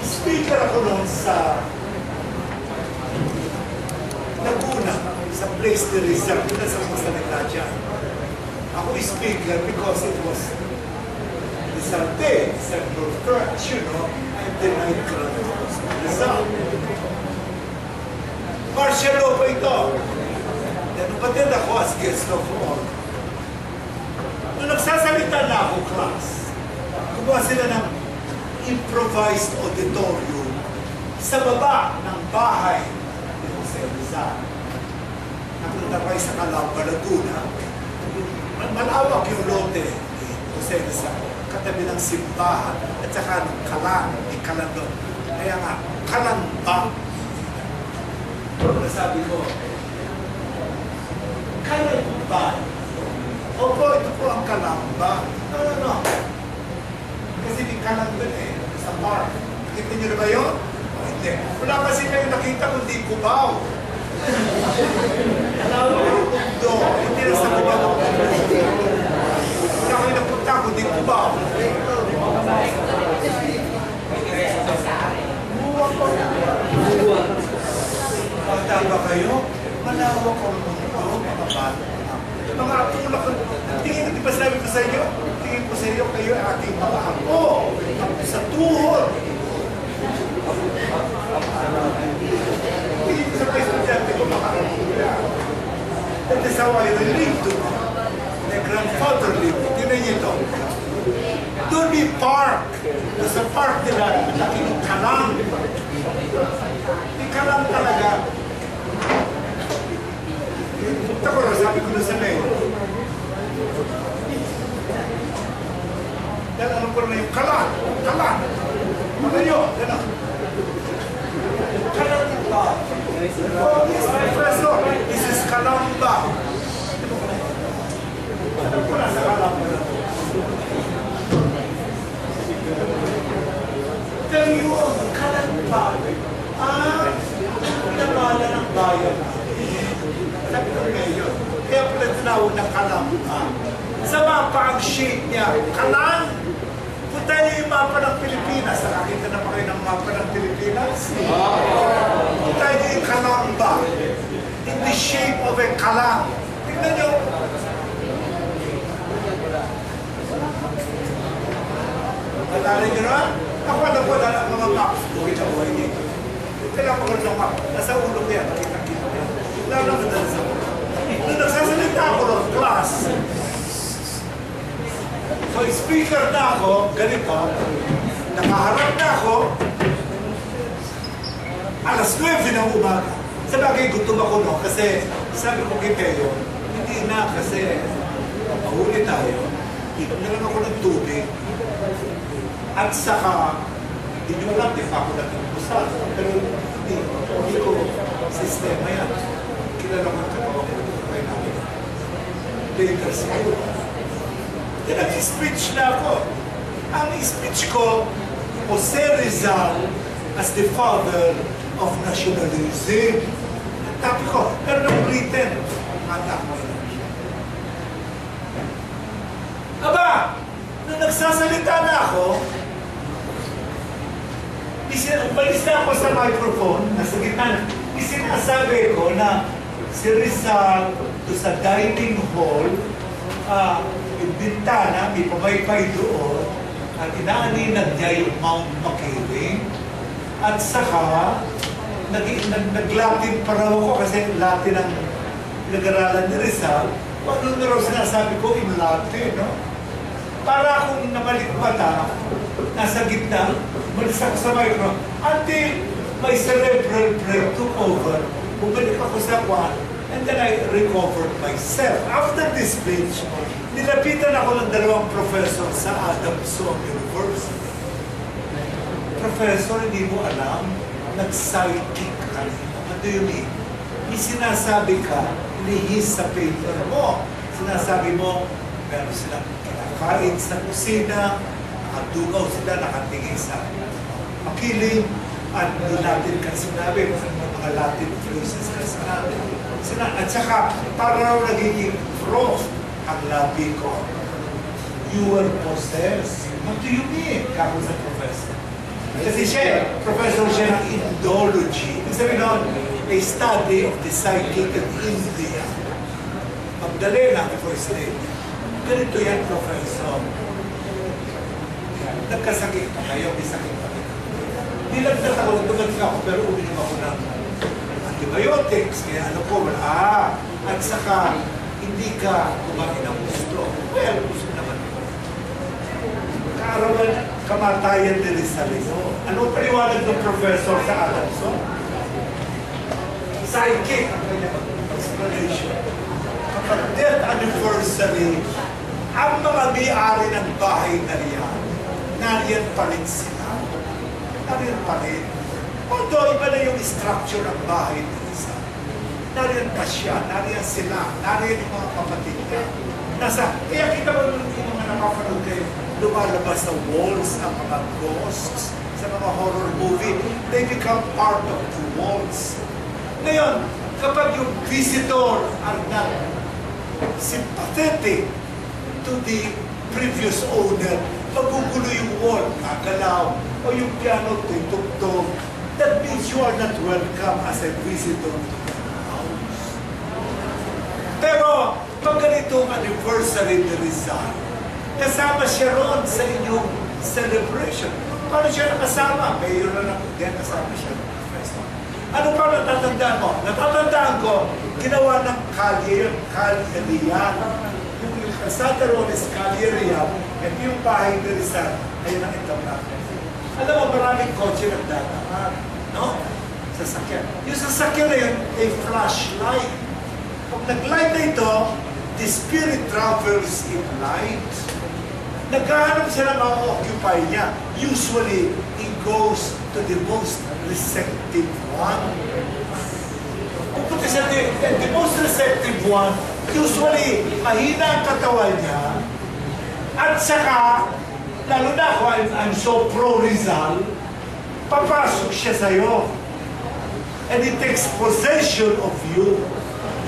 Speaker ako noon sa Laguna, sa place de Rizal, na sa mga salita dyan. Ako speaker because it was Rizal Day, Central Church, you know, and the night club was Rizal. Martial law pa ito. Napatid ako as guest of honor. Nung nagsasalita na ako, class, gumawa sila ng improvised auditorium sa baba ng bahay ni Jose Rizal. Napunta kayo sa Calamba, Laguna. Malawak yung lote ni Jose Rizal. Katabi ng simbahan at saka ng kalan, ni Kalandon. Kaya nga, Kalamba. Sabi ko, Kalamba. Opo, ito po ang Kalamba. No. Kasi may Kalandon sa park. Nakita niyo na ba yun? O hindi. Wala kasi kayo nakita kundi Cubao. Alam mo yung mundo. Hindi na sa Cubao. Wala kayo napunta kundi Cubao. Bata ba kayo? Malawak ang mundo, mga bata. Mga tulak, tingin, di ba sabi ko sa inyo? Tingin ko sa iyo, kayo ay aking mga apo. Sa tuhod. Tingin ko sa mga estudyante ko, mga apo. That is how I relate to them. My grandfather lived. Tingnan niyo ito. Doon may park. Sa park nila, laking kalang. May kalang talaga. Punta ko na, sabi ko na sa mail. Yan, ano ko na yung kalang. Kalang. Ano yun? Yan ang. Kalamba. Oh, yes, my professor. This is Kalamba. Ano ko na sa Kalamba na? Pero yung Kalamba, pinamala ng bayan. Sabi ko ngayon, kaya pala tinawag ng Kalamba. Sa mapa ang shape niya, kalang. Punta niyo yung mapa ng Pilipinas. Nakakita na pa kayo ng mapa ng Pilipinas? Punta niyo yung Kalamba. In the shape of a kalang. Tignan niyo. Matali niyo na? Ako na po na mga maps ko. Ginawa niyo. Kailangan ko ng map. Nasa ulo ko yan. Nakita-kita yan. Lalo na dala sa ulo. Nung nagsasalita ako ng class, so speaker na ako, ganito, nakaharap na ako, alas 9 ng umaga. Sa bagay, gutom ako no, kasi sabi ko kay Teo, hindi na kasi mahuli tayo, inom na lang ako ng tubig, at saka, hindi nyo alam, di pa ako nag-imbusal, pero hindi ko sistema yan. Kilala ko ka ako kay namin. Later siguro. Then nag-speech na ako. Ang speech ko, Jose Rizal as the father of nationalism. Sabi ko, pero nung written, anak mo yun. Aba, nung nagsasalita na ako, umalis na ako sa microphone, nasa gitna, isinasabi ko na si Rizal doon sa dining hall, yung bintana, may pabaypay doon, at inaaninag niya yung Mount Makiling, at saka, nag-Latin pa raw ako kasi Latin ang pinag-aralan ni Rizal. Ano na raw sinasabi ko in Latin, no? Para akong namalikmata, nasa gitna, umalis ako sa microphone, until my cerebral brain took over, bumalik ako sa kwan, and then I recovered myself. After this speech, nilapitan ako ng dalawang professor sa Adamson University. Professor, hindi mo alam, nag-psychic ka. What do you mean? May sinasabi ka, lihis sa paper mo. Sinasabi mo, meron silang kinakain sa kusina, nakadugaw sila, nakatingin sa makiling, at doon natin ka sinabi, mga Latin phrases ka sinabi. At saka, para nagiging prof ang labi ko. You were possessed. What do you mean? Kako sa professor. Kasi siya, professor siya ng Indology. Ibig sabihin nun, a study of the psychic in India. Magdalena, first name. Ganito yan, professor. Nagkasakit pa kayo, may sakit pa kayo. Nilagdat ako, nagdumating ako, pero uminom ako ng antibiotics. Kaya ano po, at saka, hindi ka kumain ng gusto. Well, gusto naman ko. Kaarawan, kamatayan din sa liso. Ano paliwanag ng professor sa Adamson? Psychic ang kanyang explanation. Kapag death anniversary, ang mga may-ari ng bahay na riyan, nariyan pa rin sila. Nariyan pa rin. Although iba na yung structure ng bahay na isa. Nariyan pa siya, nariyan sila, nariyan yung mga kapatid niya. Kaya kita mo yung mga nakapanood kayo, lumalabas sa walls ang mga ghosts sa mga horror movie. They become part of the walls. Ngayon, kapag yung visitor are not sympathetic to the previous owner, magugulo yung wall, kagalaw, o yung piano tutugtog, that means you are not welcome as a visitor to the house. Pero, pag ganitong anniversary ni Rizal, kasama siya ron sa inyong celebration. Paano siya nakasama? Mayor na lang, hindi kasama siya. Ano pa natatandaan mo? Natatandaan ko, ginawa ng kalye Riyan. Yung Santa Rones kalye Riyan, at yung bahay ni Rizal, ayun ang itabla. Alam mo, maraming kotse nagdadaan, no? Sasakyan. Yung sasakyan na yun, a flashlight. Pag nag-light na ito, the spirit travels in light. Naghahanap siya ng mga occupy niya. Usually, he goes to the most receptive one. Pupunta siya the most receptive one, usually, mahina ang katawan niya. At saka, lalo na ako, I'm so pro-Rizal, papasok siya sa'yo. And it takes possession of you.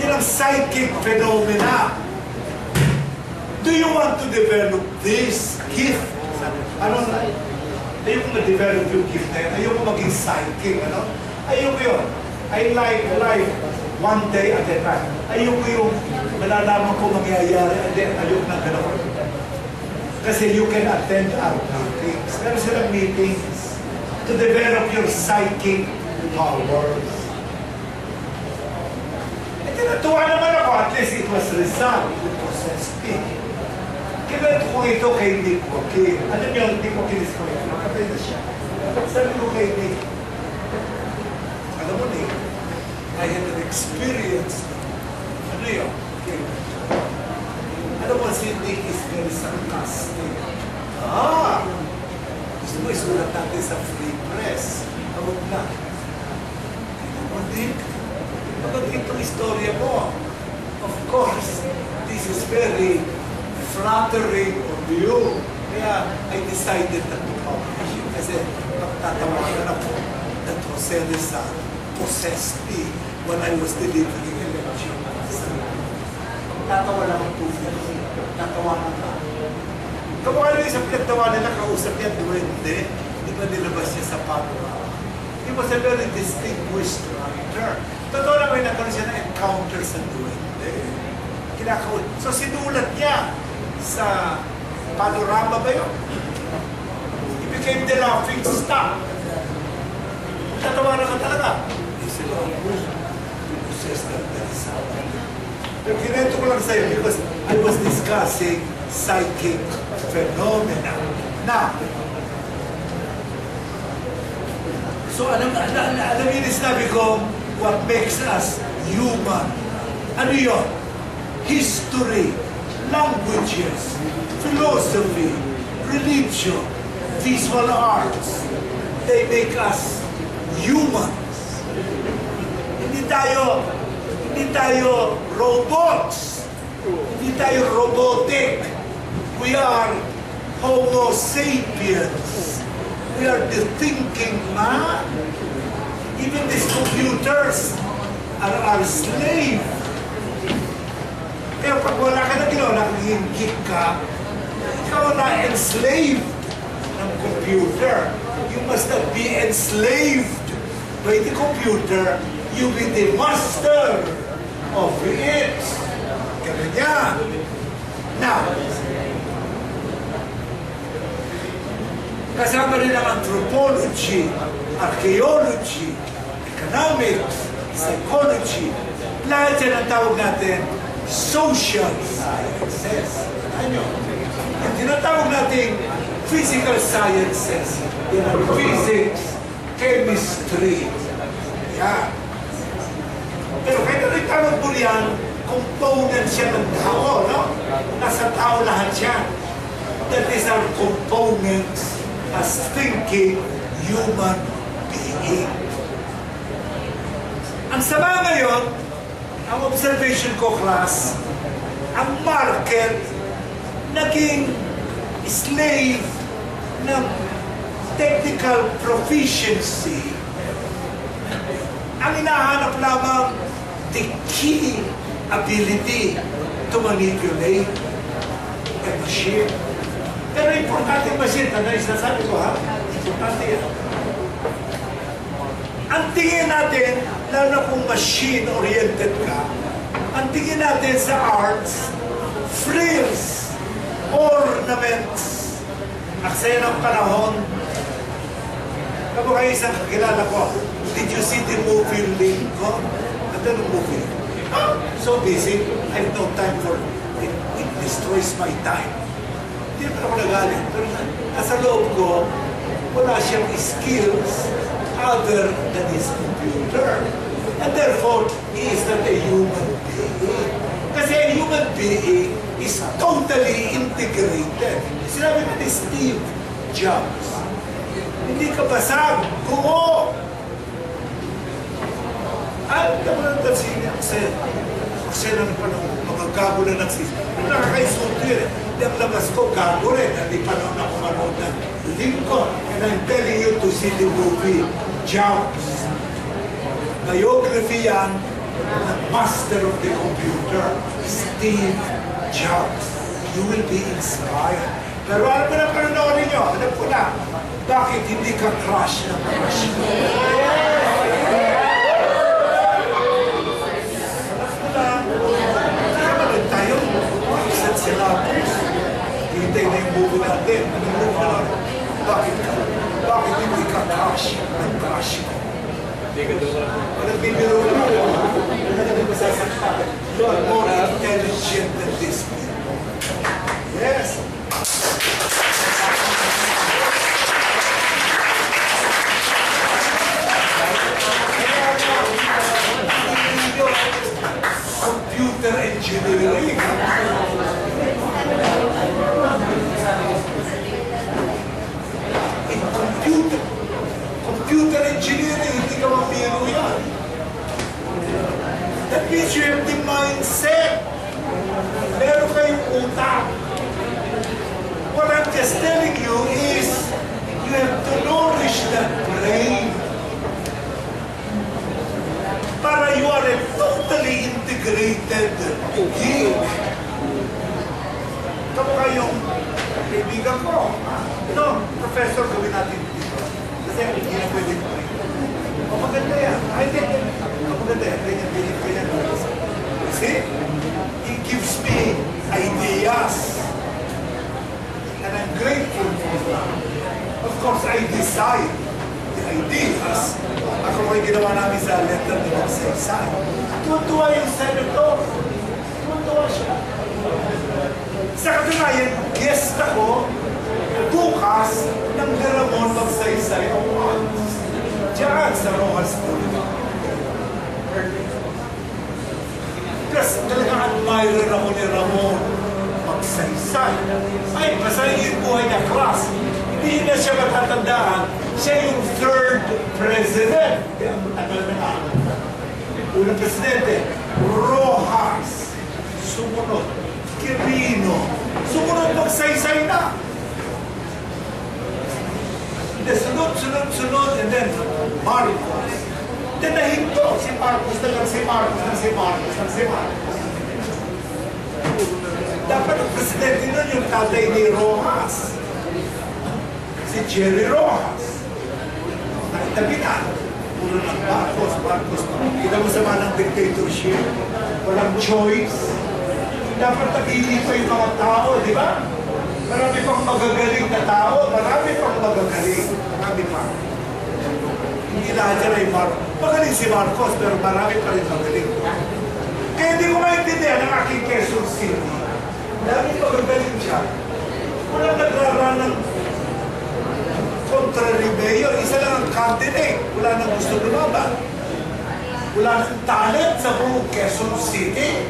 Yan ang psychic phenomena. Do you want to develop this gift? Ano na? Ayoko na-develop yung gift na yun. Ayoko maging psychic, ano? Ayoko yun. I like life one day at a time. Ayoko yung malalaman ko mangyayari and then ayoko na gano'n. Kasi you can attend our meetings. Meron silang meetings to develop your psychic powers. E tinatuwa naman ako, at least it was Rizal who possessed me. Kinento ko ito kay Nick Joaquin. Alam niyo, Nick Joaquin is correct. Nakatay na siya. Sabi ko kay Nick, alam mo Nick, I had an experience. Ano yun? Okay. Alam mo, si Nick is very sarcastic. Gusto mo isulat natin sa free press. Tawag na. Alam mo, Nick, kapag itong istorya mo, of course, this is very flattering of you. Kaya I decided not to publish it kasi magtatawanan ako. that Jose Rizal possessed me when I was delivering a lecture. Tatawa lang ang tubig. Tatawanan ka. Kamukha rin sa pinagtawanan na kausap niya, duwende. Di ba nilabas niya sa panorama? He was a very distinguished writer. Totoo na may nagkaroon siya na encounter sa duwende. So sinulat niya sa panorama ba yun? He became the laughing stock. Tatawanan ka talaga. He said, Lapuz, you possess that very sound. Pero kinento ko lang sa'yo because I was discussing psychic phenomena. Now, so alam yun yung sinabi ko, what makes us human? Ano yun? History, languages, philosophy, religion, visual arts. They make us humans. Hindi tayo robots. Hindi tayo robotic. We are Homo sapiens. We are the thinking man. Even these computers are our slave. Kaya pag wala ka na ginawa, nakahingkit ka, ikaw na enslaved ng computer. You must not be enslaved by the computer. You be the master of it. Ganyan. Now, kasama rin ang anthropology, archaeology, economics, psychology. Lahat yan ang tawag natin social sciences. Ano? Ang tinatawag natin physical sciences. Yan ang physics, chemistry. Yan. Pero kahit ano yung tawag mo yan, component siya ng tao, no? Nasa tao lahat yan. That is our components as thinking human being. Ang sama ngayon, ang observation ko, class, ang market naging slave ng technical proficiency. Ang hinahanap lamang the key ability to manipulate a machine. Pero importante yung machine, tanda yung sinasabi ko, ha? Importante yan. Ang tingin natin, lalo na kung machine-oriented ka, ang tingin natin sa arts, frills, ornaments. Aksaya ng panahon, kapag isang kakilala ko, did you see the movie Lincoln? Ganda ng movie. So busy, I have no time for it. It destroys my time. Hindi naman ako nagalit. Pero nasa loob ko, wala siyang skills other than his computer. And therefore, he is not a human being. Kasi a human being is totally integrated. Sinabi ko ni Steve Jobs, hindi ka basag, kumo! At naman ang tansin niya, kasi lang panahon, mga gago na nagsis. Nakakaisunto yun eh. Hindi ang labas ko, gago rin. Hindi panahon na kumanood ng Lincoln. And I'm telling you to see the movie Jobs. Biography yan ng master of the computer, Steve Jobs. You will be inspired. Pero alam mo na panonoorin nyo, alam ko na, bakit hindi ka crush ng crush mo? Si Lapuz, hintay na yung movie natin. Bakit hindi ka crush ng crush mo? Nagbibiro lang ako. Masasaktan. You are more intelligent than this people. Yes. Computer engineering. Computer engineering, hindi ka mabiro yan. That means you have the mindset. Meron kayong utak. What I'm just telling you is, you have to nourish that brain. integrated geek. Kamukha yung kaibigan ko. No, professor, gawin natin dito. Kasi hindi na pwede ko. O maganda yan. I think, maganda yan. Ganyan. See? He gives me ideas. And I'm grateful for that. Of course, I decide the ideas. Ako ko yung ginawa namin sa letter ni Magsaysay. Tuwa yung senator. Tuwa siya. Sa katunayan, guest ako bukas ng Ramon Magsaysay Awards. Diyan sa Rojas School. Kasi talagang admirer ako ni Ramon Magsaysay. Ay, masaya yung buhay niya, class. Hindi na siya matatandaan. Siya yung third president. Unang presidente, Rojas. Sumunod, Quirino. Sumunod, Magsaysay na. Sunod, and then Marcos. Then nahinto, si Marcos. Dapat ang presidente nun yung tatay ni Rojas. Si Jerry Rojas. Nakitabi na. Puro ng Marcos. Kita mo sa manang dictatorship. Walang choice. Dapat napili pa yung mga tao, di ba? Marami pang magagaling na tao. Marami pa. Hindi lahat yan ay Marcos. Magaling si Marcos, pero marami pa rin magaling. Kaya hindi ko maintindihan ang aking Quezon City. Dami magagaling siya. Walang nagrara ng kontra ni Mayor. Isa lang ang candidate. Wala nang gusto lumaban. Wala nang talent sa buong Quezon City.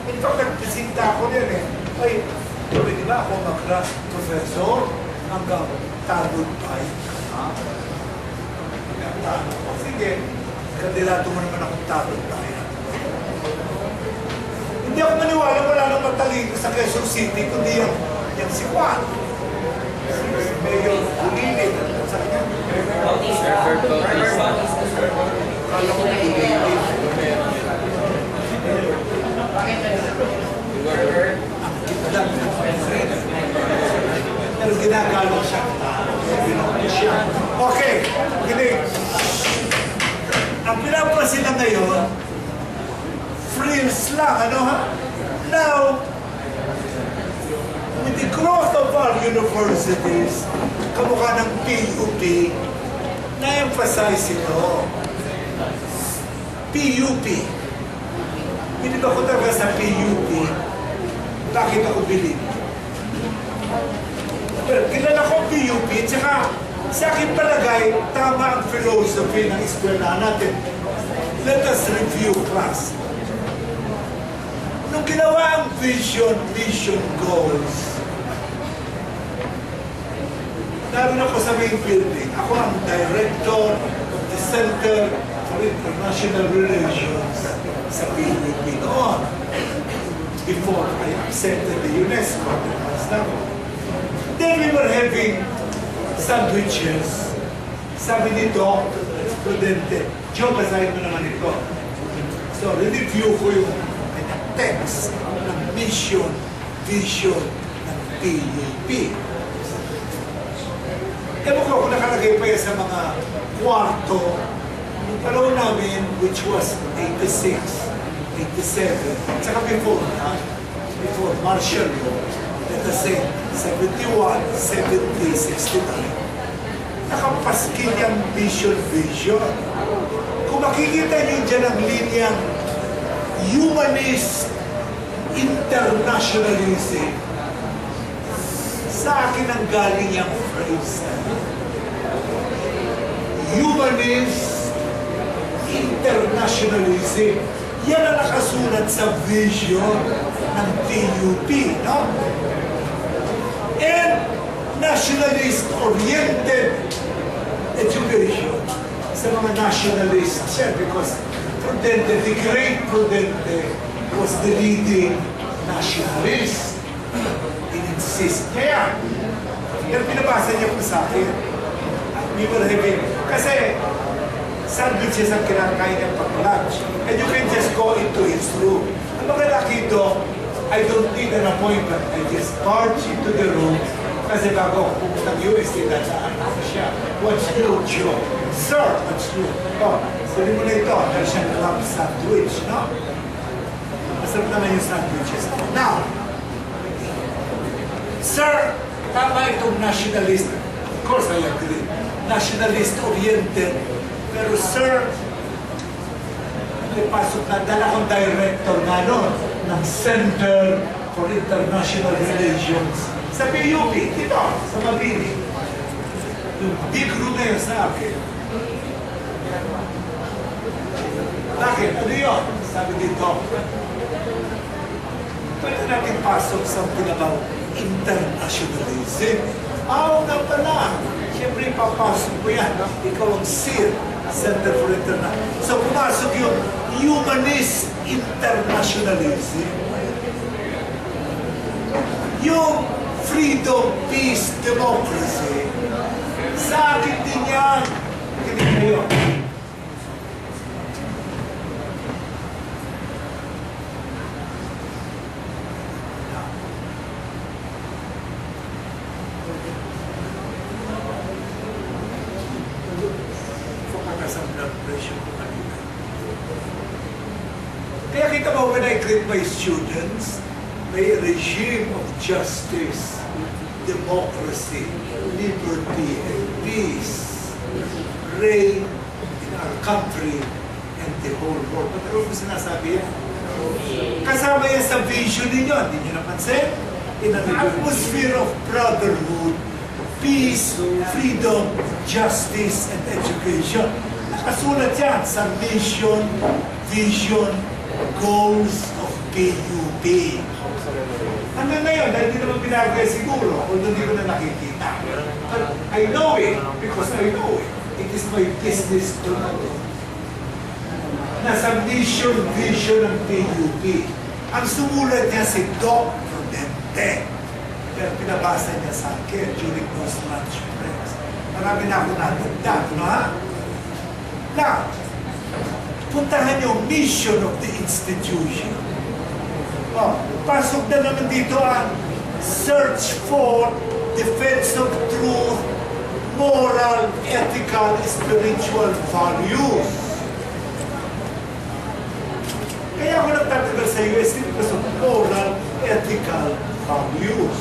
In fact, nagpresenta ako din eh. Ay, pwede ba ako mag-professor hanggang tagumpay? Ha? Sige, kandidato mo naman akong tagumpay. Hindi ako maniwala wala nang matalino sa Quezon City, kundi yung si Juan. Si Mayor Humanities. Sa kanya? Bautista. Kala ko Humanities. Pero ginagalo siya. Okay, kinig. Ang pinapansin na ngayon, frills lang, ano ha? Now, with the growth of our universities, kamukha ng PUP, na-emphasize ito. PUP. Binito ko talaga sa PUP. Bakit ako bilib? Pero kilala ko PUP, tsaka sa akin palagay, tama ang philosophy ng eskwela natin. Let us review, class. Nung ginawa ang mission goals, naroon ako sa main building. Ako ang director of the Center for International Relations sa PUP noon. Before I accepted the UNESCO. Then we were having sandwiches. Sabi ni Doc Prudente, Joe, basahin mo naman ito. So, review ko yung text ng mission, vision ng PUP. Ewan ko kung nakalagay pa yan sa mga kwarto. Yung panahon namin, which was 86, 87, tsaka before martial law, let us say, 71, 70, 69, nakapaskil yung vision. Kung makikita nyo dyan ang linyang humanist internationalism, sa akin ang galing yung phrase. Humanist internationalism. Yan ang nakasulat sa vision ng PUP, no? And nationalist-oriented education sa mga nationalists siya because Prudente, the great Prudente, was the leading nationalist. In-insist niya yan. Pero pinabasa niya po sa akin. We were having, kasi Sandwiches ang kinakain niya pag-lunch. And you can just go into his room. Ang magalaki ito, I don't need an appointment. I just march into the room kasi bago ako pumunta ng UST, dadaan ako siya. What's new, Joe? Sir, what's new? Oh, sabi mo na ito, dahil siya club sandwich, no? Masarap naman yung sandwiches. Now, sir, tama itong nationalist. Of course, I agree. Nationalist-oriented. Pero sir, may pasok na dala kong director nga nun ng Center for International Relations sa PUP, dito, sa Mabini. Yung big room na yun sa akin. Bakit? Ano yun? Sabi dito, pwede natin pasok something about internationalism. Oo nga pala. Siyempre, papasok mo yan. Ikaw ang SIR, Center for International. So, pumasok yung humanist internationalism. Yung freedom, peace, democracy. Sa akin din yan. Hindi kayo. Kaya kita mo, when I greet my students, may regime of justice, democracy, liberty, and peace reign in our country and the whole world. Ano mo sinasabi yan? Kasama yan sa vision ninyo, hindi nyo napansin? In an atmosphere of brotherhood, peace, freedom, justice, and education. Nakasulat yan sa mission, vision, goals of PUP. Hanggang ngayon, dahil hindi naman pinagay siguro, although hindi ko na nakikita. But I know it because I know it. It is my business to know. Nasa mission, vision ng PUP. Ang sumulat niya si Doc Prudente. Pero pinabasa niya sa akin during those lunch breaks. Marami na ako natagdag, no ha? Now, puntahan yung mission of the institution. Oh, pasok na naman dito ang search for defense of truth, moral, ethical, spiritual values. Kaya ako nagtatagal sa UST because of moral, ethical values.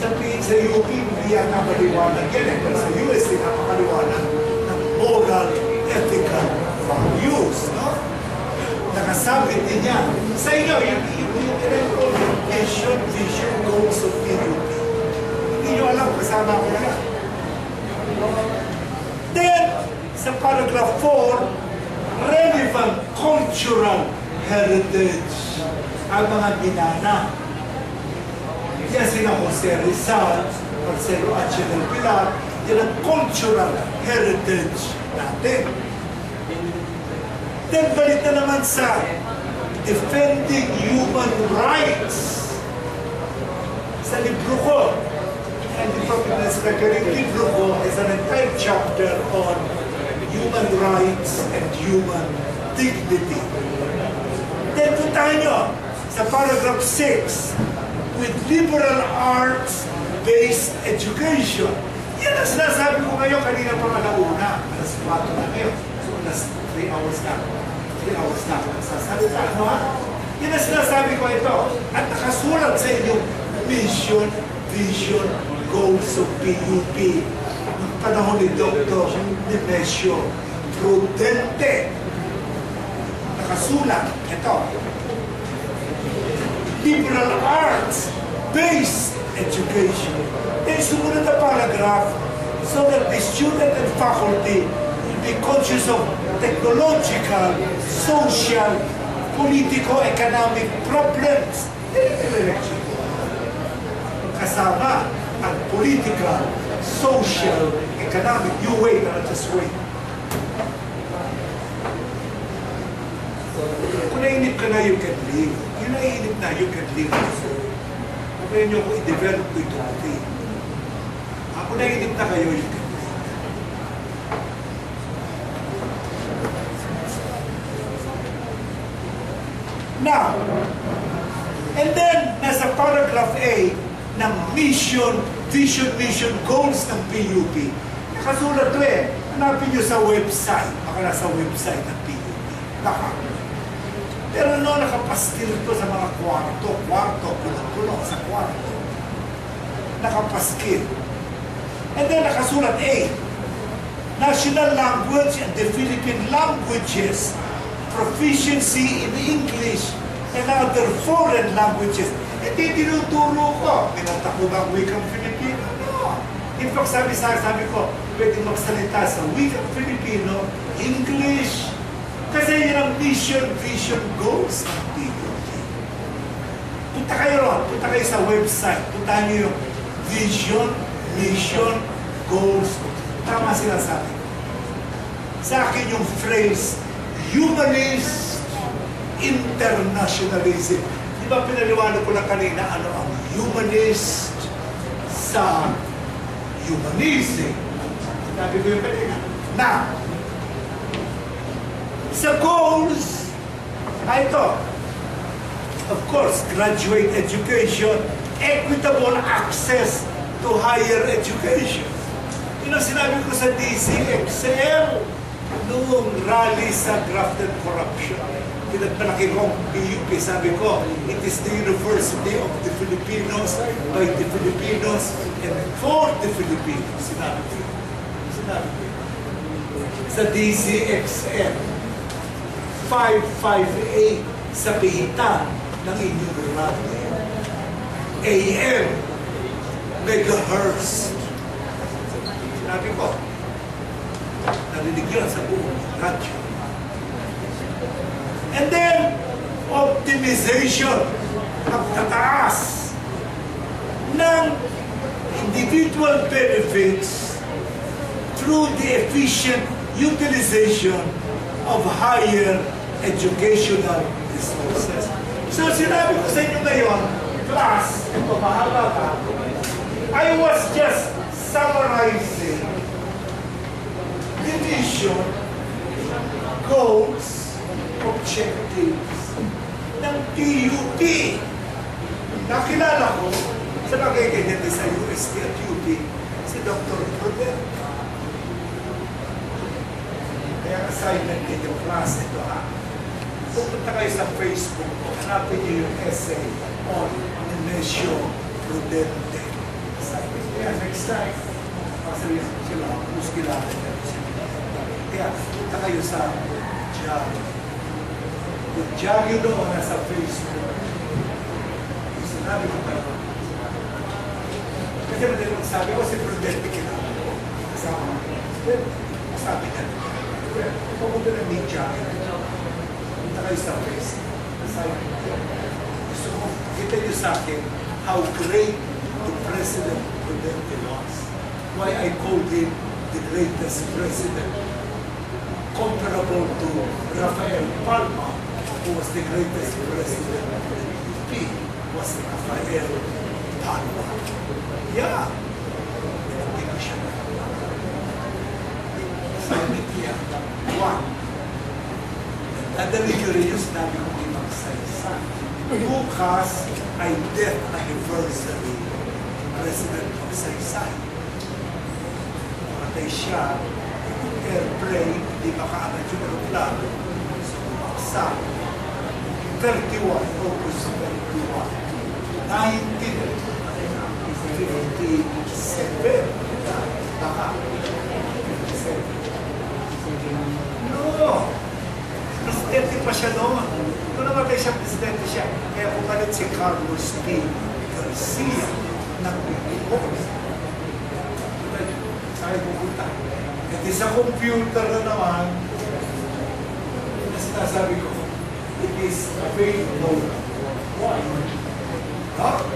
Sa UP, hindi yan napaliwanag yan eh. Pero sa UST, napakaliwanag ng moral, ethical values, no? Nakasabit din yan. Sa inyo, yung mission, vision, goals of PUP. Hindi nyo alam, kasama ko na yan. Then, sa paragraph 4, relevant cultural heritage ang mga binana. Yan sila Jose Rizal, Marcelo H. del Pilar, yan ang cultural heritage natin. Then balik na naman sa defending human rights. Sa libro ko, and the Propellers record, yung libro ko is an entire chapter on human rights and human dignity. Then puntahan nyo sa paragraph 6, with liberal arts-based education. Yan ang sinasabi ko ngayon kanina pa alauna. Alas 4 na ngayon. So alas 3 hours na. 3 hours na ako nagsasalita. Ano ha? Yan ang sinasabi ko ito. At nakasulat sa inyong mission, vision, goals of PUP. Ng panahon ni Dr. Nemesio Prudente. Nakasulat. Ito. Liberal arts-based education. Then sumunod na paragraph so that the student and faculty will be conscious of technological, social, politico-economic problems. Kasama ang political, social, economic. You wait, I'll just wait. Kung nainip ka na, you can leave. Yung nainip na, you can leave. Kung nyo ko i-develop ko itong thing. Kung nainip na kayo, you can leave. Now, and then, nasa paragraph A ng mission, vision, mission, goals ng PUP. Nakasulat to eh. Hanapin nyo sa website. Baka nasa website ng PUP. Baka. Pero no, nakapastil to sa mga kwarto, kulong-kulong sa kwarto. Nakapaskil. And then nakasulat A, national language and the Philippine languages, proficiency in English and other foreign languages. Hindi tinuturo ko. Pinata ko ba ang wikang Filipino? No. In fact, sabi ko, pwede magsalita sa wikang Filipino, English, kasi yun ang mission, vision, goals ng PUP. Punta kayo ron, punta kayo sa website, punta nyo yung vision, mission, goals. Tama sila sa akin. Sa akin yung phrase, humanist internationalism. Di ba pinaliwanag ko lang kanina ano ang humanist sa humanism? Sabi ko yung kanina. Now, sa goals, ito, of course, graduate education, equitable access to higher education. Yun ang sinabi ko sa DCXL noong rally sa graft and corruption. Pinagmalaki kong PUP, sabi ko, it is the University of the Filipinos, by the Filipinos, and for the Filipinos. Sinabi ko. Sa DCXL, 558 sa pihitan ng inyong rally. AM, megahertz. Sinabi ko, narinig yun sa buong radyo. And then, optimization, pagtataas ng individual benefits through the efficient utilization of higher educational resources. So, sinabi ko sa inyo ngayon, class, ito mahaba ka, I was just summarizing the mission, goals, objectives ng PUP. Nakilala ko sa nagkikita sa UST at UP si Dr. Propellers. Kaya assignment din yung class ito ha. Pupunta kayo sa Facebook ko, hanapin niyo yung essay on Nemesio Prudente. Kaya next time, masabihin sila, Lapuz kilala niya. Kaya punta kayo sa Diario. Yung Diario doon nasa Facebook. Sinabi ko kayo. Kasi madaling sabi ko si Prudente kilala ko. Kasama ko. Sabi niya, pumunta na ni Diario. Punta kayo sa Facebook. Gusto ko, kita niyo sa akin how great the President Prudente was. Why I called him the greatest president. Comparable to Rafael Palma, who was the greatest president. He was Rafael Palma. Yeah. Hindi ko siya na. Assignment niya. One. Nadali ko rin yung sinabi ko ibang saysay. Bukas ay death anniversary President of Saysay. Matay siya, airplane, hindi makaangat yung aeroplano. So, bumaksak. 31, August 31, 1957. Baka. No! Presidente pa siya noon. Kung namatay siya, presidente siya. Kaya pumalit si Carlos P. Garcia ng Pilipinas. Saan pupunta? At sa computer na naman, na sinasabi ko, it is available. Why? No?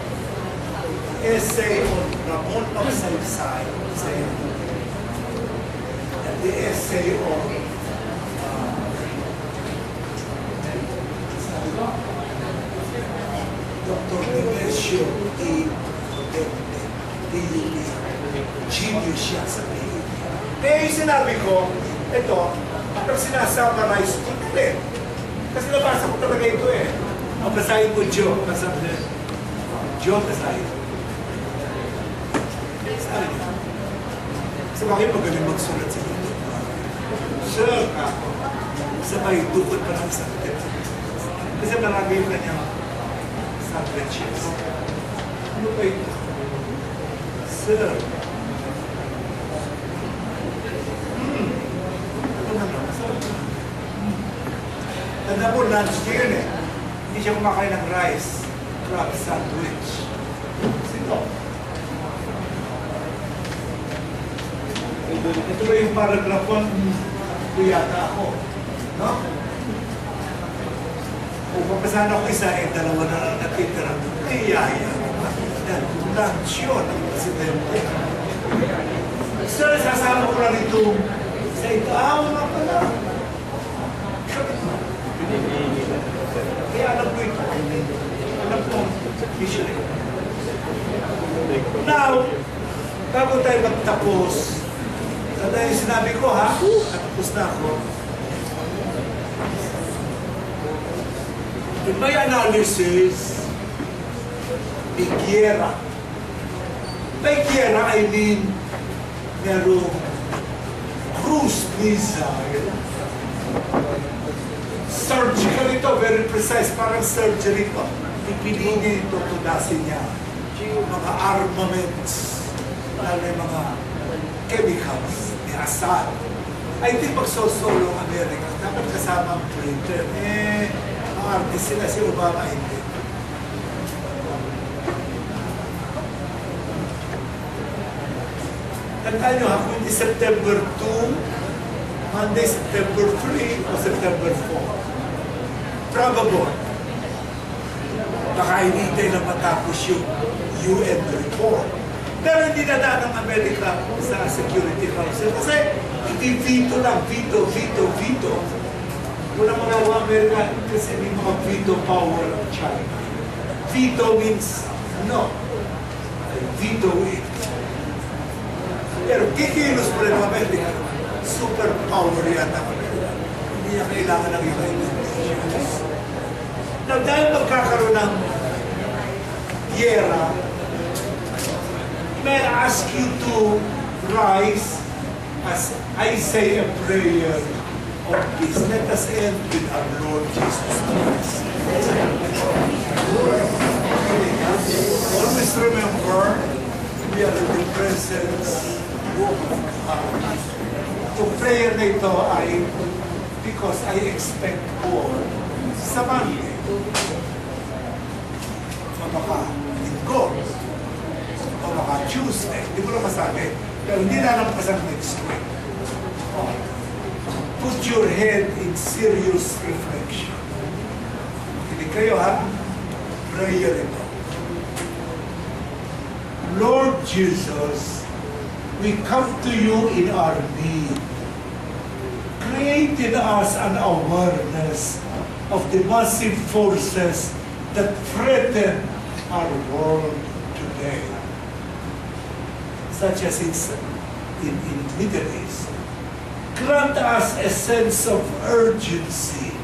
Essay on Ramon of Saysay. And the essay on Dr. Nemesio E. Prudente, PUP. Genius siya sa PUP. Kaya yung sinabi ko, ito, pag sinasummarize ko ulit. Kasi nabasa ko talaga ito eh. Basahin mo, Joe. Basahin mo. Joe, basahin. Sabi niya. Sa bakit magaling magsulat sa dito? Sure, ako. Sabay, dukot pa ng sakit. Kasi marami yung kanyang sandwiches. Ano ba ito? Sir. Ano naman? Tanda mo, lunch niya yun eh. Hindi siya kumakain ng rice. Crab sandwich. Sino? Ito ba yung paragraph 1? Ito yata ako. No? Kung papasahan ako isa, dalawa na lang natitira. Ay, yaya. Dahil lunch yun ang presidente. Sir, sasama ko lang ito sa ito. Nga pala. Kaya alam ko ito. Alam ko, usually. Now, bago tayo magtapos, tanda yung sinabi ko, ha? Natapos na ako. In my analysis, may giyera. By giyera, I mean, merong cruise missile. Surgical ito, very precise, parang surgery ito. Pipiliin niya ito, tunasin niya. Mga armaments, lalo yung mga chemicals, ni Assad. I think magsosolo ang Amerika, dapat kasama ang Britain. Artist sila, si Obama hindi. Tandaan nyo ha, kung hindi September 2, Monday, September 3, o September 4. Probable. Baka hinintay na matapos yung UN report. Pero hindi nadaan ng Amerika sa Security Council kasi hindi veto lang, veto. Walang magawa Amerika kasi may mga veto power of China. Veto means no. I veto it. Pero kikilos pa rin ng Amerika. Superpower yan ang Amerika. Hindi niya kailangan ng United Nations. Now, dahil magkakaroon ng giyera, may I ask you to rise as I say a prayer of peace. Let us end with our Lord Jesus Christ. Always remember, we are in the presence of God. Itong prayer na ito ay because I expect more sa Monday. O baka Linggo. O baka Tuesday. Hindi ko na masabi. Pero hindi na lang pasang next week. Put your head in serious reflection. Hindi kayo ha? Prayer ito. Lord Jesus, we come to you in our need. Create in us an awareness of the massive forces that threaten our world today, such as in Middle East. Grant us a sense of urgency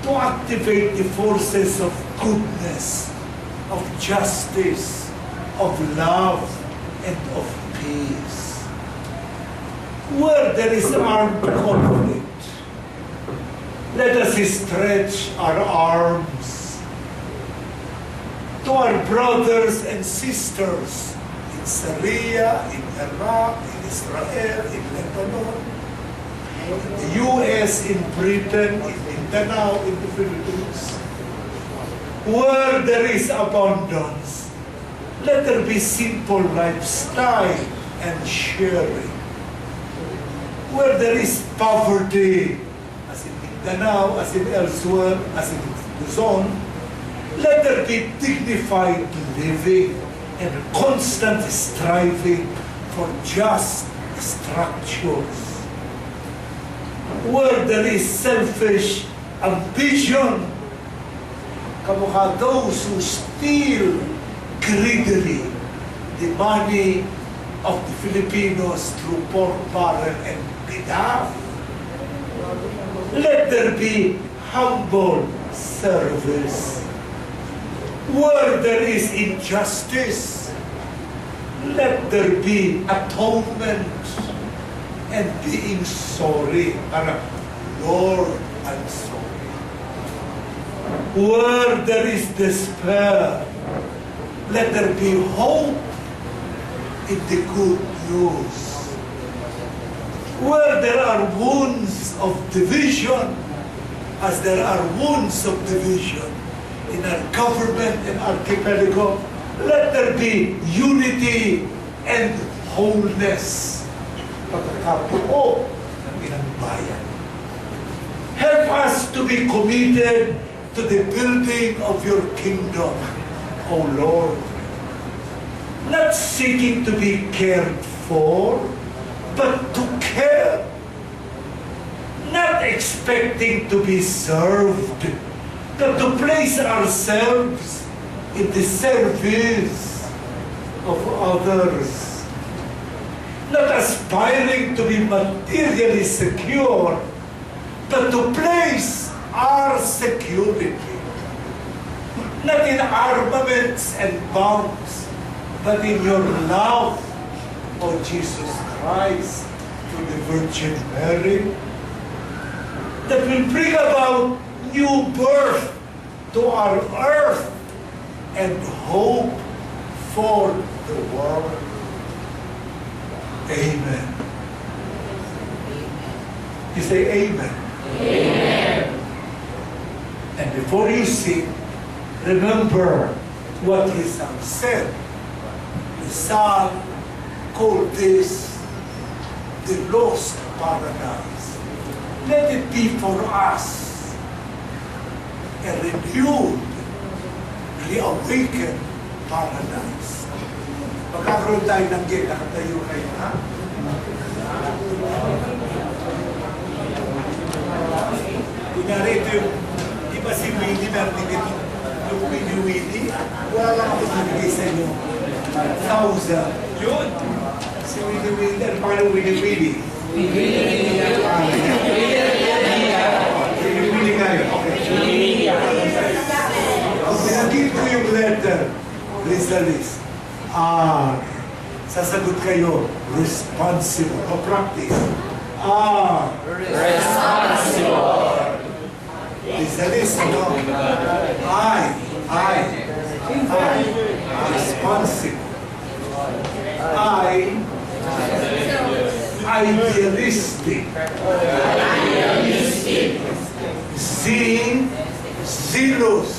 to activate the forces of goodness, of justice, of love, and of peace. Where there is armed conflict, let us stretch our arms to our brothers and sisters in Syria, in Iraq, in Israel, in Lebanon, in the US, in Britain, in Mindanao, in the Philippines. Where there is abundance, let there be simple lifestyle and sharing. Where there is poverty, as in Mindanao, as in elsewhere, as in Luzon, let there be dignified living and constant striving for just structures. Where there is selfish ambition, kamukha those who steal greedily the money of the Filipinos through pork barrel and behalf. Let there be humble service. Where there is injustice, let there be atonement and being sorry. Lord, I'm sorry. Where there is despair, let there be hope in the good news. Where there are wounds of division, as there are wounds of division in our government and archipelago, let there be unity and wholeness. Pagkakabuo ng inang bayan. Help us to be committed to the building of your kingdom, O Lord. Not seeking to be cared for, but to care. Not expecting to be served, but to place ourselves in the service of others. Not aspiring to be materially secure, but to place our security not in armaments and bombs, but in your love, O Jesus Christ, to the Virgin Mary, that will bring about new birth to our earth and hope for the world. Amen. You say amen. Amen. And before you sing, remember what his son said. The psalm called this the lost paradise. Let it be for us a renewed, reawakened paradise. Magkakaroon tayo ng gate, nakatayo kayo, ha? Kunyari, ito yung, di ba si Winnie meron din ito, yung Winnie, wala lang ako nabigay sa inyo. 1,000. Yun! Si Winnie, ano pa ng Winnie? Winnie nga yun, okay. Pinagin ko yung letter, Rizalis. Sasagot kayo, responsible. O practice. Responsible. Rizalis, ano? Responsible. Idealistic. Zealous.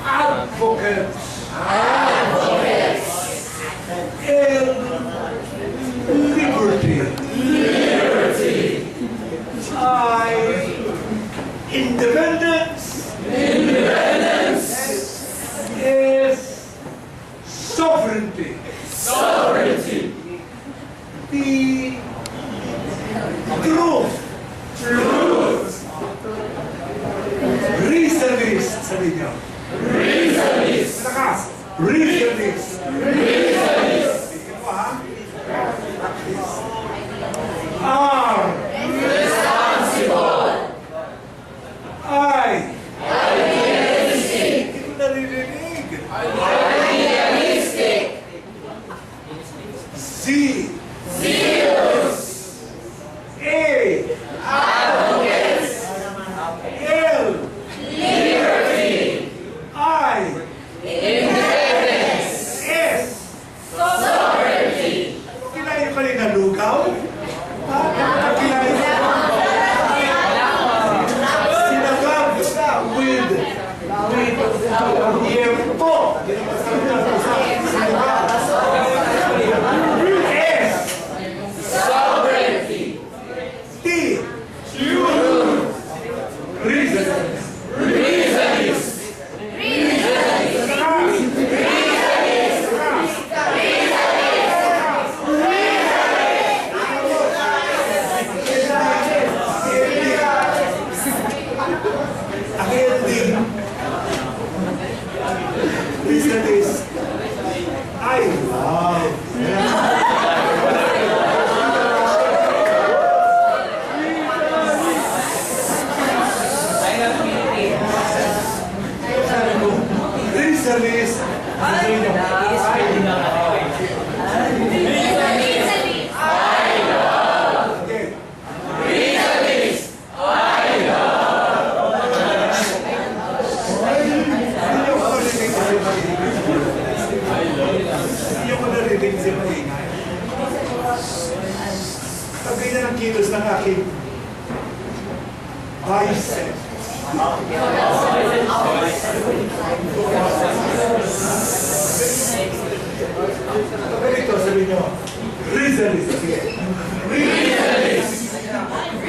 Advocate. Liberty. Independence. Is sovereignty. The truth. Reasonist, sabi niyo. Lakas. Reasonist. Sige po, ha? Responsible. Hindi ko naririnig. Idealistic. Zealous. Advocates. Liberty. Independence. Sovereignty. Kinain ko rin nalugaw? Kinain ko. Sinagab with tiempo. Sovereignty. T. ayos ng aking biceps. Ganito, sabi nyo, Rizalis. Sige. Rizalis!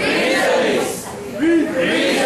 Rizalis! Rizalis!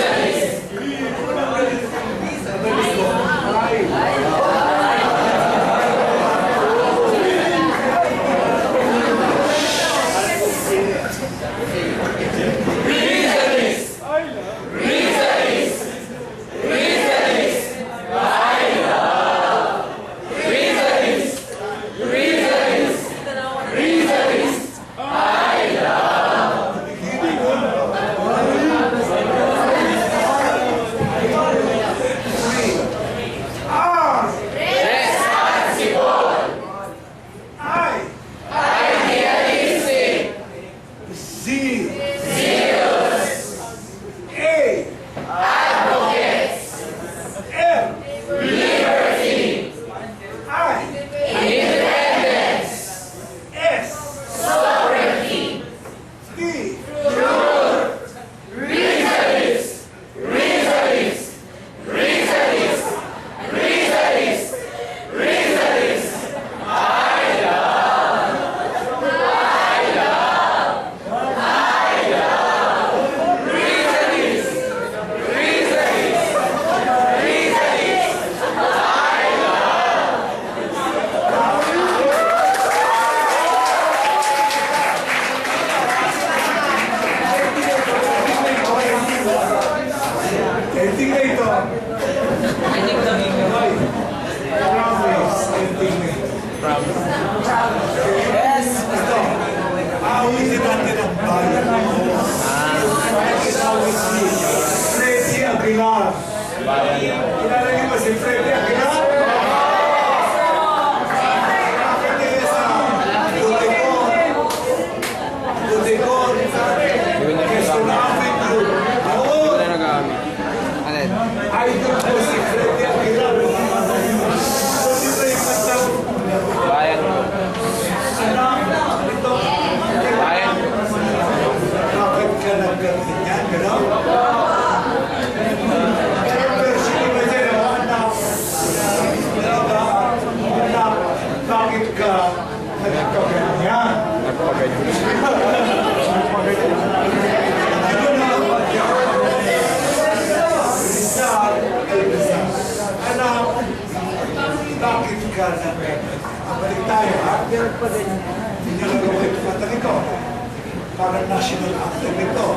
Parang national anthem ito.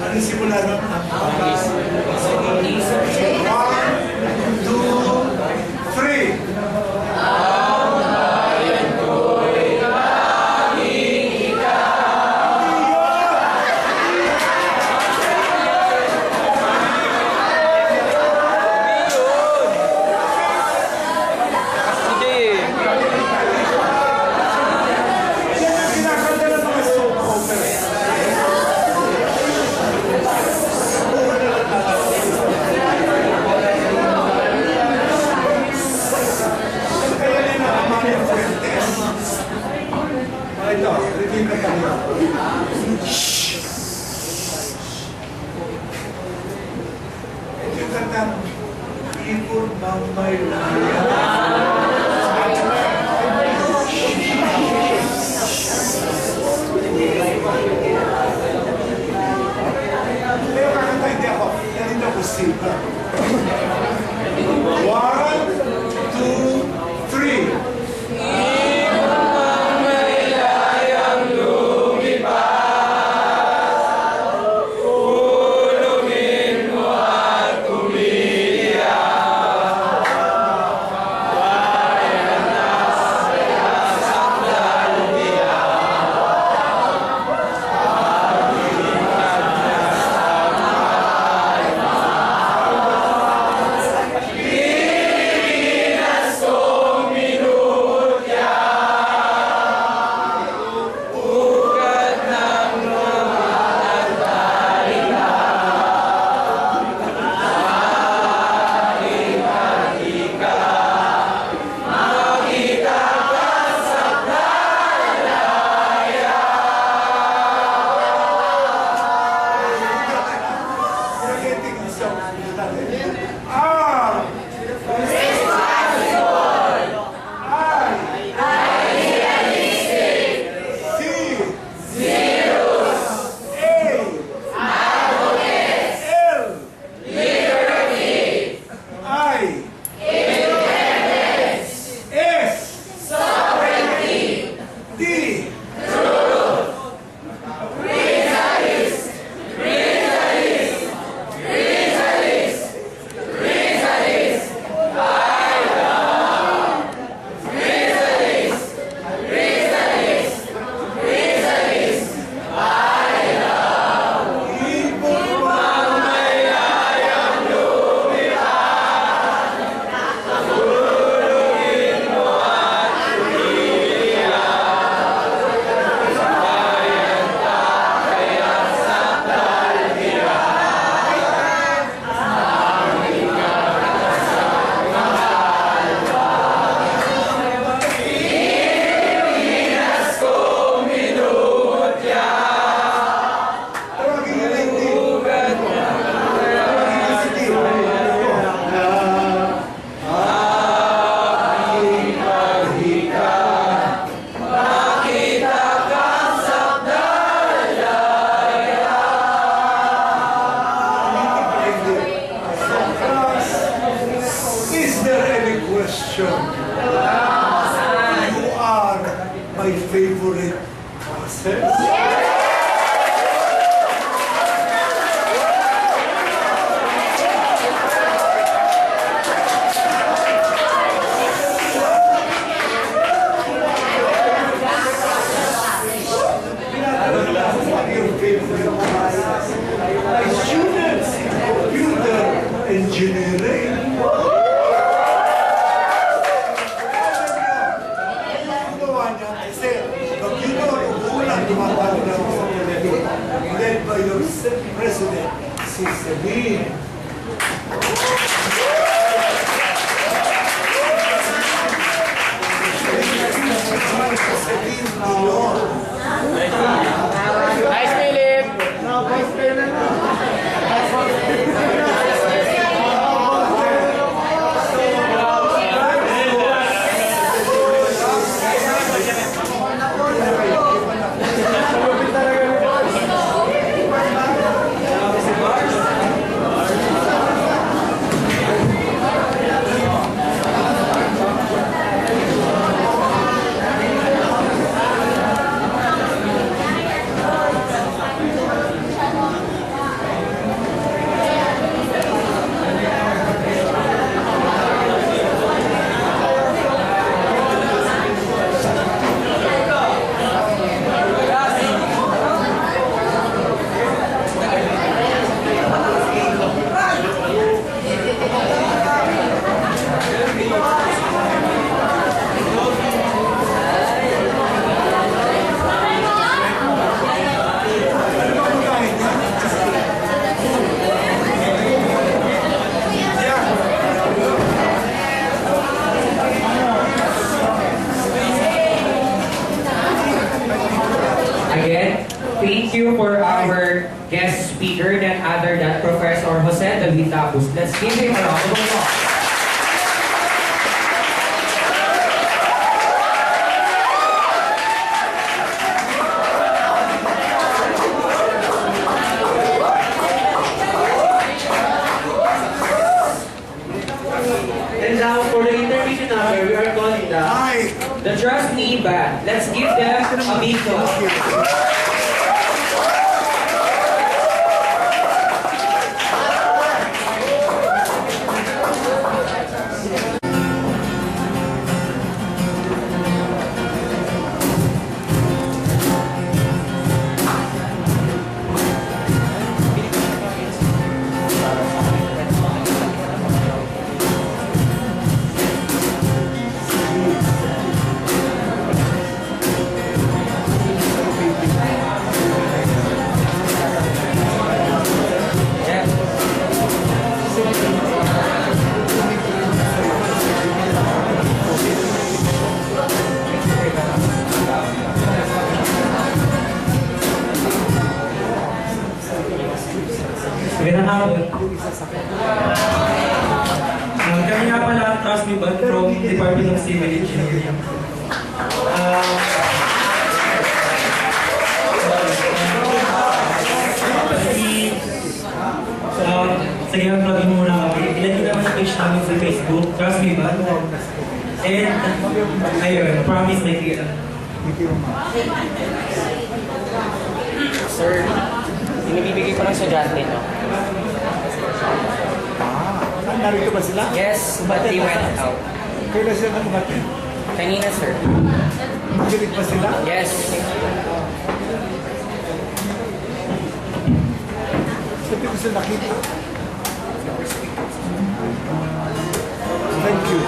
Ano simula nun? 1, 2, 3. My students, computer engineering. Gumawa niya kasi computer ulan tumatawag ng led by your president, si Sabine. Sabine Dillon. Nice, Philip! Again, thank you for our guest speaker, none other than Professor Jose David Lapuz. Let's give him a round of applause. And now for the intermission number, we are calling The Trust Me Band. Let's give them a big applause. Magandang hapon. Kami nga pala ang Trust Me Band from Department of Civil Engineering. Sige, mag-plugin muna kami. Ilan nyo naman ang page namin sa Facebook, Trust Me Band. And, ayun, promise na kita. Sir, binibigay ko lang sa estudyante, no? Narito ba sila? Yes, but they went out. Kailan sila namugatin? Kanina, sir. Kilig ba sila? Yes. Sabi ko sila nakita. Thank you.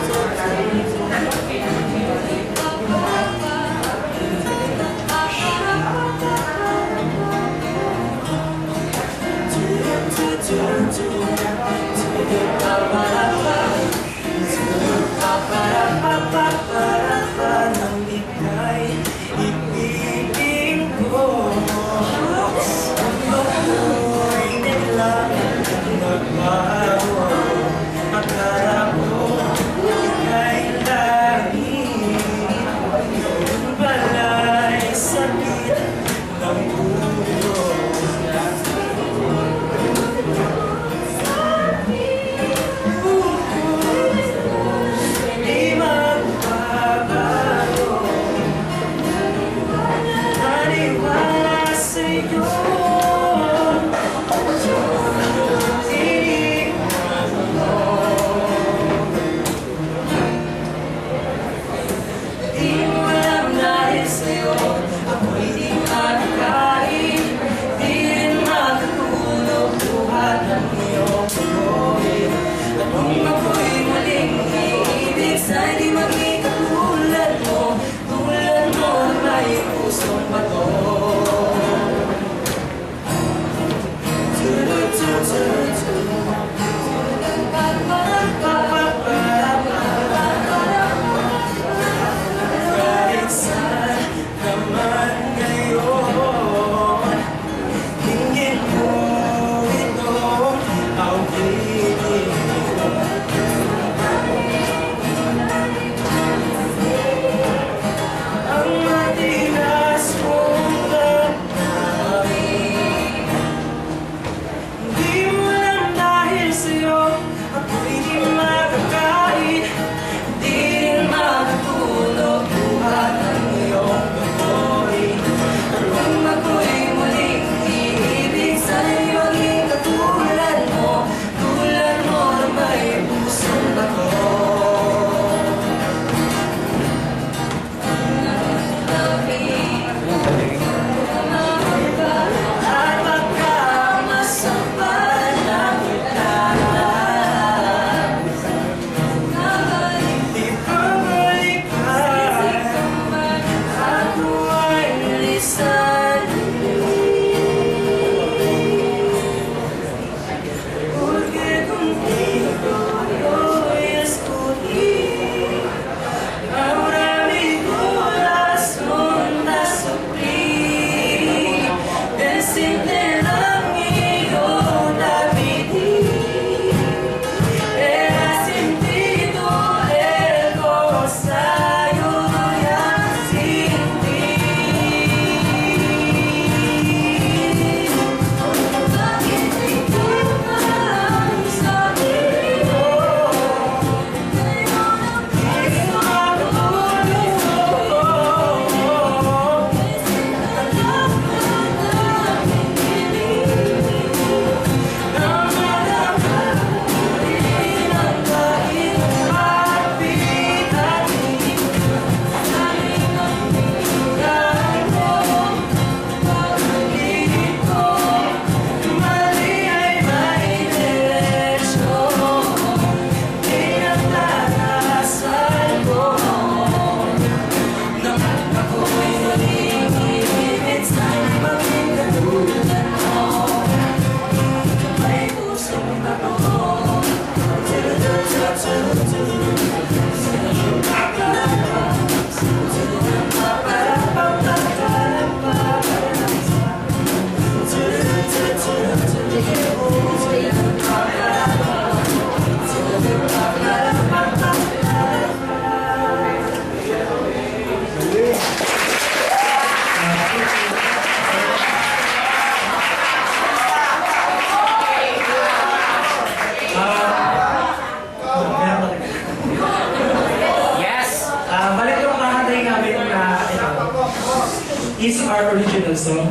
is our original song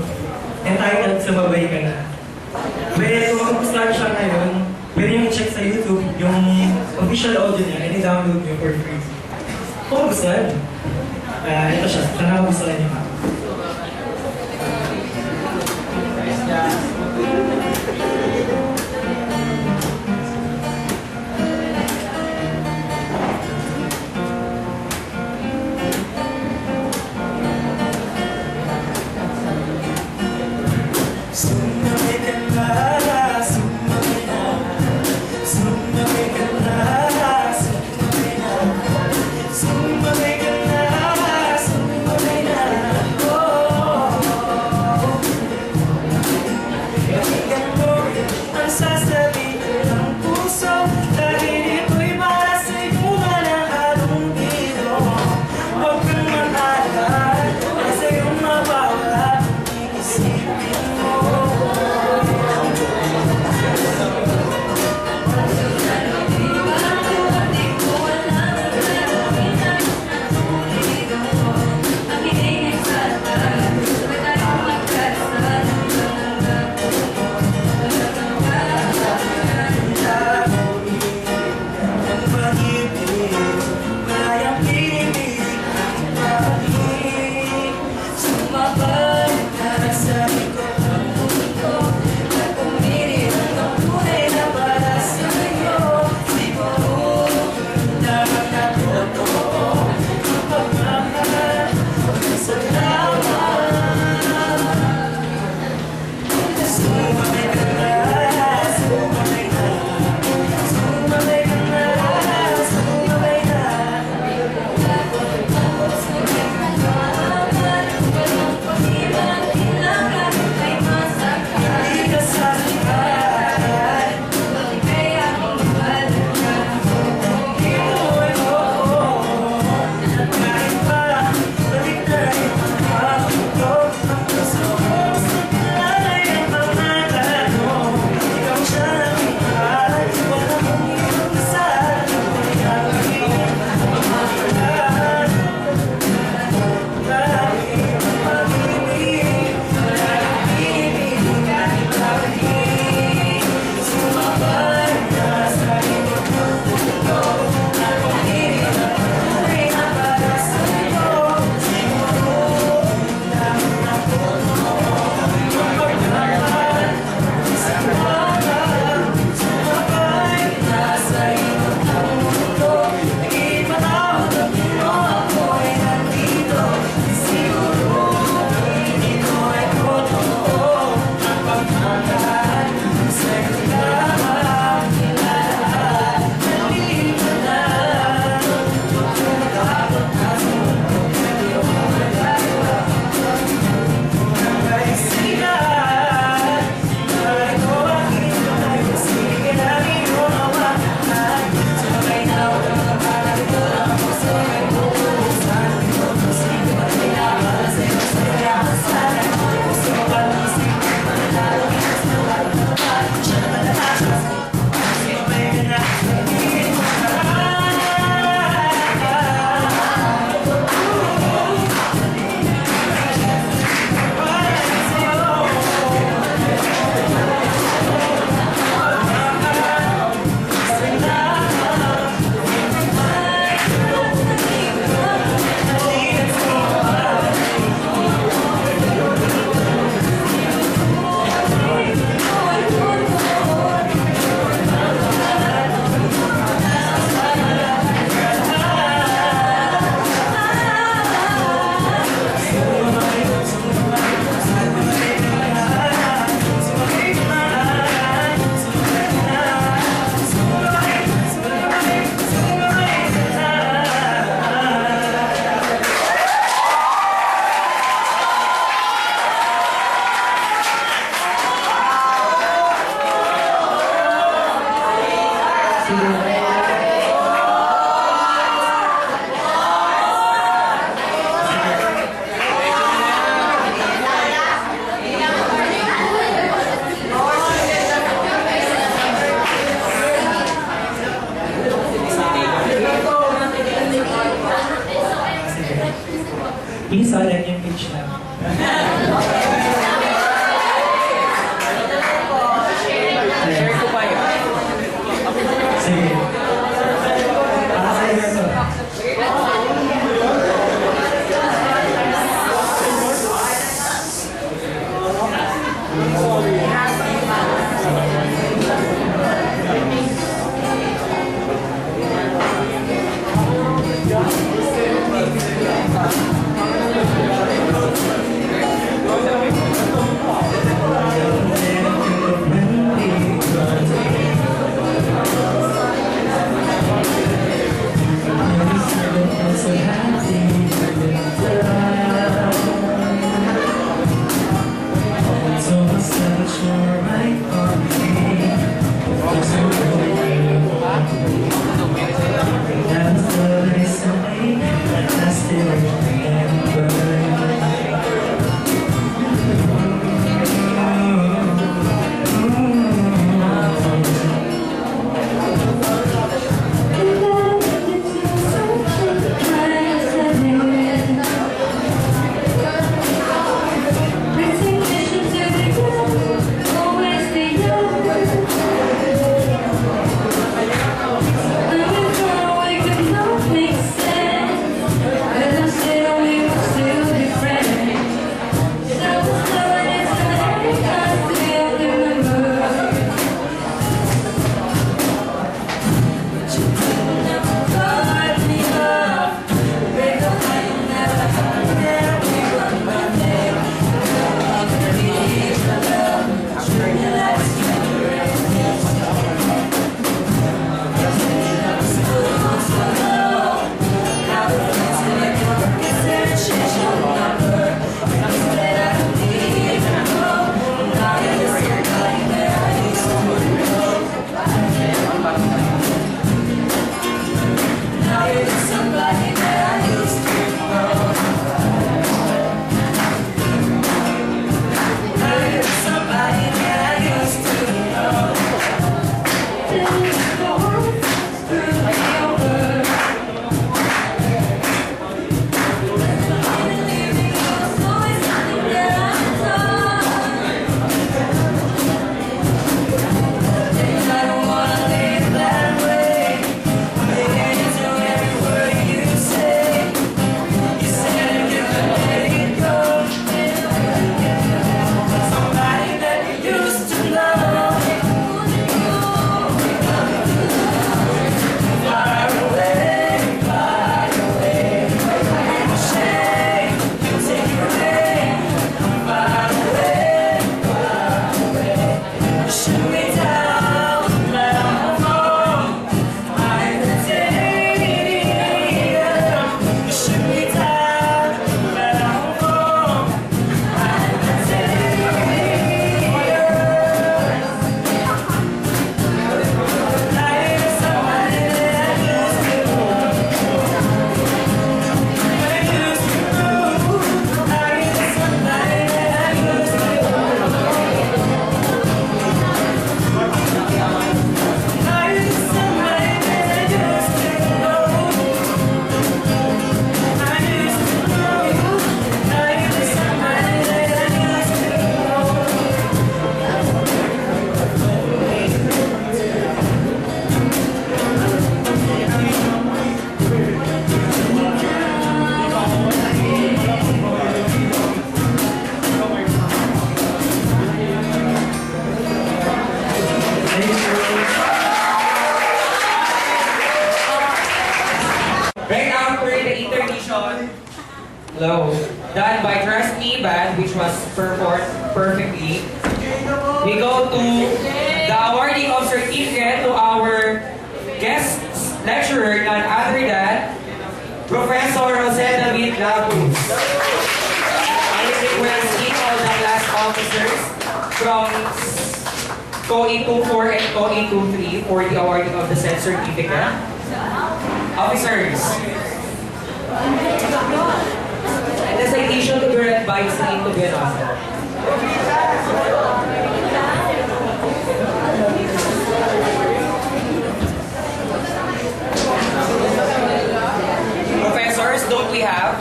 entitled Sumabay Ka Na. Well, kung mag-start siya ngayon, pwede nyo i-check sa YouTube yung official audio niya and i-download nyo for free. Kung gusto, ito siya. Sana gusto niyo ha. Isipin mo Hello. Done by Trust Me Band, which was performed perfectly. We go to the awarding of certificate to our guest lecturer, none other than Professor Rosetta David Lapuz. I request all the class officers from COE 24 and COE 23 for the awarding of the said certificate. Officers. And the citation to be read by Celine to be announced. Professors, don't we have?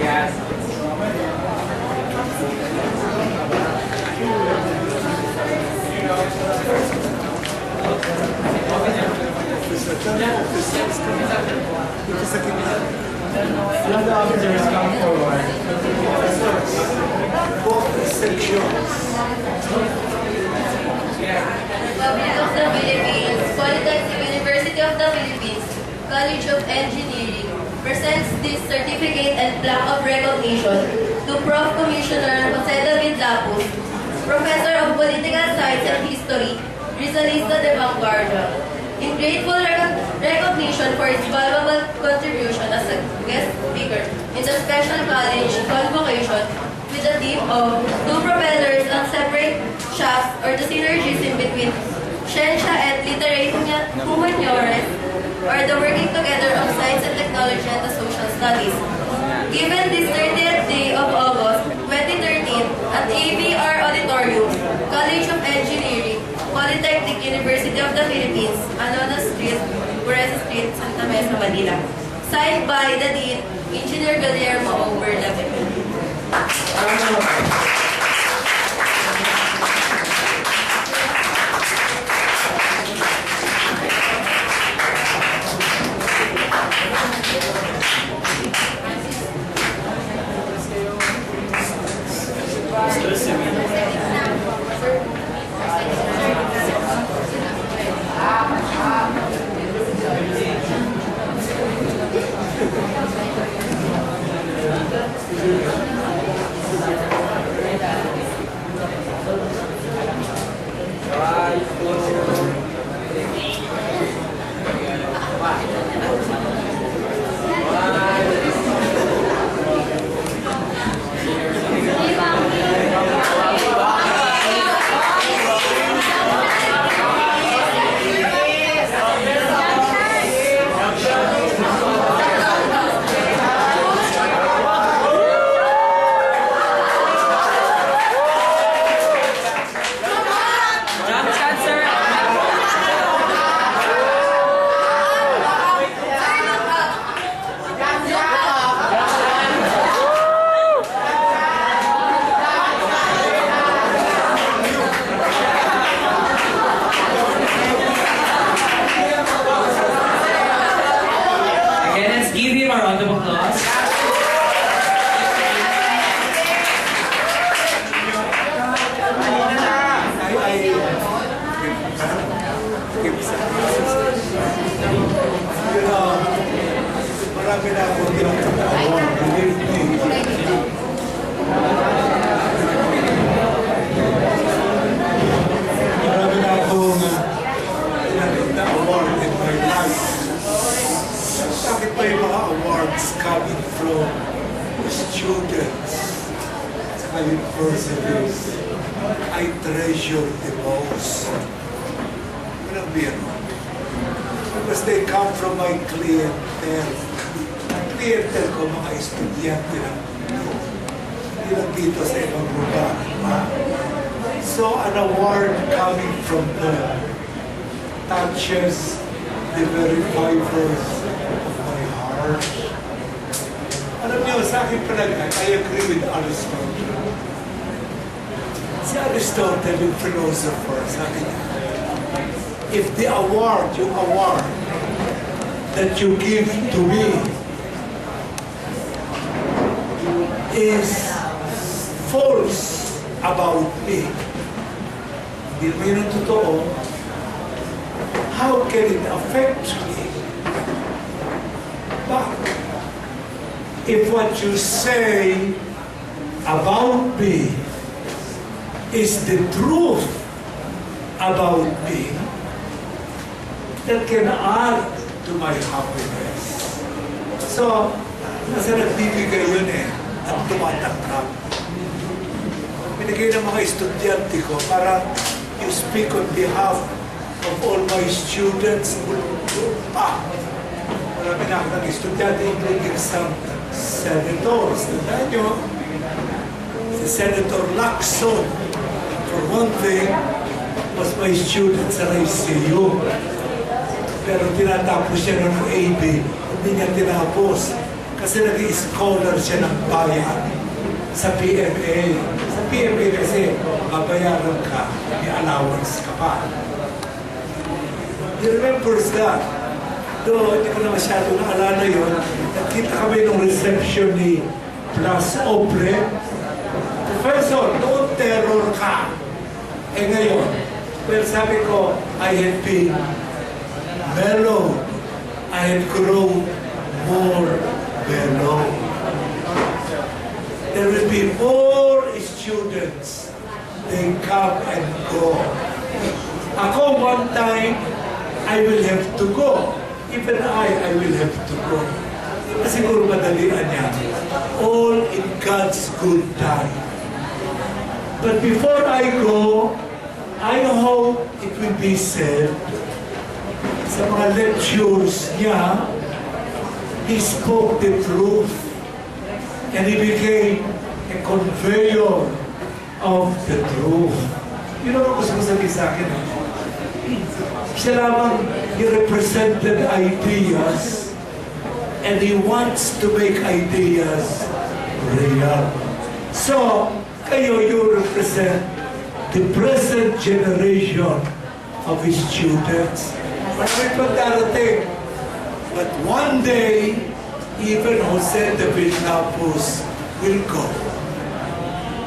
Yes. Let the officers come forward. Both sections. Republic of the Philippines, Polytechnic University of the Philippines, College of Engineering, presents this certificate and plaque of recognition to Prof. Commissioner Jose David Lapuz, Professor of Political Science and History, Rizalista de Vanguardia, in grateful recognition for its valuable contribution as a guest speaker in the special college convocation with the theme of two propellers on separate shafts, or the synergism between Scientia et Literae Humaniores, or the working together of science and technology and the social studies. Given this 30th day of August 2013 at ABR Auditorium, College of Engineering, Polytechnic University of the Philippines, Anona Street, Buresa Street, Santa Mesa, Manila. Signed by the Dean, Engineer Guillermo O. Bernabe. Marami na akong ginagawa. Believe me. Marami na akong award in my life. Bakit pa yung mga awards coming from students sa universities I treasure the most? Walang biro. Because they come from my clientele. Clientele ko, mga estudyante lang. Hindi lang dito sa ibang lugar. So, an award coming from them touches the very fibers of my heart. Alam niyo, sa akin palagay, I agree with Aristotle. Si Aristotle, yung philosopher, sabi niya, if the award, yung award that you give to me is false about me, hindi mo yun ang totoo, how can it affect me? But if what you say about me is the truth about me, that can add to my happiness. So, nasa nagbibigay yun at tumatanggap. Binigay ng mga estudyante ko para you speak on behalf of all my students. Marami na akong estudyante, including some senators. Tandaan nyo, si Senator Lacson, for one thing, was my student sa ICU. Pero tinatapos siya ng AB, hindi niya tinapos. Kasi nag-i-scholar siya ng bayan sa PMA. Sa PMA kasi babayaran ka, may allowance ka pa. He remembers that. Doon, hindi ko na masyado naalala yun. Nakita kami nung reception ni Plus Ople. Professor, noon terror ka. Eh ngayon, well, sabi ko, I have been mellow. I have grown more mellow. There will be more students. They come and go. Ako, one time, I will have to go. Even I will have to go. Siguro madalian niya. All in God's good time. But before I go, I hope it will be said sa mga lectures niya, he spoke the truth and he became a conveyor of the truth. Yun ang gusto ko sabihin sa akin. Siya lamang, he represented ideas and he wants to make ideas real. So, kayo, you represent the present generation of his students. Maraming pagdarating. But one day, even Jose David Lapuz will go.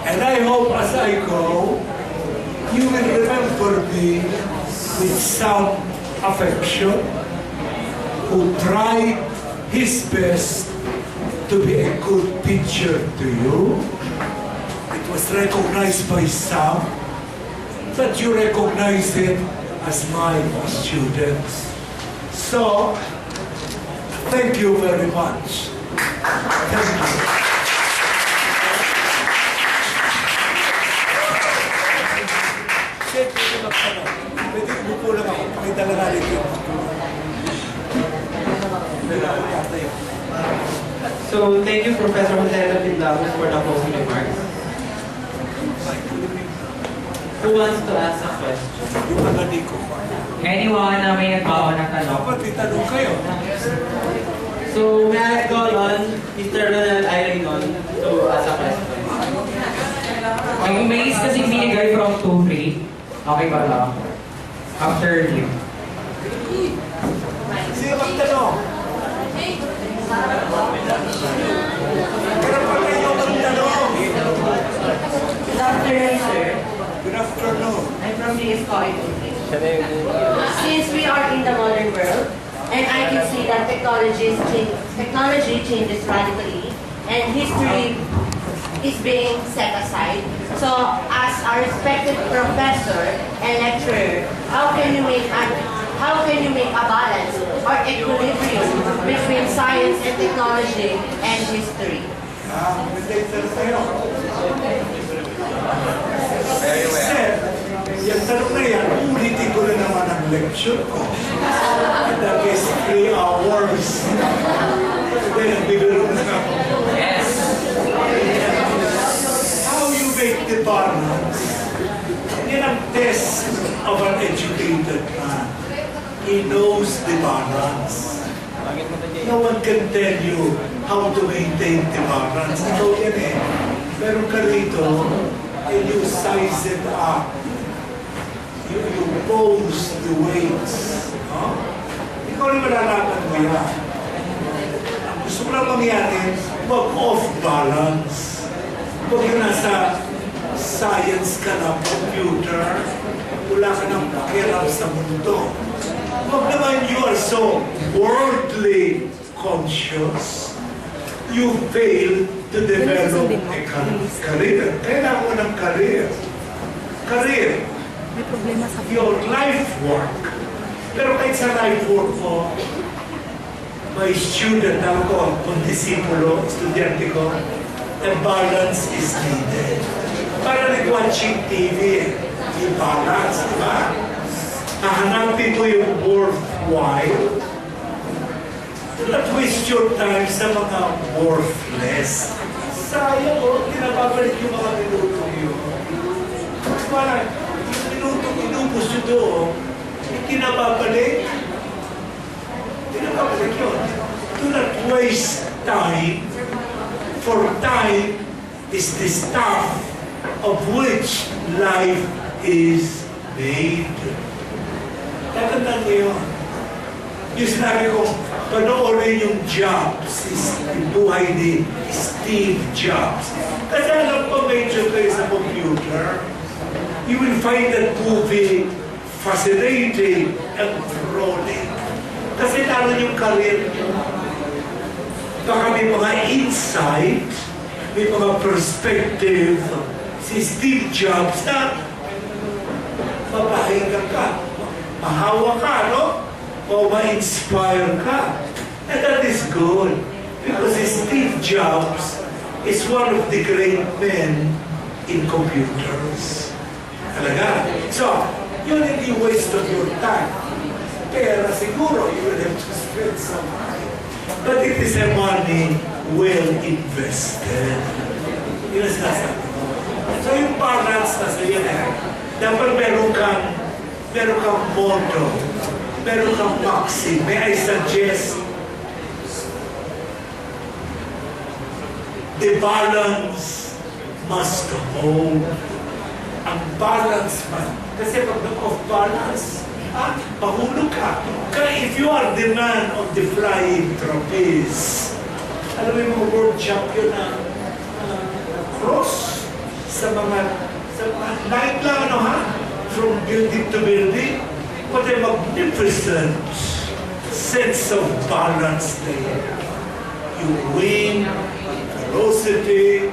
And I hope as I go, you will remember me with some affection, who tried his best to be a good teacher to you. It was recognized by some, but you recognize it as my students. So, thank you very much. Thank you. Siyempre, pwede umupo lang ako. Pakita lang natin yun. So, thank you, Professor Jose Lapuz, for the closing remarks. Who wants to ask a question? Yung mga Nico. Anyone na may nagbawa ng tanong? Dapat itanong kayo. So, may I call on Mr. Ronald Irenon to ask a question? May umalis kasi binigay from 2-3. Okay ba lang? After you. Sino magtanong? Pero pa kayo magtanong. Good afternoon, sir. Good afternoon. I'm from DSCO. Since we are in the modern world, and I can see that technology changes radically, and history is being set aside. So, as a respected professor and lecturer, how can you make a balance or equilibrium between science and technology and history? Related kayo. Sir, yung tanong na yan, ulitin ko na naman ang lecture ko. That is 3 hours. Then, nagbibiro na ako. Yes! How you make the balance? Yan ang test of an educated man. He knows the balance. No one can tell you how to maintain the balance. Ikaw yan eh. Meron ka rito, and you size it up. You pose the weights. Huh? Ikaw rin malalaman mo yan. Ang gusto ko lang mangyari, wag off balance. Huwag yung nasa science ka na, computer, wala ka nang pakialam sa mundo. Huwag naman you are so worldly conscious, you fail to develop a career. Kailangan mo ng career. Career. Your life work. Pero kahit sa life work mo, my student, ako, kung disipulo, estudyante ko, a balance is needed. Para watching TV, yung balance, di ba? Hahanapin mo yung worthwhile. Do not waste your time sa mga worthless. Sayang o, pinapabalik yung mga minuto yun. Parang, yung minuto inubos yun doon, pinapabalik. Pinapabalik yun. Do not waste time, for time is the stuff of which life is made. Tatandaan niyo yun. Yung sinabi ko, panoorin yung Jobs, yung buhay ni Steve Jobs. Kasi alam ko medyo kayo sa computer, you will find that movie fascinating and thrilling. Kasi lalo yung career niyo. Baka may mga insight, may mga perspective si Steve Jobs na mapahinga ka, mahawa ka, no? O ma-inspire ka. And that is good. Because Steve Jobs is one of the great men in computers. Talaga. So, yun hindi waste of your time. Pero siguro, you will have to spend some time. But it is a money well invested. Yun ang sinasabi ko. So, yung balance na sa yan, dapat meron kang motto, meron kang maxim. May I suggest the balance must hold. Ang balance man. Kasi pag off balance, mahulog ka. Kaya if you are the man of the flying trapeze, alam mo yung mga world champion na cross sa mga night lang, ano ha? From building to building, what a magnificent sense of balance there. You win, velocity,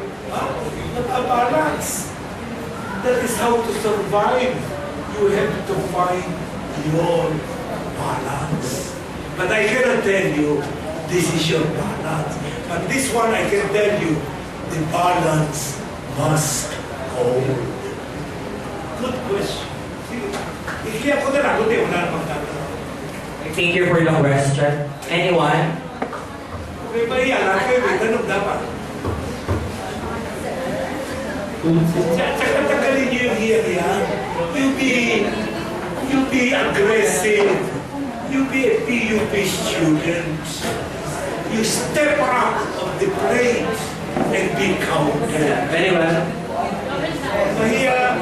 balance. That is how to survive. You have to find your balance. But I cannot tell you, this is your balance. But this one I can tell you, the balance must hold. Good question. I-clear ko na lang, wala namang tatanong. Thank you for the question. Anyone? May maiyan, may tanong dapat. Tsaka tagalin niyo yung hiya-hiya. You be aggressive. You be a PUP student. You step up of the plate and be counted. Very well. Mahiya.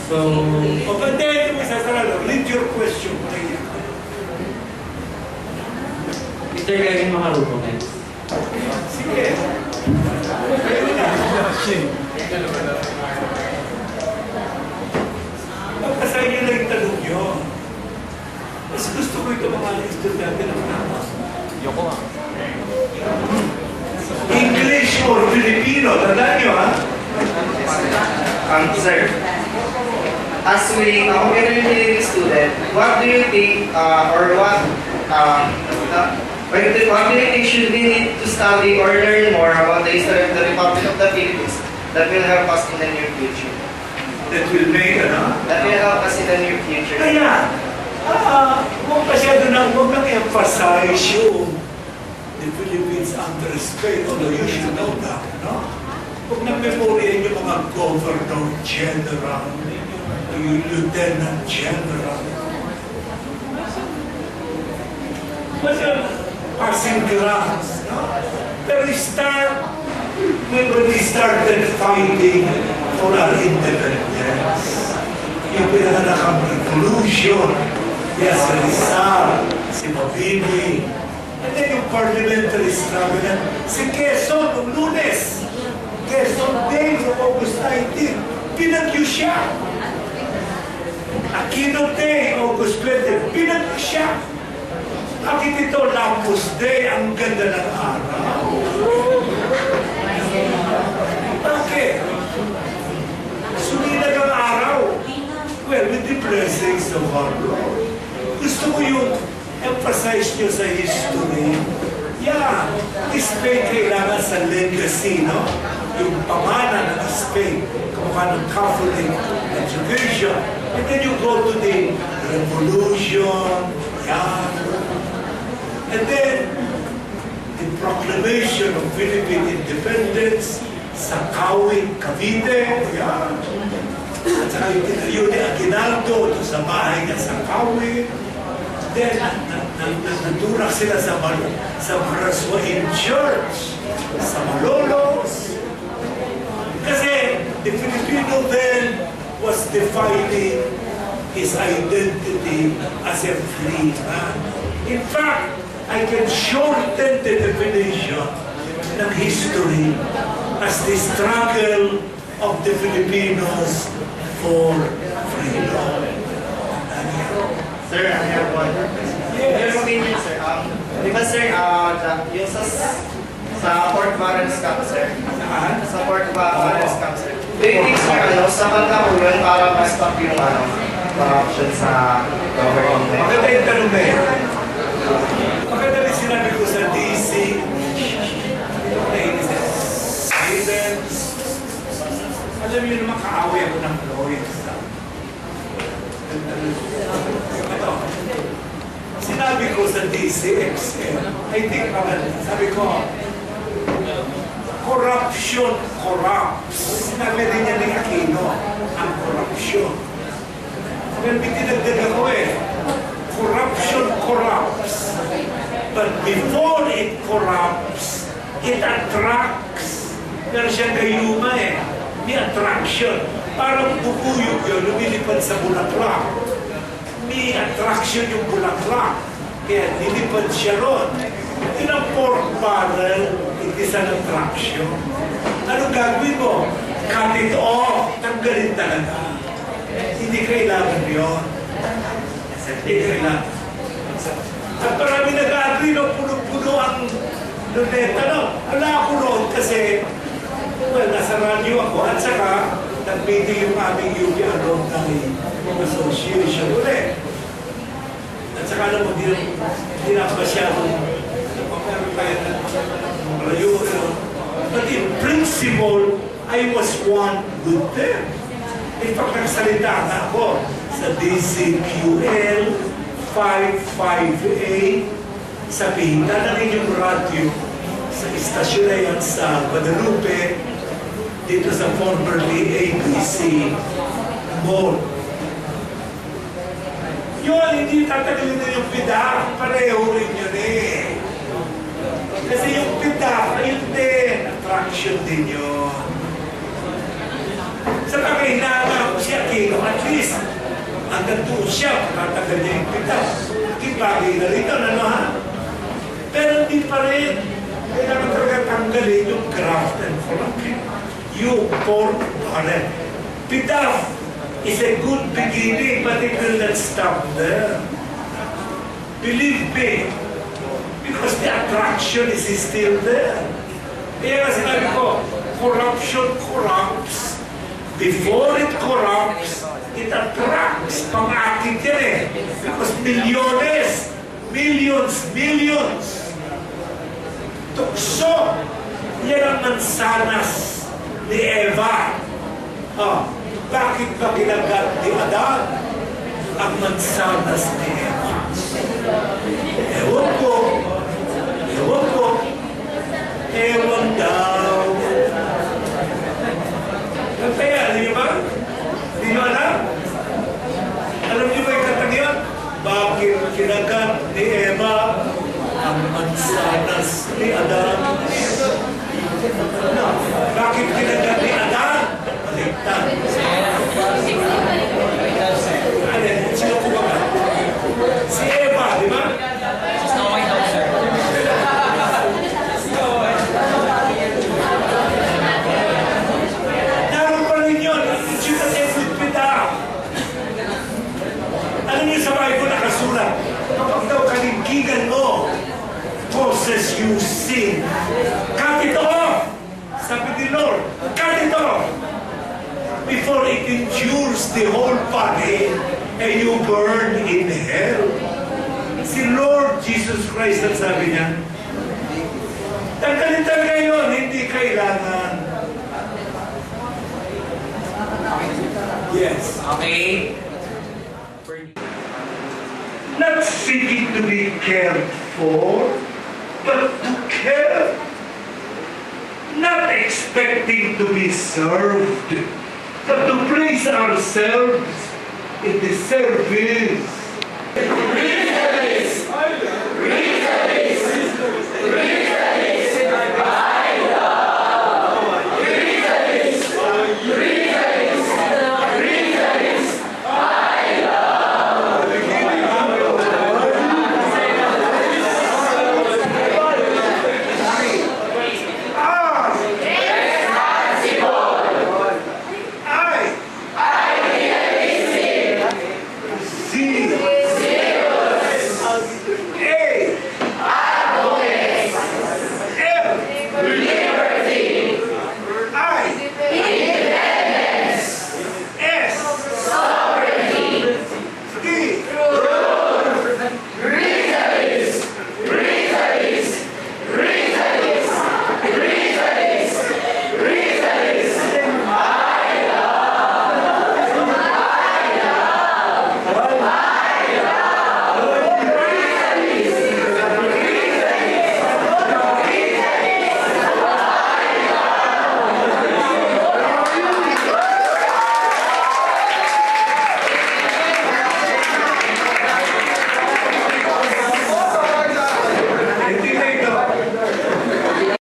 So, O ba din mo sasarado? Read your question. Mr. Gavin Macarupo, next. Sige. Kayo na. Pagkasay niyo lang yung tanong nyo. Mas gusto ko ito mga estudyante ng naman. English or Filipino? Tandaan nyo, ha? Sir, as we community student, what do you think, what do you think should we need to study or learn more about the history of the Republic of the Philippines that will help us in the near future? That will make, ano? That will help us in the near future. Kaya, huwag nang emphasize yung the Philippines under Spain, although you should know that, no? Huwag nang memoryan yung mga governor general, yung lieutenant general. Basta passing glance, no? Pero when we started fighting for our independence, yung pinanakang revolution, yes, Rizal, si Mabini, and then yung parliamentary struggle, si Quezon, noong Lunes, Quezon Day, noong August 19, pinagyo siya. Aquino Day, August 20, pinagyo siya. Bakit ito, Lapuz Day, ang ganda ng araw? Bakit? Sumilag ang araw. Well, with the blessings of our Lord. Gusto mo yung emphasize nyo sa history? Yeah, Spain kailangan sa legacy, no? Yung pamana ng Spain, kamukha ng Catholic education. And then you go to the revolution, yeah. And then, the proclamation of Philippine independence sa Kawit, Cavite, yeah. At saka yung tinayo ni Aguinaldo doon sa bahay niya sa Kawit. Then, naturak sila sa Braswain Church, sa Malolos. Kasi, the Filipino then was defining his identity as a free man. In fact, I can shorten the definition ng history as the struggle of the Filipinos for freedom. Sir, I have one. Yes. Your opinion, sir. Di ba, sir, yung sa Fort Barons Camp, sir? Sa Fort Barons Camp, sir. Do you think, sir, sapat na po yun para ma-stop yung corruption sa government? Maganda yung tanong na yan. Maganda rin sinabi ko sa DC, alam niyo naman kaaway ako ng lawyers. Ito, sinabi ko sa DCXM, I think sabi ko, corruption corrupts. Sinabi rin niya ni Aquino, ang corruption. Well, bintinagdag ako corruption corrupts. But before it corrupts, it attracts. Pero siya gayuma may attraction. Parang bubuyog yun, lumilipad sa bulaklak. May attraction yung bulaklak. Kaya nilipad siya ron. Yun ang pork barrel, it is an attraction. Anong gagawin mo? Cut it off. Tanggalin talaga. Hindi kailangan yun. Hindi kailangan. At marami nag-agree na puno-puno ang luneta. Wala ako roon kasi nasa radyo ako at saka nag-meeting yung aming UP Alumni Association ulit. At saka alam mo, hindi na masyadong meron kaya ng radyo. But in principle, I was one with them. In fact, nagsalita na ako sa DCQL 558 sa pihita ng inyong radyo sa istasyon na yan sa Guadalupe dito sa formerly ABC Mall. Yun, hindi tatagalin na yung PIDA. Pareho rin yun Kasi yung PIDA, ayun din. Attraction din yun. Sa kakahinaan ko siya, Kino, at least, hanggang doon siya, tatagal niya yung PIDA. Kibagay na rin yun, Pero hindi pa rin. Kailangan talaga tanggalin yung graft and corruption. You pork barrel. PIDAF is a good beginning, but it will not stop there. Believe me, because the attraction is still there. Kaya nga sinabi ko, corruption corrupts. Before it corrupts, it attracts. Pang-akit yan Because millions. Tukso. Yan ang mansanas ni Eva. Bakit ba kinagat ni Adan ang mansanas ni Eva? Ewan ko. Ewan daw. Kaya, alam niyo ba? Hindi niyo alam? Alam niyo ba yung katang yun? Bakit kinagat ni Eva ang mansanas ni Adan? Bakit kinagat ni Adan? Baligtad. Sino po ba? Si Eva, di ba? Naroon pa rin yun. Alam niyo sa Bible nakasulat, kapag daw kaligkigan mo, causes you sin. Cut it off! Sabi ni Lord, cut it off! Before it endures the whole body and you burn in hell. Si Lord Jesus Christ ang sabi niya, tanggalin talaga yun, hindi kailangan. Yes. Okay. Not seeking to be cared for, but to care. Not expecting to be served, but to place ourselves in the service.